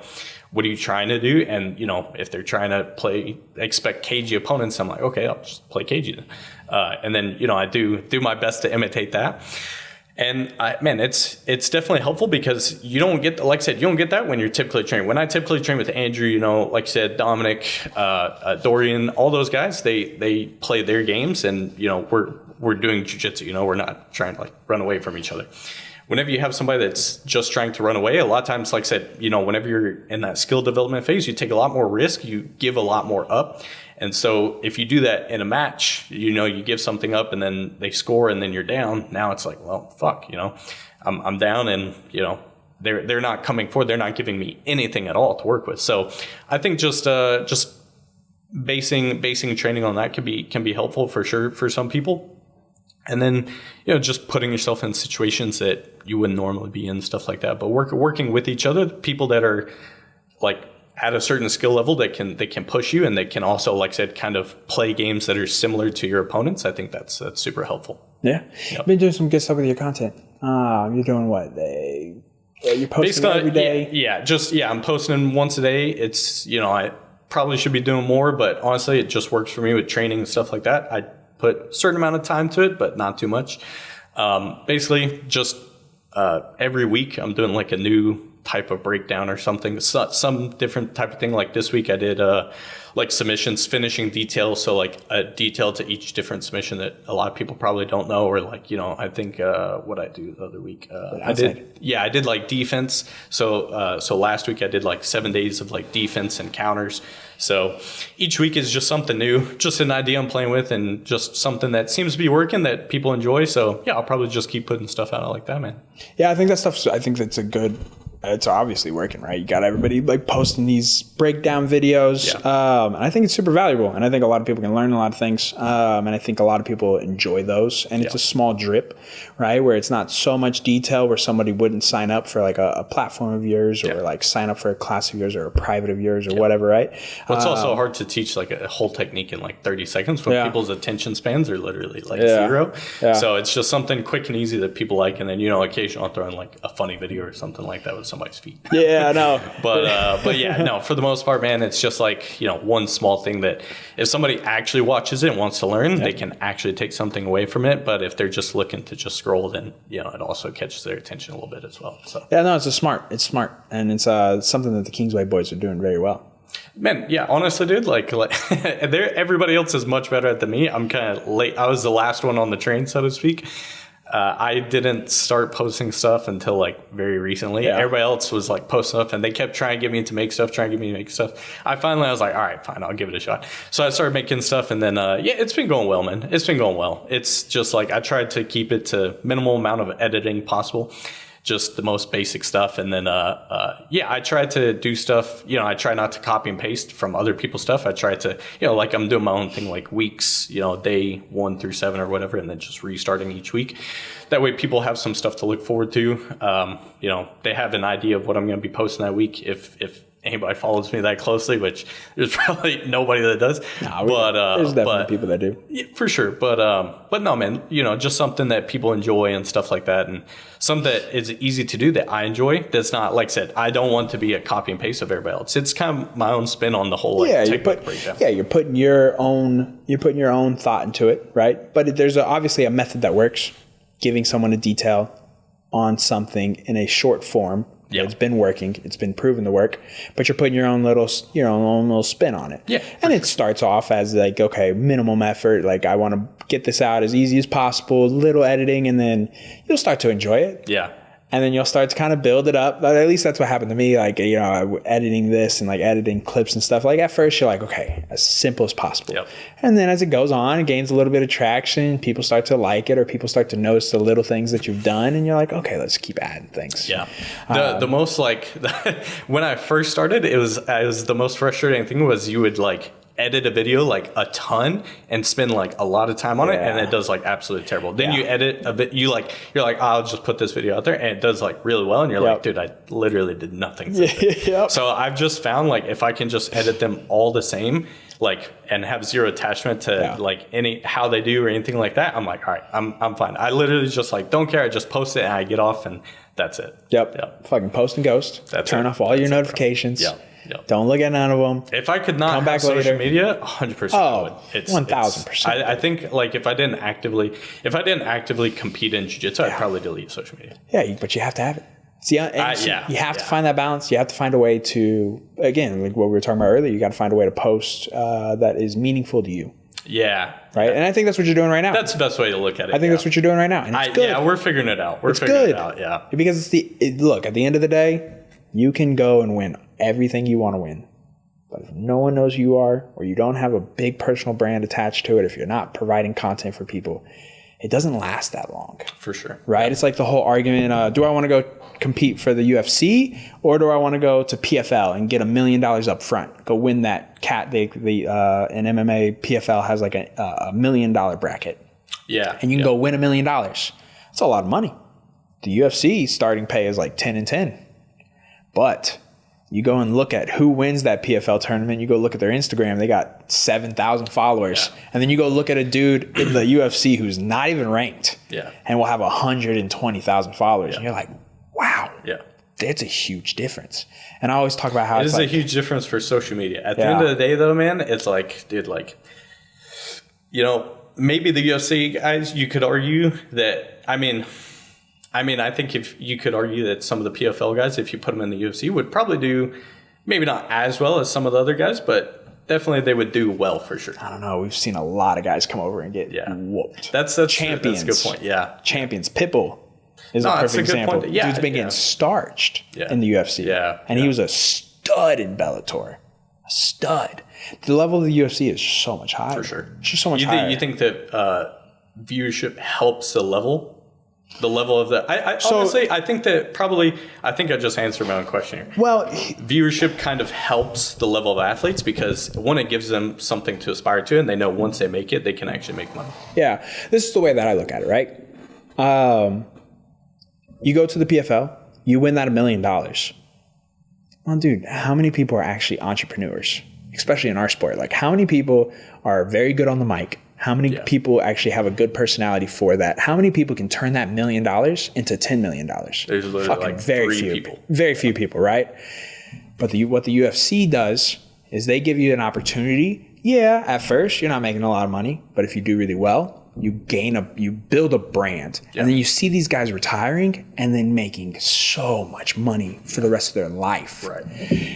Speaker 3: what are you trying to do? And, you know, if they're trying to expect cagey opponents, I'm like, okay, I'll just play cagey. And then, you know, I do my best to imitate that. And it's definitely helpful because you don't get, like I said, you don't get that when you're typically training. When I typically train with Andrew, you know, like I said, Dominic, Dorian, all those guys, they play their games, and, you know, we're doing jiu-jitsu, you know, we're not trying to like run away from each other. Whenever you have somebody that's just trying to run away, a lot of times, like I said, you know, whenever you're in that skill development phase, you take a lot more risk, you give a lot more up. And so if you do that in a match, you know, you give something up and then they score and then you're down. Now it's like, well, fuck, you know, I'm down, and, you know, they're not coming forward. They're not giving me anything at all to work with. So I think just basing training on that can be helpful for sure for some people. And then, you know, just putting yourself in situations that you wouldn't normally be in, stuff like that. But working with each other, people that are like at a certain skill level that can push you, and they can also, like I said, kind of play games that are similar to your opponents. I think that's super helpful.
Speaker 2: Yeah. Yep. You've been doing some good stuff with your content. You're doing what? You're posting basically, every day?
Speaker 3: I'm posting once a day. It's, you know, I probably should be doing more, but honestly, it just works for me with training and stuff like that. I put a certain amount of time to it, but not too much. Basically, just every week I'm doing like a new type of breakdown or something, some different type of thing. Like this week I did like submissions, finishing details, so like a detail to each different submission that a lot of people probably don't know, or like, you know, I think what I do the other week, I did like defense. So last week I did like 7 days of like defense and counters. So each week is just something new, just an idea I'm playing with, and just something that seems to be working that people enjoy. So yeah, I'll probably just keep putting stuff out like that, man.
Speaker 2: Yeah, I think that's a good, it's obviously working, right? You got everybody like posting these breakdown videos. Yeah. And I think it's super valuable. And I think a lot of people can learn a lot of things. And I think a lot of people enjoy those. And it's a small drip, right? Where it's not so much detail where somebody wouldn't sign up for like a platform of yours, or like sign up for a class of yours or a private of yours or whatever, right?
Speaker 3: Well, it's also hard to teach like a whole technique in like 30 seconds when people's attention spans are literally like zero. Yeah. So it's just something quick and easy that people like. And then, you know, occasionally I'll throw in like a funny video or something like that with somebody's feet.
Speaker 2: Yeah, I know.
Speaker 3: But yeah, no, for the most part, man, it's just like, you know, one small thing that if somebody actually watches it and wants to learn, they can actually take something away from it. But if they're just looking to just scroll, then, you know, it also catches their attention a little bit as well. So
Speaker 2: yeah, no, it's smart. And it's something that the Kingsway boys are doing very well.
Speaker 3: Man, yeah, honestly, dude, like everybody else is much better at than me. I'm kind of late. I was the last one on the train, so to speak. I didn't start posting stuff until like very recently. Yeah. Everybody else was like posting stuff, and they kept trying to get me to make stuff, I was like, all right, fine, I'll give it a shot. So I started making stuff, and then, it's been going well, man. It's been going well. It's just like I tried to keep it to minimal amount of editing possible. Just the most basic stuff. And then, I try to do stuff, you know, I try not to copy and paste from other people's stuff. I try to, you know, like I'm doing my own thing, like weeks, you know, day 1 through 7 or whatever, and then just restarting each week. That way people have some stuff to look forward to. You know, they have an idea of what I'm going to be posting that week. If anybody follows me that closely, which there's probably nobody that does. No,
Speaker 2: there's definitely people that do.
Speaker 3: Yeah, for sure. But no, man, you know, just something that people enjoy and stuff like that. And something that is easy to do that I enjoy. That's not, like I said, I don't want to be a copy and paste of everybody else. It's kind of my own spin on the whole breakdown.
Speaker 2: Yeah, you're putting your own thought into it, right? But there's obviously a method that works. Giving someone a detail on something in a short form. Yeah. It's been working. It's been proven to work, but you're putting your own little spin on it.
Speaker 3: Yeah.
Speaker 2: And it starts off as like, okay, minimum effort. Like I want to get this out as easy as possible, little editing, and then you'll start to enjoy it.
Speaker 3: Yeah.
Speaker 2: And then you'll start to kind of build it up. But at least that's what happened to me. Like, you know, editing this and like editing clips and stuff. Like at first you're like, okay, as simple as possible. Yep. And then as it goes on, it gains a little bit of traction. People start to like it, or people start to notice the little things that you've done. And you're like, okay, let's keep adding things.
Speaker 3: Yeah. The most like, when I first started, it was the most frustrating thing was you would like edit a video like a ton and spend like a lot of time on it, and it does like absolutely terrible. Then you edit a bit, you're like, I'll just put this video out there, and it does like really well, and you're like, dude, I literally did nothing. So I've just found like if I can just edit them all the same, like, and have zero attachment to like how they do or anything like that, I'm like, all right, I'm fine. I literally just like don't care. I just post it and I get off, and that's it.
Speaker 2: Yep. Fucking post and ghost. Turn off all your notifications.
Speaker 3: Yep.
Speaker 2: Don't look at none of them.
Speaker 3: If I could not come back social later. Media, 100%.
Speaker 2: Oh, 1,000%.
Speaker 3: I think like if I didn't actively compete in jiu-jitsu, I'd probably delete social media.
Speaker 2: Yeah, but you have to have it. See, you have to find that balance. You have to find a way to, again, like what we were talking about earlier, you got to find a way to post that is meaningful to you.
Speaker 3: Yeah.
Speaker 2: Right. And I think that's what you're doing right now.
Speaker 3: That's the best way to look at it.
Speaker 2: I think that's what you're doing right now. And it's good.
Speaker 3: Yeah, we're figuring it out. Yeah.
Speaker 2: Because look, at the end of the day, you can go and win everything you want to win. But if no one knows who you are, or you don't have a big personal brand attached to it, if you're not providing content for people, it doesn't last that long.
Speaker 3: For sure.
Speaker 2: Right? Yeah. It's like the whole argument, do I want to go compete for the UFC, or do I want to go to PFL and get $1 million up front? Go win that in MMA, PFL has like a $1 million bracket.
Speaker 3: Yeah.
Speaker 2: And you can go win $1 million. That's a lot of money. The UFC starting pay is like 10 and 10. But you go and look at who wins that PFL tournament. You go look at their Instagram. They got 7,000 followers. Yeah. And then you go look at a dude in the UFC who's not even ranked and will have 120,000 followers. Yeah. And you're like, wow.
Speaker 3: Yeah.
Speaker 2: That's a huge difference. And I always talk about how
Speaker 3: it is a huge difference for social media. At the end of the day, though, man, it's like, dude, like, you know, maybe the UFC guys, you could argue that, I mean, I mean, I think if you could argue that some of the PFL guys, if you put them in the UFC, would probably do maybe not as well as some of the other guys, but definitely they would do well for sure.
Speaker 2: I don't know. We've seen a lot of guys come over and get whooped.
Speaker 3: That's
Speaker 2: champions.
Speaker 3: That's a good point. Yeah.
Speaker 2: Champions. Pitbull is a perfect example. Yeah, dude's been getting starched in the UFC.
Speaker 3: Yeah.
Speaker 2: And he was a stud in Bellator. A stud. The level of the UFC is so much higher.
Speaker 3: For sure.
Speaker 2: It's just so much higher.
Speaker 3: You think that viewership helps the level? The level of that. Honestly, I think that probably, I think I just answered my own question here.
Speaker 2: Well,
Speaker 3: viewership kind of helps the level of athletes because one, it gives them something to aspire to, and they know once they make it, they can actually make money.
Speaker 2: Yeah. This is the way that I look at it, right? You go to the PFL, you win that $1 million. Well, dude, how many people are actually entrepreneurs, especially in our sport? Like, how many people are very good on the mic? How many people actually have a good personality for that? How many people can turn that $1 million into $10 million?
Speaker 3: There's literally like
Speaker 2: very few people. Very few people, right? But what the UFC does is they give you an opportunity. Yeah, at first you're not making a lot of money, but if you do really well, you build a brand, and then you see these guys retiring and then making so much money for the rest of their life.
Speaker 3: Right.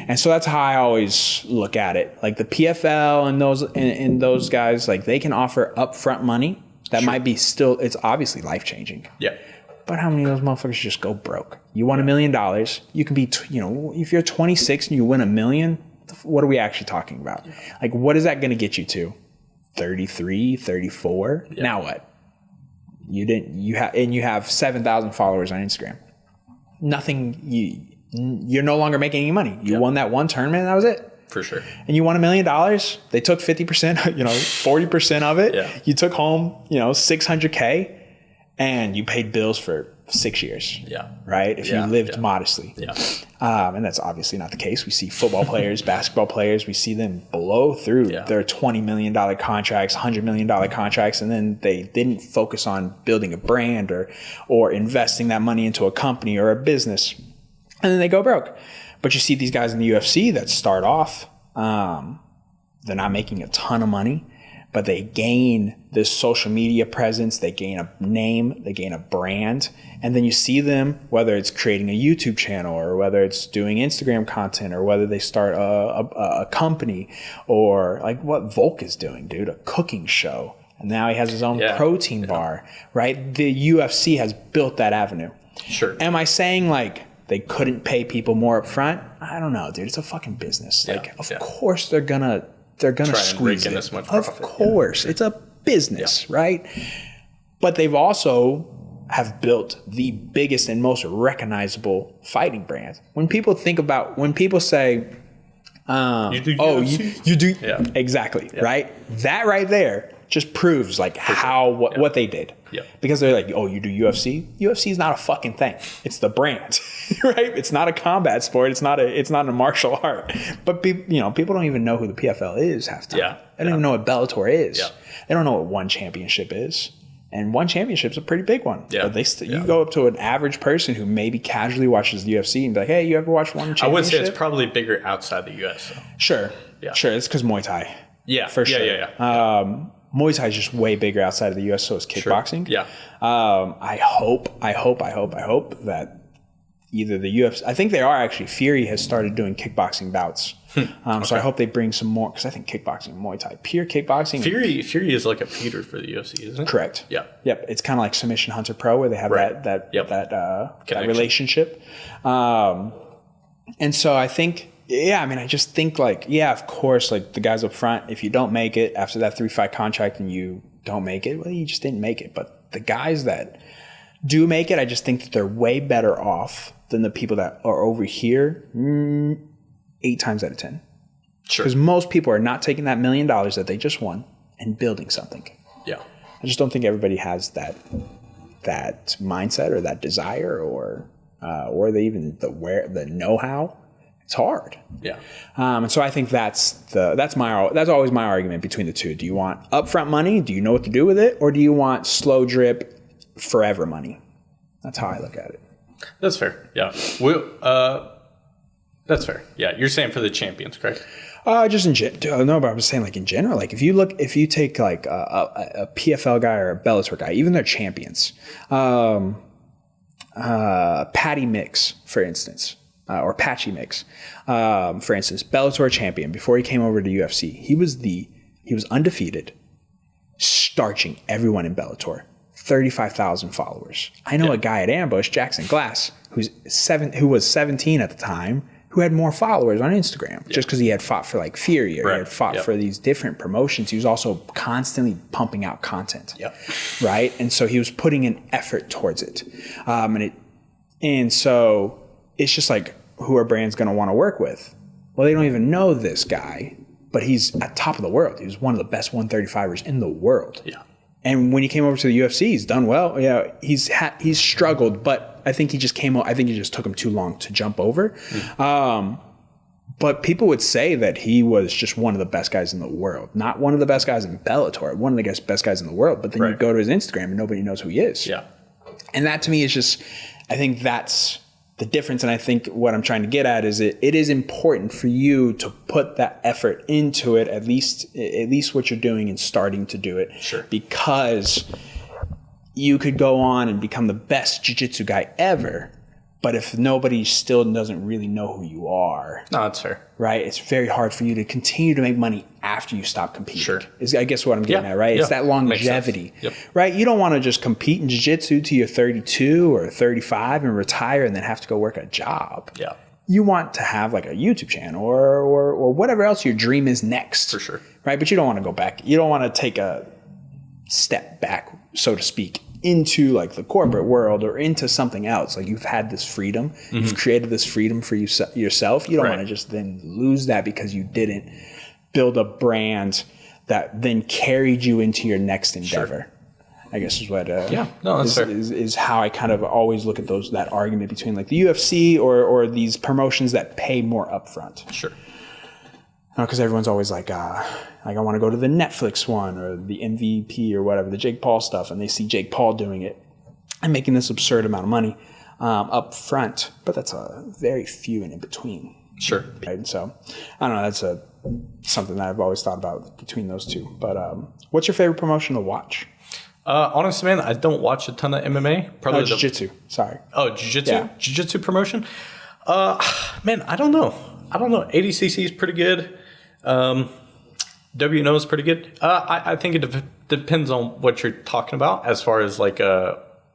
Speaker 2: And so that's how I always look at it. Like the PFL and those guys, like they can offer upfront money that might be it's obviously life changing.
Speaker 3: Yeah.
Speaker 2: But how many of those motherfuckers just go broke? You won $1 million. You can be, if you're 26 and you win $1 million, what are we actually talking about? Like, what is that going to get you to? 33, 34. Yeah. Now what? You have 7,000 followers on Instagram. Nothing. You're no longer making any money. You won that one tournament, and that was it.
Speaker 3: For sure.
Speaker 2: And you won $1 million. They took 50%, 40% of it. Yeah. You took home, $600K, and you paid bills for 6 years.
Speaker 3: Yeah.
Speaker 2: Right? If you lived modestly.
Speaker 3: Yeah.
Speaker 2: And that's obviously not the case. We see football players, basketball players, we see them blow through their $20 million contracts, $100 million contracts, and then they didn't focus on building a brand or investing that money into a company or a business. And then they go broke. But you see these guys in the UFC that start off, they're not making a ton of money, but they gain this social media presence, they gain a name, they gain a brand, and then you see them, whether it's creating a YouTube channel or whether it's doing Instagram content or whether they start a company or like what Volk is doing, dude, a cooking show. And now he has his own protein bar, right? The UFC has built that avenue.
Speaker 3: Sure.
Speaker 2: Am I saying like they couldn't pay people more up front? I don't know, dude. It's a fucking business. Like, of course they're gonna squeeze it.
Speaker 3: As much profit.
Speaker 2: Of course. It's a business, right? But they've also have built the biggest and most recognizable fighting brand. When people say,
Speaker 3: you do UFC?
Speaker 2: you do, exactly, right? That right there just proves like what they did.
Speaker 3: Yeah.
Speaker 2: Because they're like, oh, you do UFC? UFC is not a fucking thing. It's the brand, right? It's not a combat sport. It's not a martial art. But people don't even know who the PFL is half the time.
Speaker 3: Yeah.
Speaker 2: They don't even know what Bellator is.
Speaker 3: Yeah.
Speaker 2: They don't know what one championship is. And one championship's a pretty big one.
Speaker 3: Yeah.
Speaker 2: But you go up to an average person who maybe casually watches the UFC and be like, hey, you ever watch one championship?
Speaker 3: I would say it's probably bigger outside the US, though.
Speaker 2: Sure.
Speaker 3: Yeah.
Speaker 2: Sure. It's because Muay Thai.
Speaker 3: Yeah.
Speaker 2: For sure.
Speaker 3: Yeah.
Speaker 2: Muay Thai is just way bigger outside of the US, so is kickboxing.
Speaker 3: Sure. Yeah.
Speaker 2: I hope that either the UFC, I think they are actually, Fury has started doing kickboxing bouts. So I hope they bring some more, because I think kickboxing and Muay Thai, pure kickboxing.
Speaker 3: Fury is like a Peter for the UFC, isn't it?
Speaker 2: Correct.
Speaker 3: Yeah.
Speaker 2: Yep. It's kind of like Submission Hunter Pro, where they have that relationship. And so I think, I just think like, of course, like the guys up front, if you don't make it after that 3-fight contract and you don't make it, well, you just didn't make it. But the guys that do make it, I just think that they're way better off than the people that are over here 8 times out of 10.
Speaker 3: Sure.
Speaker 2: Because most people are not taking that $1 million that they just won and building something.
Speaker 3: Yeah.
Speaker 2: I just don't think everybody has that mindset or that desire or the know-how. It's hard.
Speaker 3: Yeah.
Speaker 2: And so I think that's always my argument between the two. Do you want upfront money? Do you know what to do with it? Or do you want slow drip forever money? That's how I look at it.
Speaker 3: That's fair. Yeah. That's fair. Yeah. You're saying for the champions, correct?
Speaker 2: Just in general. No, but I was saying like in general, like if you take like a PFL guy or a Bellator guy, even their champions, Patty Mix, for instance, or Patchy Mix, for instance, Bellator champion before he came over to UFC. He was undefeated, starching everyone in Bellator. 35,000 followers. I know a guy at Ambush, Jackson Glass, who was 17 at the time, who had more followers on Instagram just because he had fought for like Fury or he had fought for these different promotions. He was also constantly pumping out content, right? And so he was putting an effort towards it. And so it's just like, who are brands going to want to work with? Well, they don't even know this guy, but he's at top of the world. He was one of the best 135ers in the world. Yeah. And when he came over to the UFC, he's done well. Yeah, he's struggled, but I think he just took him too long to jump over. But people would say that he was just one of the best guys in the world, not one of the best guys in Bellator, one of the best guys in the world. But then you go to his Instagram and nobody knows who he is. Yeah, and that to me is just, I think that's the difference. And I think what I'm trying to get at is it is important for you to put that effort into it, at least what you're doing and starting to do it. Sure. Because you could go on and become the best jiu-jitsu guy ever, but if nobody still doesn't really know who you are.
Speaker 3: No, that's fair.
Speaker 2: Right? It's very hard for you to continue to make money after you stop competing. Sure. Is I guess what I'm getting at, right? It's that longevity. Right? You don't want to just compete in jiu-jitsu till you're 32 or 35 and retire and then have to go work a job. Yeah. You want to have like a YouTube channel or whatever else your dream is next.
Speaker 3: For sure.
Speaker 2: Right? But you don't want to go back. You don't want to take a step back, so to speak, into like the corporate world or into something else. Like you've had this freedom, you've created this freedom for yourself. You don't want to just then lose that because you didn't build a brand that then carried you into your next endeavor. Sure. I guess is what is how I kind of always look at that argument between like the UFC or these promotions that pay more upfront. Sure. Because everyone's always like I want to go to the Netflix one or the MVP or whatever, the Jake Paul stuff, and they see Jake Paul doing it and making this absurd amount of money up front, but that's a very few and in between. Sure. Right? And so I don't know. That's something that I've always thought about between those two. But what's your favorite promotion to watch?
Speaker 3: Honestly, man, I don't watch a ton of MMA. Probably
Speaker 2: jiu-jitsu. Sorry.
Speaker 3: Oh, jiu-jitsu? Yeah. Jiu-jitsu promotion? Man, I don't know. ADCC is pretty good. WNO is pretty good. I think it depends on what you're talking about as far as like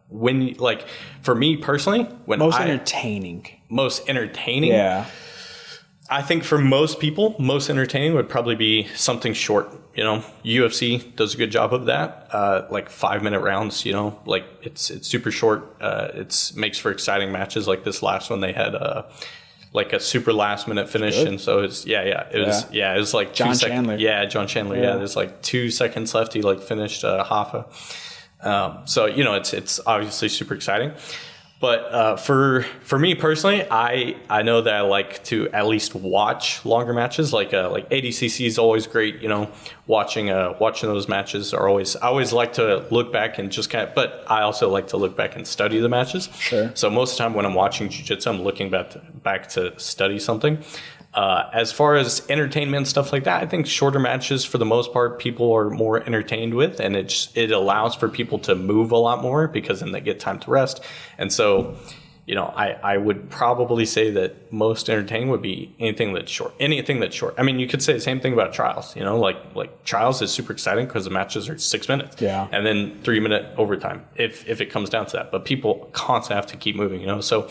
Speaker 3: when like for me personally
Speaker 2: most entertaining.
Speaker 3: Yeah. I think for most people, most entertaining would probably be something short. You know, UFC does a good job of that. Like 5-minute rounds. You know, like it's super short. It makes for exciting matches. Like this last one, they had like a super last minute finish, and so it was like
Speaker 2: John Chandler.
Speaker 3: John Chandler. Yeah, there's like 2 seconds left. He like finished Hoffa. So you know, it's obviously super exciting. But for me personally, I know that I like to at least watch longer matches. Like ADCC is always great. You know, watching those matches I always like to look back and just but I also like to look back and study the matches. Sure. So most of the time when I'm watching jiu-jitsu, I'm looking back to study something. As far as entertainment and stuff like that, I think shorter matches for the most part people are more entertained with, and it allows for people to move a lot more because then they get time to rest. And so, you know, I would probably say that most entertaining would be anything that's short. I mean, you could say the same thing about trials. You know, like trials is super exciting because the matches are 6 minutes, and then 3-minute overtime if it comes down to that. But people constantly have to keep moving. You know, so.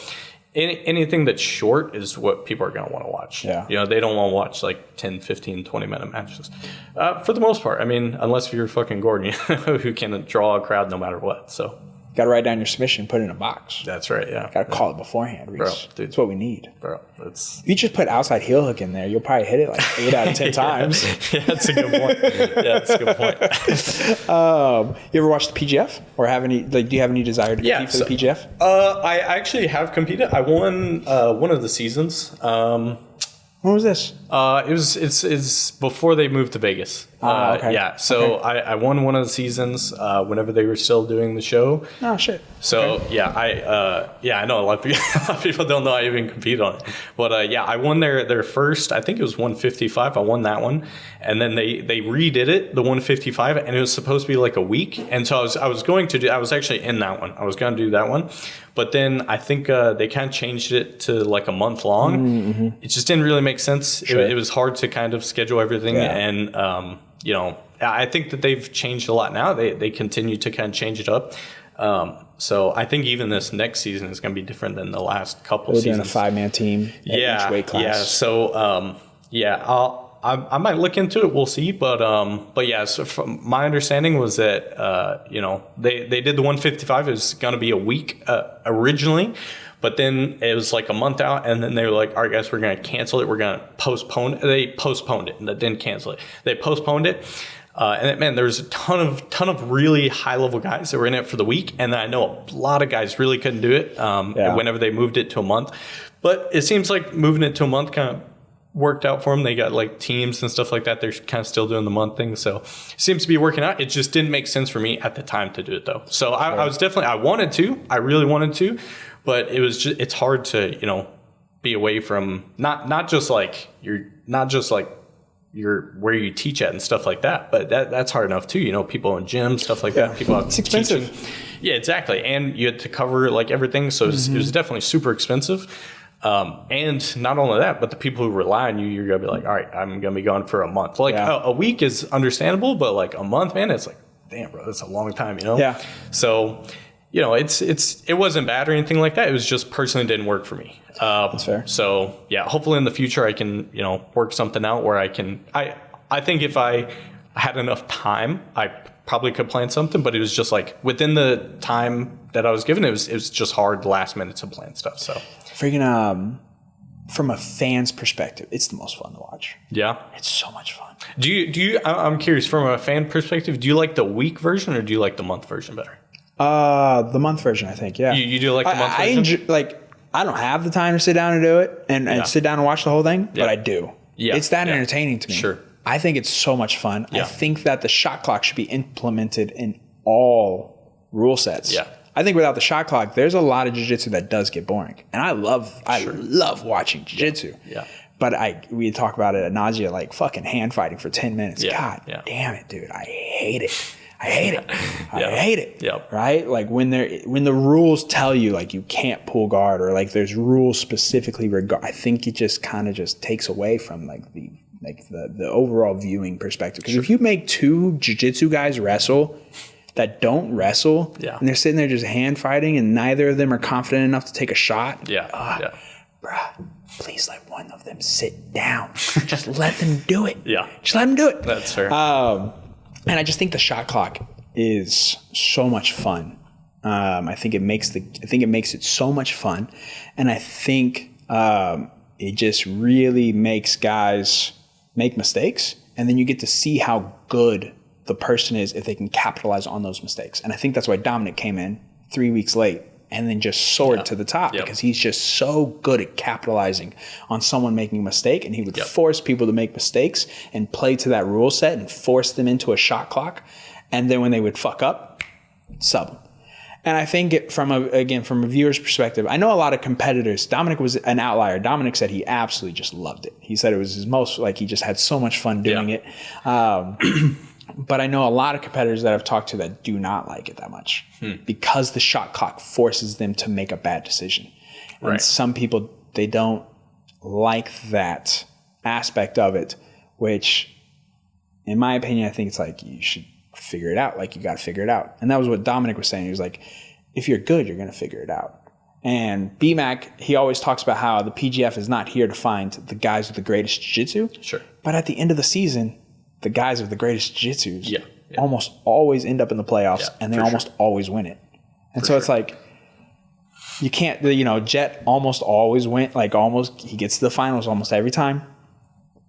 Speaker 3: Anything that's short is what people are going to want to watch. Yeah. You know, they don't want to watch like 10, 15, 20-minute matches. For the most part, I mean, unless you're fucking Gordon, who can draw a crowd no matter what. So
Speaker 2: got to write down your submission, put it in a box.
Speaker 3: That's right, yeah.
Speaker 2: Got to call it beforehand, Reese. Bro, dude. That's what we need. Bro,
Speaker 3: if
Speaker 2: you just put outside heel hook in there, you'll probably hit it like 8 out of 10 times.
Speaker 3: Yeah, that's a good point.
Speaker 2: You ever watch the PGF? Or do you have any desire to compete for the PGF?
Speaker 3: I actually have competed. I won one of the seasons.
Speaker 2: When was this?
Speaker 3: It's before they moved to Vegas.
Speaker 2: Okay.
Speaker 3: Yeah. So I won one of the seasons whenever they were still doing the show.
Speaker 2: Oh shit.
Speaker 3: So I know a lot of people don't know I even compete on it, but I won their first. I think it was 155. I won that one, and then they redid it, the 155, and it was supposed to be like a week. And so I was actually in that one. I was going to do that one, but then I think they kind of changed it to like a month long. Mm-hmm. It just didn't really make sense. Sure. It was hard to kind of schedule everything, and I think that they've changed a lot now. They continue to kind of change it up. So I think even this next season is going to be different than the last couple seasons.
Speaker 2: Doing a 5-man team at each weight class.
Speaker 3: Yeah. So I might look into it. We'll see. But so from my understanding was that they did the 155. It was going to be a week originally. But then it was like a month out, and then they were like, all right, guys, we're going to cancel it. We're going to postpone it. They postponed it, and they didn't cancel it. They postponed it. And man, there was a ton of really high-level guys that were in it for the week. And I know a lot of guys really couldn't do it whenever they moved it to a month. But it seems like moving it to a month kind of worked out for them. They got like teams and stuff like that. They're kind of still doing the month thing. So it seems to be working out. It just didn't make sense for me at the time to do it, though. So I was definitely – I wanted to. I really wanted to. But it was just, it's hard to, be away from not just like your where you teach at and stuff like that, but that's hard enough too. People in gyms, stuff like that. People have
Speaker 2: it's expensive.
Speaker 3: Teaching. Yeah, exactly. And you had to cover like everything, so it was definitely super expensive. And not only that, but the people who rely on you, you're gonna be like, all right, I'm gonna be gone for a month. Like a week is understandable, but like a month, man, it's like, damn, bro, that's a long time.
Speaker 2: Yeah.
Speaker 3: So. It wasn't bad or anything like that. It was just personally didn't work for me.
Speaker 2: That's fair.
Speaker 3: So hopefully in the future I can, work something out where I can, I think if I had enough time, I probably could plan something, but it was just like within the time that I was given, it was just hard last minute to plan stuff. So
Speaker 2: freaking, from a fan's perspective, it's the most fun to watch.
Speaker 3: Yeah.
Speaker 2: It's so much fun.
Speaker 3: Do you, I'm curious from a fan perspective, do you like the week version or do you like the month version better?
Speaker 2: The month version, I think. Yeah,
Speaker 3: you do like the month version.
Speaker 2: I enjoy, I don't have the time to sit down and do it and sit down and watch the whole thing, but I do. Yeah, it's that entertaining to me.
Speaker 3: Sure,
Speaker 2: I think it's so much fun. Yeah. I think that the shot clock should be implemented in all rule sets. Yeah, I think without the shot clock, there's a lot of jiu-jitsu that does get boring, and I love watching jiu-jitsu. Yeah. But we talk about it ad nauseam, like fucking hand fighting for 10 minutes. Yeah. God damn it, dude, I hate it. I hate it.
Speaker 3: Yep.
Speaker 2: Right? Like when the rules tell you like you can't pull guard or like there's rules specifically I think it just kind of just takes away from like the overall viewing perspective. Because if you make two jiu-jitsu guys wrestle that don't wrestle and they're sitting there just hand fighting and neither of them are confident enough to take a shot. Bruh, please let one of them sit down. Just let them do it.
Speaker 3: Yeah.
Speaker 2: Just let them do it.
Speaker 3: That's fair.
Speaker 2: And I just think the shot clock is so much fun. I think it makes it so much fun, and I think it just really makes guys make mistakes, and then you get to see how good the person is if they can capitalize on those mistakes. And I think that's why Dominic came in 3 weeks late and then just soared to the top because he's just so good at capitalizing on someone making a mistake, and he would force people to make mistakes and play to that rule set and force them into a shot clock. And then when they would fuck up, sub them. And I think from a viewer's perspective, I know a lot of competitors. Dominic was an outlier. Dominic said he absolutely just loved it. He said it was his most, like he just had so much fun doing it. But I know a lot of competitors that I've talked to that do not like it that much because the shot clock forces them to make a bad decision. And some people, they don't like that aspect of it, which in my opinion, I think it's like you should figure it out. Like you got to figure it out. And that was what Dominic was saying. He was like, if you're good, you're going to figure it out. And BMAC, he always talks about how the PGF is not here to find the guys with the greatest jiu-jitsu.
Speaker 3: Sure.
Speaker 2: But at the end of the season, the guys with the greatest jiu-jitsus almost always end up in the playoffs and they almost always win it. And so it's like, you can't, Jet almost always he gets to the finals almost every time.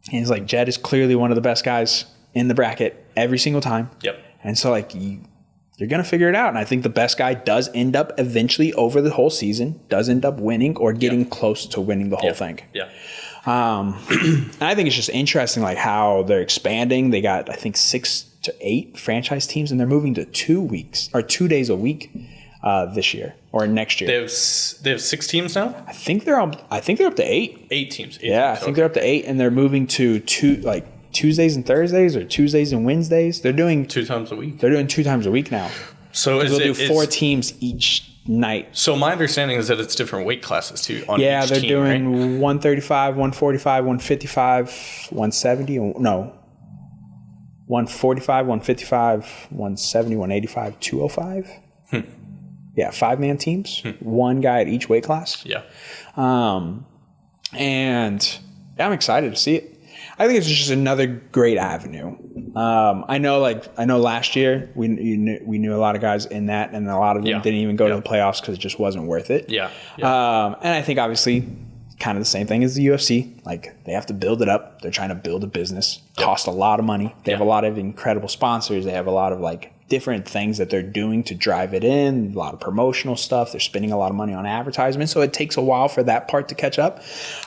Speaker 2: And he's like, Jet is clearly one of the best guys in the bracket every single time.
Speaker 3: Yep.
Speaker 2: And so like you're going to figure it out. And I think the best guy does end up eventually over the whole season, does end up winning or getting close to winning the whole thing.
Speaker 3: Yeah.
Speaker 2: And I think it's just interesting, like how they're expanding. They got, I think, 6 to 8 franchise teams, and they're moving to 2 days a week this year or next year.
Speaker 3: They have 6 teams now.
Speaker 2: I think they're up to 8.
Speaker 3: 8 teams.
Speaker 2: I think they're up to 8, and they're moving to Tuesdays and Thursdays or Tuesdays and Wednesdays. They're doing
Speaker 3: 2 times a week.
Speaker 2: They're doing 2 times a week now.
Speaker 3: So
Speaker 2: they'll do 4 teams each night.
Speaker 3: So my understanding is that it's different weight classes too. On each
Speaker 2: they're
Speaker 3: team,
Speaker 2: doing
Speaker 3: right?
Speaker 2: 135, 145, 155, 170. No, 145, 155, 170, 185, 205. Yeah, 5-man teams. 1 guy at each weight class.
Speaker 3: Yeah.
Speaker 2: And I'm excited to see it. I think it's just another great avenue. I know last year we knew a lot of guys in that, and a lot of them didn't even go to the playoffs because it just wasn't worth it.
Speaker 3: Yeah.
Speaker 2: And I think obviously kind of the same thing as the UFC. Like, they have to build it up. They're trying to build a business. Cost a lot of money. They have a lot of incredible sponsors. They have a lot of different things that they're doing to drive it in, a lot of promotional stuff. They're spending a lot of money on advertisement, so it takes a while for that part to catch up.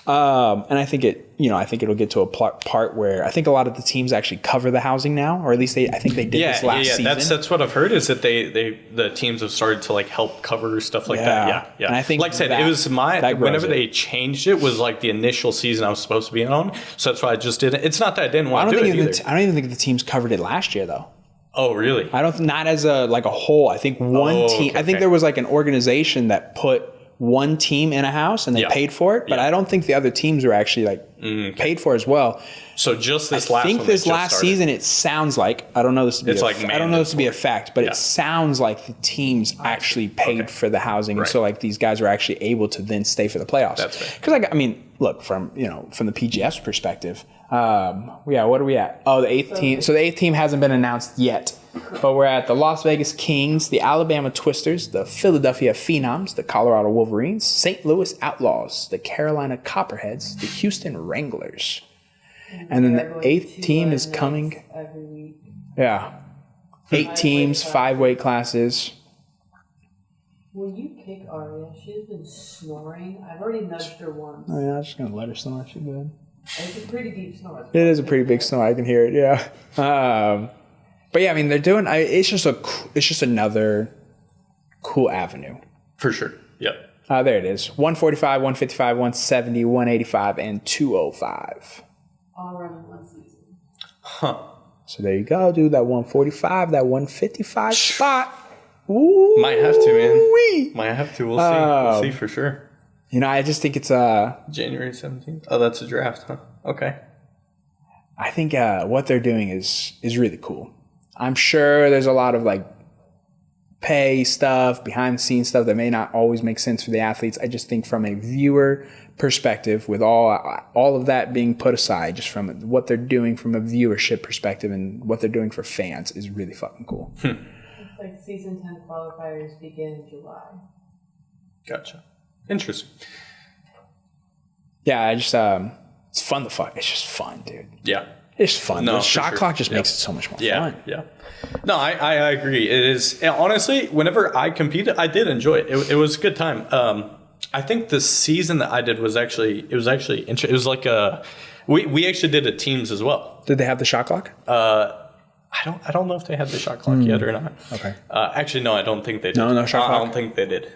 Speaker 2: And I think it'll get to a part where I think a lot of the teams actually cover the housing now, or at least I think they did this last season.
Speaker 3: That's what I've heard, is that the teams have started to help cover stuff like that. Yeah.
Speaker 2: And I think,
Speaker 3: like I said, it was whenever they changed it was like the initial season I was supposed to be on, so that's why I just did it. It's not that I didn't want to do it either.
Speaker 2: I don't even think the teams covered it last year though.
Speaker 3: Oh, really?
Speaker 2: Not as a whole. I think one team. Okay. I think there was an organization that put one team in a house and they paid for it, but I don't think the other teams were actually paid for as well.
Speaker 3: So just this
Speaker 2: last season, it sounds like, I don't know this to be I don't know this to be a fact, but it sounds like the teams actually paid for the housing, and so these guys were actually able to then stay for the playoffs.
Speaker 3: That's right.
Speaker 2: Because look, from the PGF's perspective, what are we at? Oh, the 8th team. So the 8th team hasn't been announced yet, but we're at the Las Vegas Kings, the Alabama Twisters, the Philadelphia Phenoms, the Colorado Wolverines, St. Louis Outlaws, the Carolina Copperheads, the Houston Wranglers. And then the 8th team is coming.
Speaker 4: Every week.
Speaker 2: Yeah. 8 teams, 5 weight classes.
Speaker 4: When you kick Aria, she's been snoring. I've already nudged her once.
Speaker 2: Oh, yeah, I'm just going to let her snore. She's good.
Speaker 4: It's a pretty deep snore.
Speaker 2: It is a pretty big snore. I can hear it, yeah. But yeah, they're doing, it's just another cool avenue.
Speaker 3: For sure. Yep.
Speaker 2: There it is. 145, 155, 170, 185, and 205.
Speaker 4: All run in one season.
Speaker 3: Huh.
Speaker 2: So there you go, dude. That 145, that 155 spot. Ooh,
Speaker 3: might have to, man. Might have to. We'll see. We'll see for sure.
Speaker 2: I just think it's
Speaker 3: January 17th. Oh, that's a draft, huh? Okay.
Speaker 2: I think what they're doing is really cool. I'm sure there's a lot of pay stuff, behind the scenes stuff that may not always make sense for the athletes. I just think from a viewer perspective, with all of that being put aside, just from what they're doing from a viewership perspective and what they're doing for fans is really fucking cool.
Speaker 4: It's like season 10 qualifiers begin in July.
Speaker 3: Gotcha. Interesting.
Speaker 2: Yeah, I just it's fun to fuck. It's just fun, dude.
Speaker 3: Yeah.
Speaker 2: It's fun.
Speaker 3: No,
Speaker 2: the shot clock just makes it so much more fun.
Speaker 3: Yeah. No, I agree. It is, honestly, whenever I competed, I did enjoy it. It was a good time. I think the season that I did was actually interesting. It was like we actually did it teams as well.
Speaker 2: Did they have the shot clock?
Speaker 3: I don't know if they had the shot clock yet or not.
Speaker 2: Okay.
Speaker 3: Actually, no, I don't think they did.
Speaker 2: No shot clock.
Speaker 3: I don't think they did.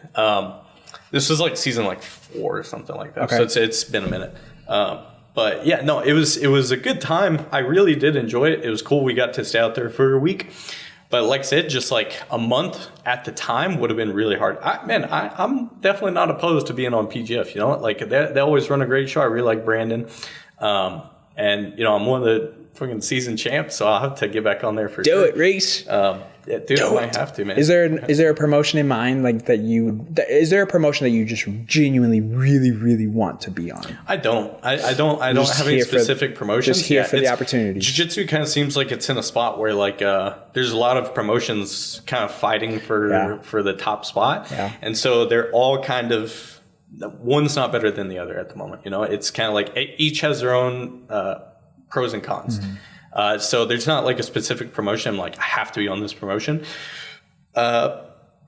Speaker 3: This was season 4 or something like that.
Speaker 2: Okay.
Speaker 3: So it's been a minute. But yeah, no, it was a good time. I really did enjoy it. It was cool. We got to stay out there for a week. But like I said, just a month at the time would have been really hard. I'm definitely not opposed to being on PGF. They always run a great show. I really like Brandon. And I'm one of the fucking season champs, so I'll have to get back on there for sure.
Speaker 2: Do it, Reese.
Speaker 3: Yeah, dude, I might have to, man.
Speaker 2: Is there a promotion in mind is there a promotion that you just genuinely really, really want to be on?
Speaker 3: I don't have any specific promotions.
Speaker 2: Just here for the opportunity.
Speaker 3: Jiu-jitsu kind of seems like it's in a spot where there's a lot of promotions kind of fighting for the top spot.
Speaker 2: Yeah.
Speaker 3: And so they're all kind of, one's not better than the other at the moment. It's kind of each has their own pros and cons. Mm-hmm. So there's not a specific promotion. I have to be on this promotion.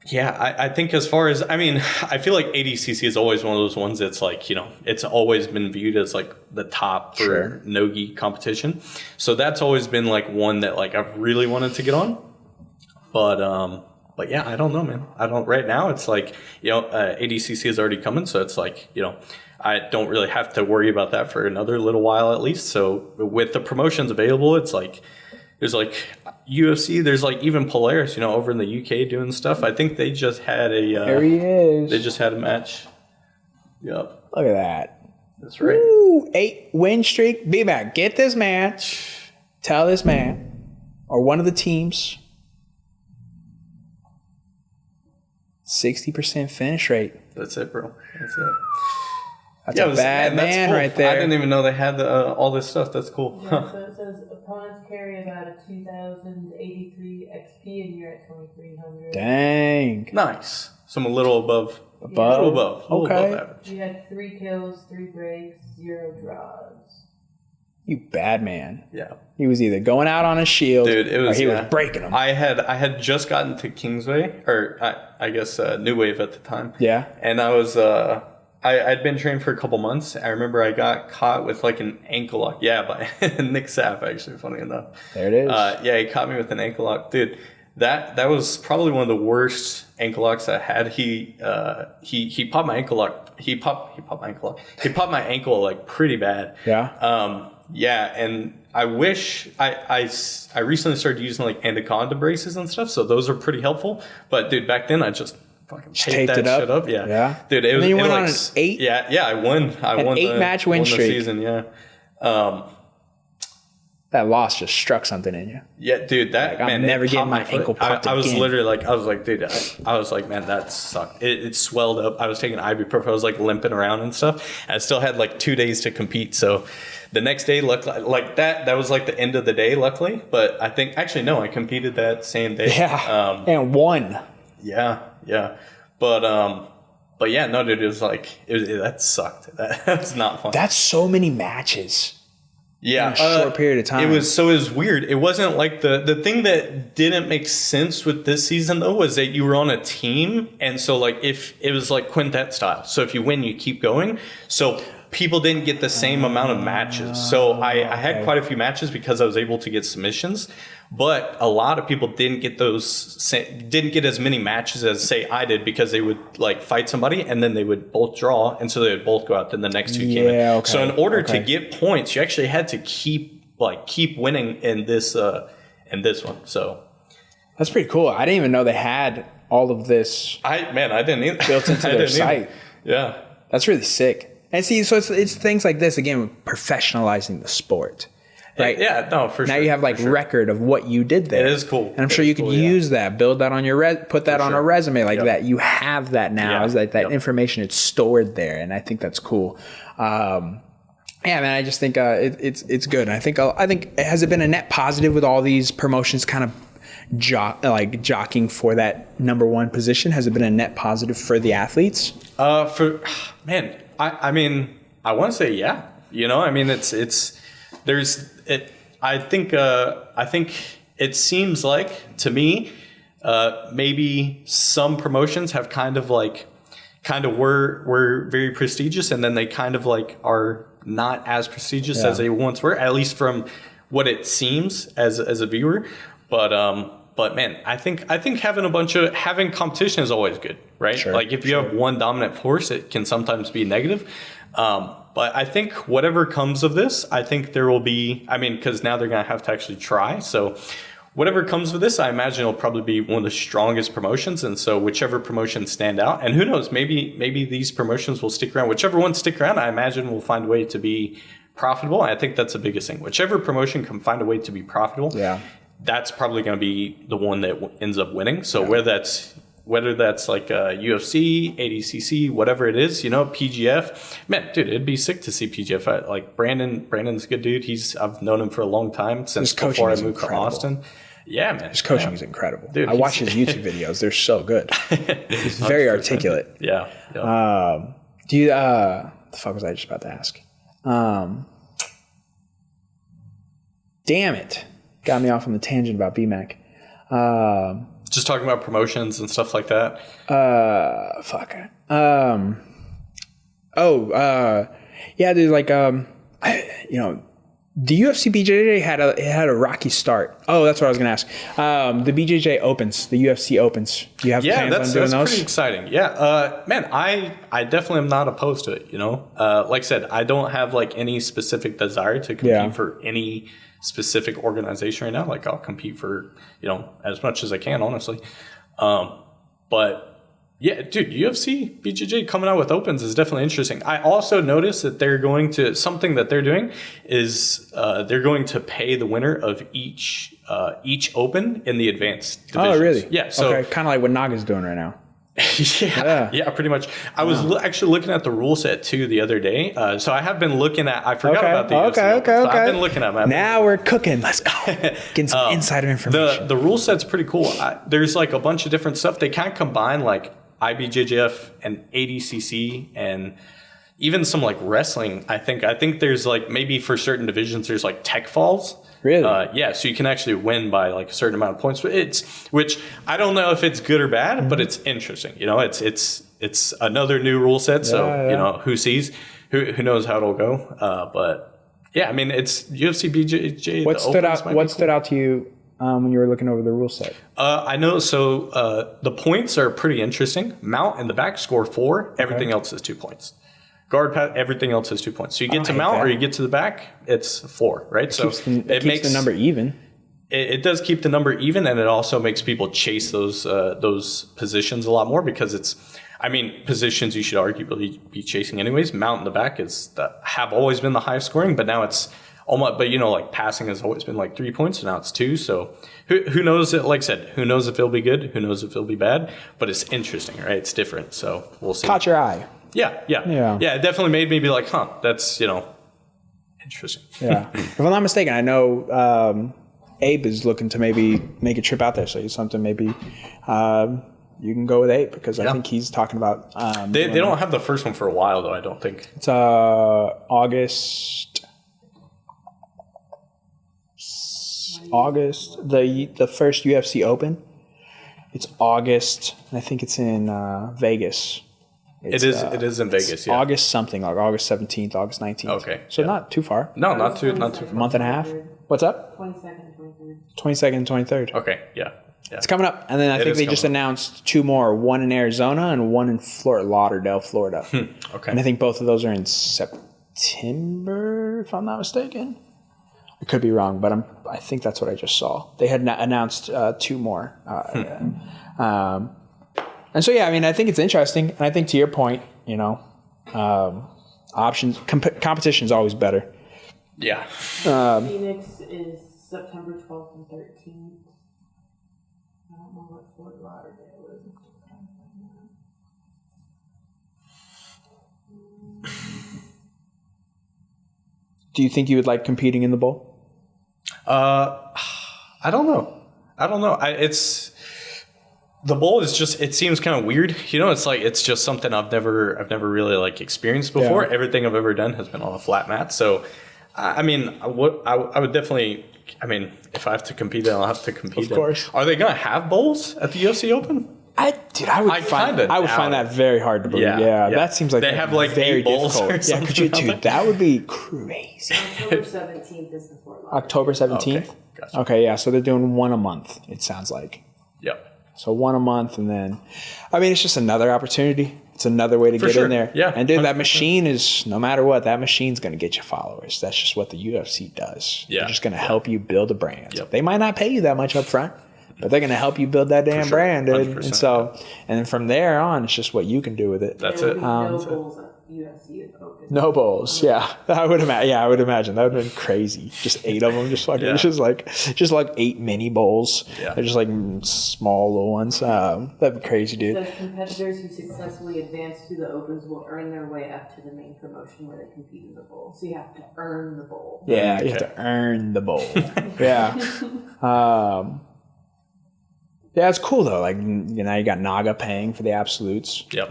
Speaker 3: Yeah, I think as far as, I mean, I feel like ADCC is always one of those ones that's like, you know, it's always been viewed as like the top for no-gi competition. So that's always been like one that like I've really wanted to get on. But yeah, I don't know, man. Right now it's like, you know, ADCC is already coming. So it's like, you know, I don't really have to worry about that for another little while at least. So with the promotions available, it's like, there's like UFC, there's like even Polaris, you know, over in the UK doing stuff. I think they just had
Speaker 2: there he is.
Speaker 3: They just had a match. Yep.
Speaker 2: Look at that.
Speaker 3: That's right.
Speaker 2: Ooh, 8 win streak. B-Mac, get this man. Tell this man or one of the teams 60% finish rate.
Speaker 3: That's it, bro. That's it.
Speaker 2: That's a bad man
Speaker 3: cool.
Speaker 2: right there.
Speaker 3: I didn't even know they had all this stuff. That's cool.
Speaker 4: Yeah, so it says opponents carry about a 2,083 XP and you're at 2,300.
Speaker 2: Dang.
Speaker 3: Nice. So I'm a little above.
Speaker 2: Above?
Speaker 3: A little above.
Speaker 2: Okay.
Speaker 3: Above average.
Speaker 4: You had 3 kills, 3 breaks, 0 draws.
Speaker 2: You bad man.
Speaker 3: Yeah.
Speaker 2: He was either going out on a shield,
Speaker 3: dude, it was,
Speaker 2: or he was breaking them.
Speaker 3: I had just gotten to Kingsway, or I guess New Wave at the time.
Speaker 2: Yeah.
Speaker 3: And I was I'd been trained for a couple months. I remember I got caught with like an ankle lock. Yeah, by Nick Saff, actually, funny enough.
Speaker 2: There it is.
Speaker 3: Yeah, he caught me with an ankle lock. Dude, that was probably one of the worst ankle locks I had. He popped my ankle lock. He popped my ankle lock. He popped my ankle like pretty bad.
Speaker 2: Yeah.
Speaker 3: Yeah, and I wish I recently started using like anaconda braces and stuff, so those are pretty helpful. But dude, back then I just fucking taped that shit up. Yeah. Dude, it was.
Speaker 2: You went
Speaker 3: like,
Speaker 2: on an 8.
Speaker 3: Yeah, I won. I won
Speaker 2: 8-match win streak.
Speaker 3: The season. Yeah.
Speaker 2: That loss just struck something in you.
Speaker 3: Yeah, dude. That
Speaker 2: like,
Speaker 3: man,
Speaker 2: I'm never getting my
Speaker 3: foot.
Speaker 2: ankle popped
Speaker 3: I was
Speaker 2: again.
Speaker 3: literally like, dude, I was like, man, that sucked. It swelled up. I was taking ibuprofen. I was like limping around and stuff. And I still had like 2 days to compete. So the next day, like that was like the end of the day, luckily. But I think actually no, I competed that same day.
Speaker 2: Yeah. And won.
Speaker 3: Yeah. But yeah, no, dude, it was like that sucked. That was not fun.
Speaker 2: That's so many matches.
Speaker 3: Yeah,
Speaker 2: in a short period of time.
Speaker 3: It was weird. It wasn't like the thing that didn't make sense with this season though was that you were on a team, and so like if it was like quintet style. So if you win, you keep going. So people didn't get the same amount of matches. So I had quite a few matches because I was able to get submissions. But a lot of people didn't get as many matches as say I did because they would like fight somebody and then they would both draw, and so they would both go out. Then the next 2 came in.
Speaker 2: Okay.
Speaker 3: So in order to get points, you actually had to keep winning in this one. So
Speaker 2: that's pretty cool. I didn't even know they had all of this.
Speaker 3: I didn't either.
Speaker 2: Built into their site.
Speaker 3: Yeah,
Speaker 2: that's really sick. And see, so it's things like this again, professionalizing the sport. Right.
Speaker 3: Yeah, no, for sure.
Speaker 2: Now you have like record of what you did there.
Speaker 3: It is cool.
Speaker 2: And I'm sure you could use that, build that on your put that on a resume like that. You have that now.
Speaker 3: Yeah.
Speaker 2: Is that information, it's stored there, and I think that's cool. Yeah, man, I just think it's good. And I think has it been a net positive with all these promotions kind of jockeying for that number one position? Has it been a net positive for the athletes?
Speaker 3: I mean, I want to say yeah. You know, I mean, I think it seems like to me, maybe some promotions have kind of were very prestigious, and then they kind of like are not as prestigious as they once were, at least from what it seems as a viewer. But man, I think having competition is always good, right?
Speaker 2: Sure,
Speaker 3: like if you have one dominant force, it can sometimes be negative. But I think whatever comes of this, I think there will be, I mean, because now they're going to have to actually try. So whatever comes of this, I imagine it'll probably be one of the strongest promotions. And so whichever promotions stand out, and who knows, maybe these promotions will stick around. Whichever ones stick around, I imagine will find a way to be profitable. And I think that's the biggest thing. Whichever promotion can find a way to be profitable, that's probably going to be the one that ends up winning. So whether that's like UFC, ADCC, whatever it is, you know, PGF. Man, dude, it'd be sick to see PGF. Like Brandon's a good dude. I've known him for a long time, since before I moved to Austin. Yeah, man.
Speaker 2: His coaching is incredible.
Speaker 3: Dude,
Speaker 2: I watch his YouTube videos. They're so good. He's very articulate.
Speaker 3: Yeah.
Speaker 2: Do you, the fuck was I just about to ask? Damn it. Got me off on the tangent about BMAC.
Speaker 3: Just talking about promotions and stuff like that.
Speaker 2: Fuck. Yeah, dude. Like, the UFC BJJ had a rocky start. Oh, that's what I was gonna ask. The BJJ Opens, the UFC Opens. Do you have plans on doing those?
Speaker 3: That's pretty exciting. Yeah, man, I definitely am not opposed to it. Like I said, I don't have like any specific desire to compete for any specific organization right now. Like I'll compete for as much as I can, honestly. But yeah, dude, UFC BJJ coming out with Opens is definitely interesting. I also noticed that they're doing is they're going to pay the winner of each Open in the advanced divisions.
Speaker 2: Oh, really?
Speaker 3: Yeah. So
Speaker 2: kind of like what Naga's doing right now.
Speaker 3: Yeah, pretty much. I was actually looking at the rule set too the other day. So I have been looking at. I forgot about the UFC Opens, so I've been looking at them.
Speaker 2: Now we're cooking. Let's go. Getting some insider information.
Speaker 3: The rule set's pretty cool. There's like a bunch of different stuff. They kind of combine like IBJJF and ADCC and even some like wrestling. I think there's like maybe for certain divisions there's like tech falls.
Speaker 2: Really?
Speaker 3: Yeah, so you can actually win by like a certain amount of points. Which I don't know if it's good or bad, but it's interesting. It's another new rule set. So who sees? Who knows how it'll go? But yeah, I mean it's UFC BJJ.
Speaker 2: What stood out to you when you were looking over the rule set?
Speaker 3: I know. So the points are pretty interesting. Mount and the back score 4. Everything else is 2 points. Guard pass, everything else is 2 points. So you get to mount or you get to the back, it's 4, right?
Speaker 2: It makes the number even.
Speaker 3: It does keep the number even, and it also makes people chase those positions a lot more because positions you should arguably be chasing anyways. Mount in the back have always been the highest scoring, but now it's almost. But like passing has always been like 3 points, and now it's 2. So who knows? Like I said, who knows if it'll be good? Who knows if it'll be bad? But it's interesting, right? It's different. So we'll see.
Speaker 2: Caught your eye.
Speaker 3: Yeah. It definitely made me be like, that's interesting.
Speaker 2: Yeah. If I'm not mistaken, I know Abe is looking to maybe make a trip out there. So it's something maybe you can go with Abe because I think he's talking about.
Speaker 3: They don't have the first one for a while though. I don't think
Speaker 2: it's August. The first UFC Open. It's August. I think it's in Vegas.
Speaker 3: It is in Vegas, yeah.
Speaker 2: August something, like August 17th, August 19th.
Speaker 3: Okay.
Speaker 2: So not too far.
Speaker 3: No, not too far.
Speaker 2: A month and a half. What's up?
Speaker 4: 22nd, 23rd.
Speaker 2: 22nd and 23rd.
Speaker 3: Okay, yeah.
Speaker 2: It's coming up. And then I think they just announced 2 more, one in Arizona and one in Fort Lauderdale, Florida.
Speaker 3: Okay.
Speaker 2: And I think both of those are in September, if I'm not mistaken. I could be wrong, but I think that's what I just saw. They had announced 2 more. And so, yeah, I mean, I think it's interesting. And I think to your point, options, competition is always better.
Speaker 3: Yeah.
Speaker 4: Phoenix is September 12th and 13th. I don't know what Fort Lauderdale is.
Speaker 2: Do you think you would like competing in the bowl?
Speaker 3: I don't know. The bowl is just, it seems kind of weird. It's like, it's just something I've never really like experienced before. Yeah. Everything I've ever done has been on a flat mat. So, I would definitely, if I have to compete, then I'll have to compete.
Speaker 2: Of course.
Speaker 3: Are they going to have bowls at the UFC Open?
Speaker 2: I would find that very hard to believe. Yeah. That seems like
Speaker 3: they have like
Speaker 2: very
Speaker 3: 8 bowls.
Speaker 2: Yeah, dude, that would be crazy.
Speaker 4: October 17th is the Fort Lauderdale.
Speaker 2: October 17th?
Speaker 3: Okay, gotcha.
Speaker 2: Okay, yeah, so they're doing 1 a month, it sounds like.
Speaker 3: Yep.
Speaker 2: So 1 a month, and then, it's just another opportunity. It's another way to get in there.
Speaker 3: Yeah.
Speaker 2: And dude, 100%. That machine is, no matter what, that machine's going to get you followers. That's just what the UFC does. Yeah. They're just going to help you build a brand. Yep. They might not pay you that much up front, but they're going to help you build that damn brand, dude. And so, and then from there on, it's just what you can do with it.
Speaker 3: That's it.
Speaker 4: No bowls at UFC Open.
Speaker 2: No bowls, yeah. I would imagine. That would have been crazy. Just 8 of them, just fucking, just like 8 mini bowls. Yeah. They're just like small little ones. That'd be crazy, dude.
Speaker 4: It says competitors who successfully advance to the Opens will earn their way up to the main promotion where they compete in the bowl. So you have to earn the bowl.
Speaker 2: Yeah, you have to earn the bowl. Yeah. Yeah, it's cool though. Like, you got Naga paying for the absolutes.
Speaker 3: Yep.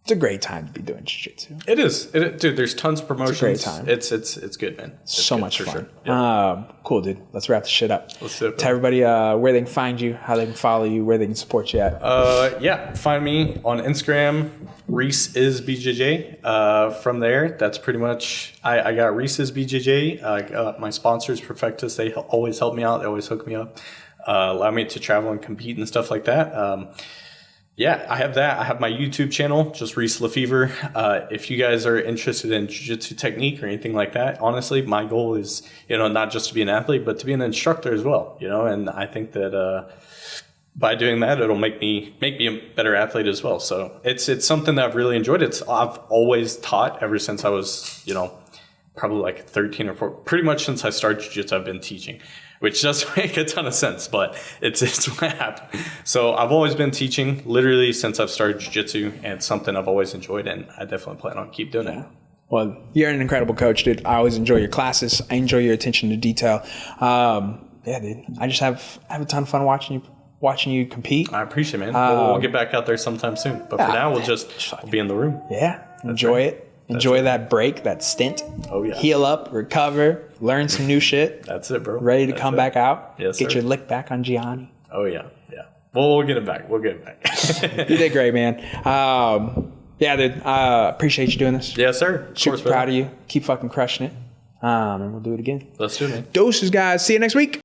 Speaker 2: It's a great time to be doing jiu-jitsu.
Speaker 3: It is. Dude, there's tons of promotions.
Speaker 2: It's a great time.
Speaker 3: It's good, man. It's
Speaker 2: so
Speaker 3: good,
Speaker 2: much fun.
Speaker 3: Sure. Yeah.
Speaker 2: Cool, dude. Let's wrap this shit up.
Speaker 3: Let's do it.
Speaker 2: Tell everybody where they can find you, how they can follow you, where they can support you at.
Speaker 3: Yeah, find me on Instagram. Reese is BJJ. From there, that's pretty much. I got Reese's BJJ. I got my sponsors, Perfectus. They always help me out. They always hook me up. Allow me to travel and compete and stuff like that. Yeah, I have that. I have my YouTube channel, just Reese LaFever. If you guys are interested in jiu-jitsu technique or anything like that, honestly, my goal is, not just to be an athlete, but to be an instructor as well, and I think that by doing that, it'll make me a better athlete as well. So it's something that I've really enjoyed. I've always taught ever since I was, probably like 13 or 14, pretty much since I started jiu-jitsu, I've been teaching, which doesn't make a ton of sense, but it's what happened. So I've always been teaching literally since I've started jiu-jitsu, and it's something I've always enjoyed, and I definitely plan on keep doing it.
Speaker 2: Well, you're an incredible coach, dude. I always enjoy your classes. I enjoy your attention to detail. Yeah, dude. I just have a ton of fun watching you compete.
Speaker 3: I appreciate it, man. We'll get back out there sometime soon. But for now, we'll just be in the room.
Speaker 2: Yeah, enjoy it. Enjoy that break, that stint.
Speaker 3: Oh, yeah.
Speaker 2: Heal up, recover, learn some new shit.
Speaker 3: That's it, bro.
Speaker 2: Ready to come back out.
Speaker 3: Yes,
Speaker 2: Get
Speaker 3: sir.
Speaker 2: your lick back on Gianni.
Speaker 3: Oh, yeah. Yeah. We'll get it back.
Speaker 2: You did great, man. Yeah, dude. Appreciate you doing this.
Speaker 3: Yes, sir.
Speaker 2: Super proud of you. Keep fucking crushing it. And we'll do it again.
Speaker 3: Let's do it, man.
Speaker 2: Doses, guys. See you next week.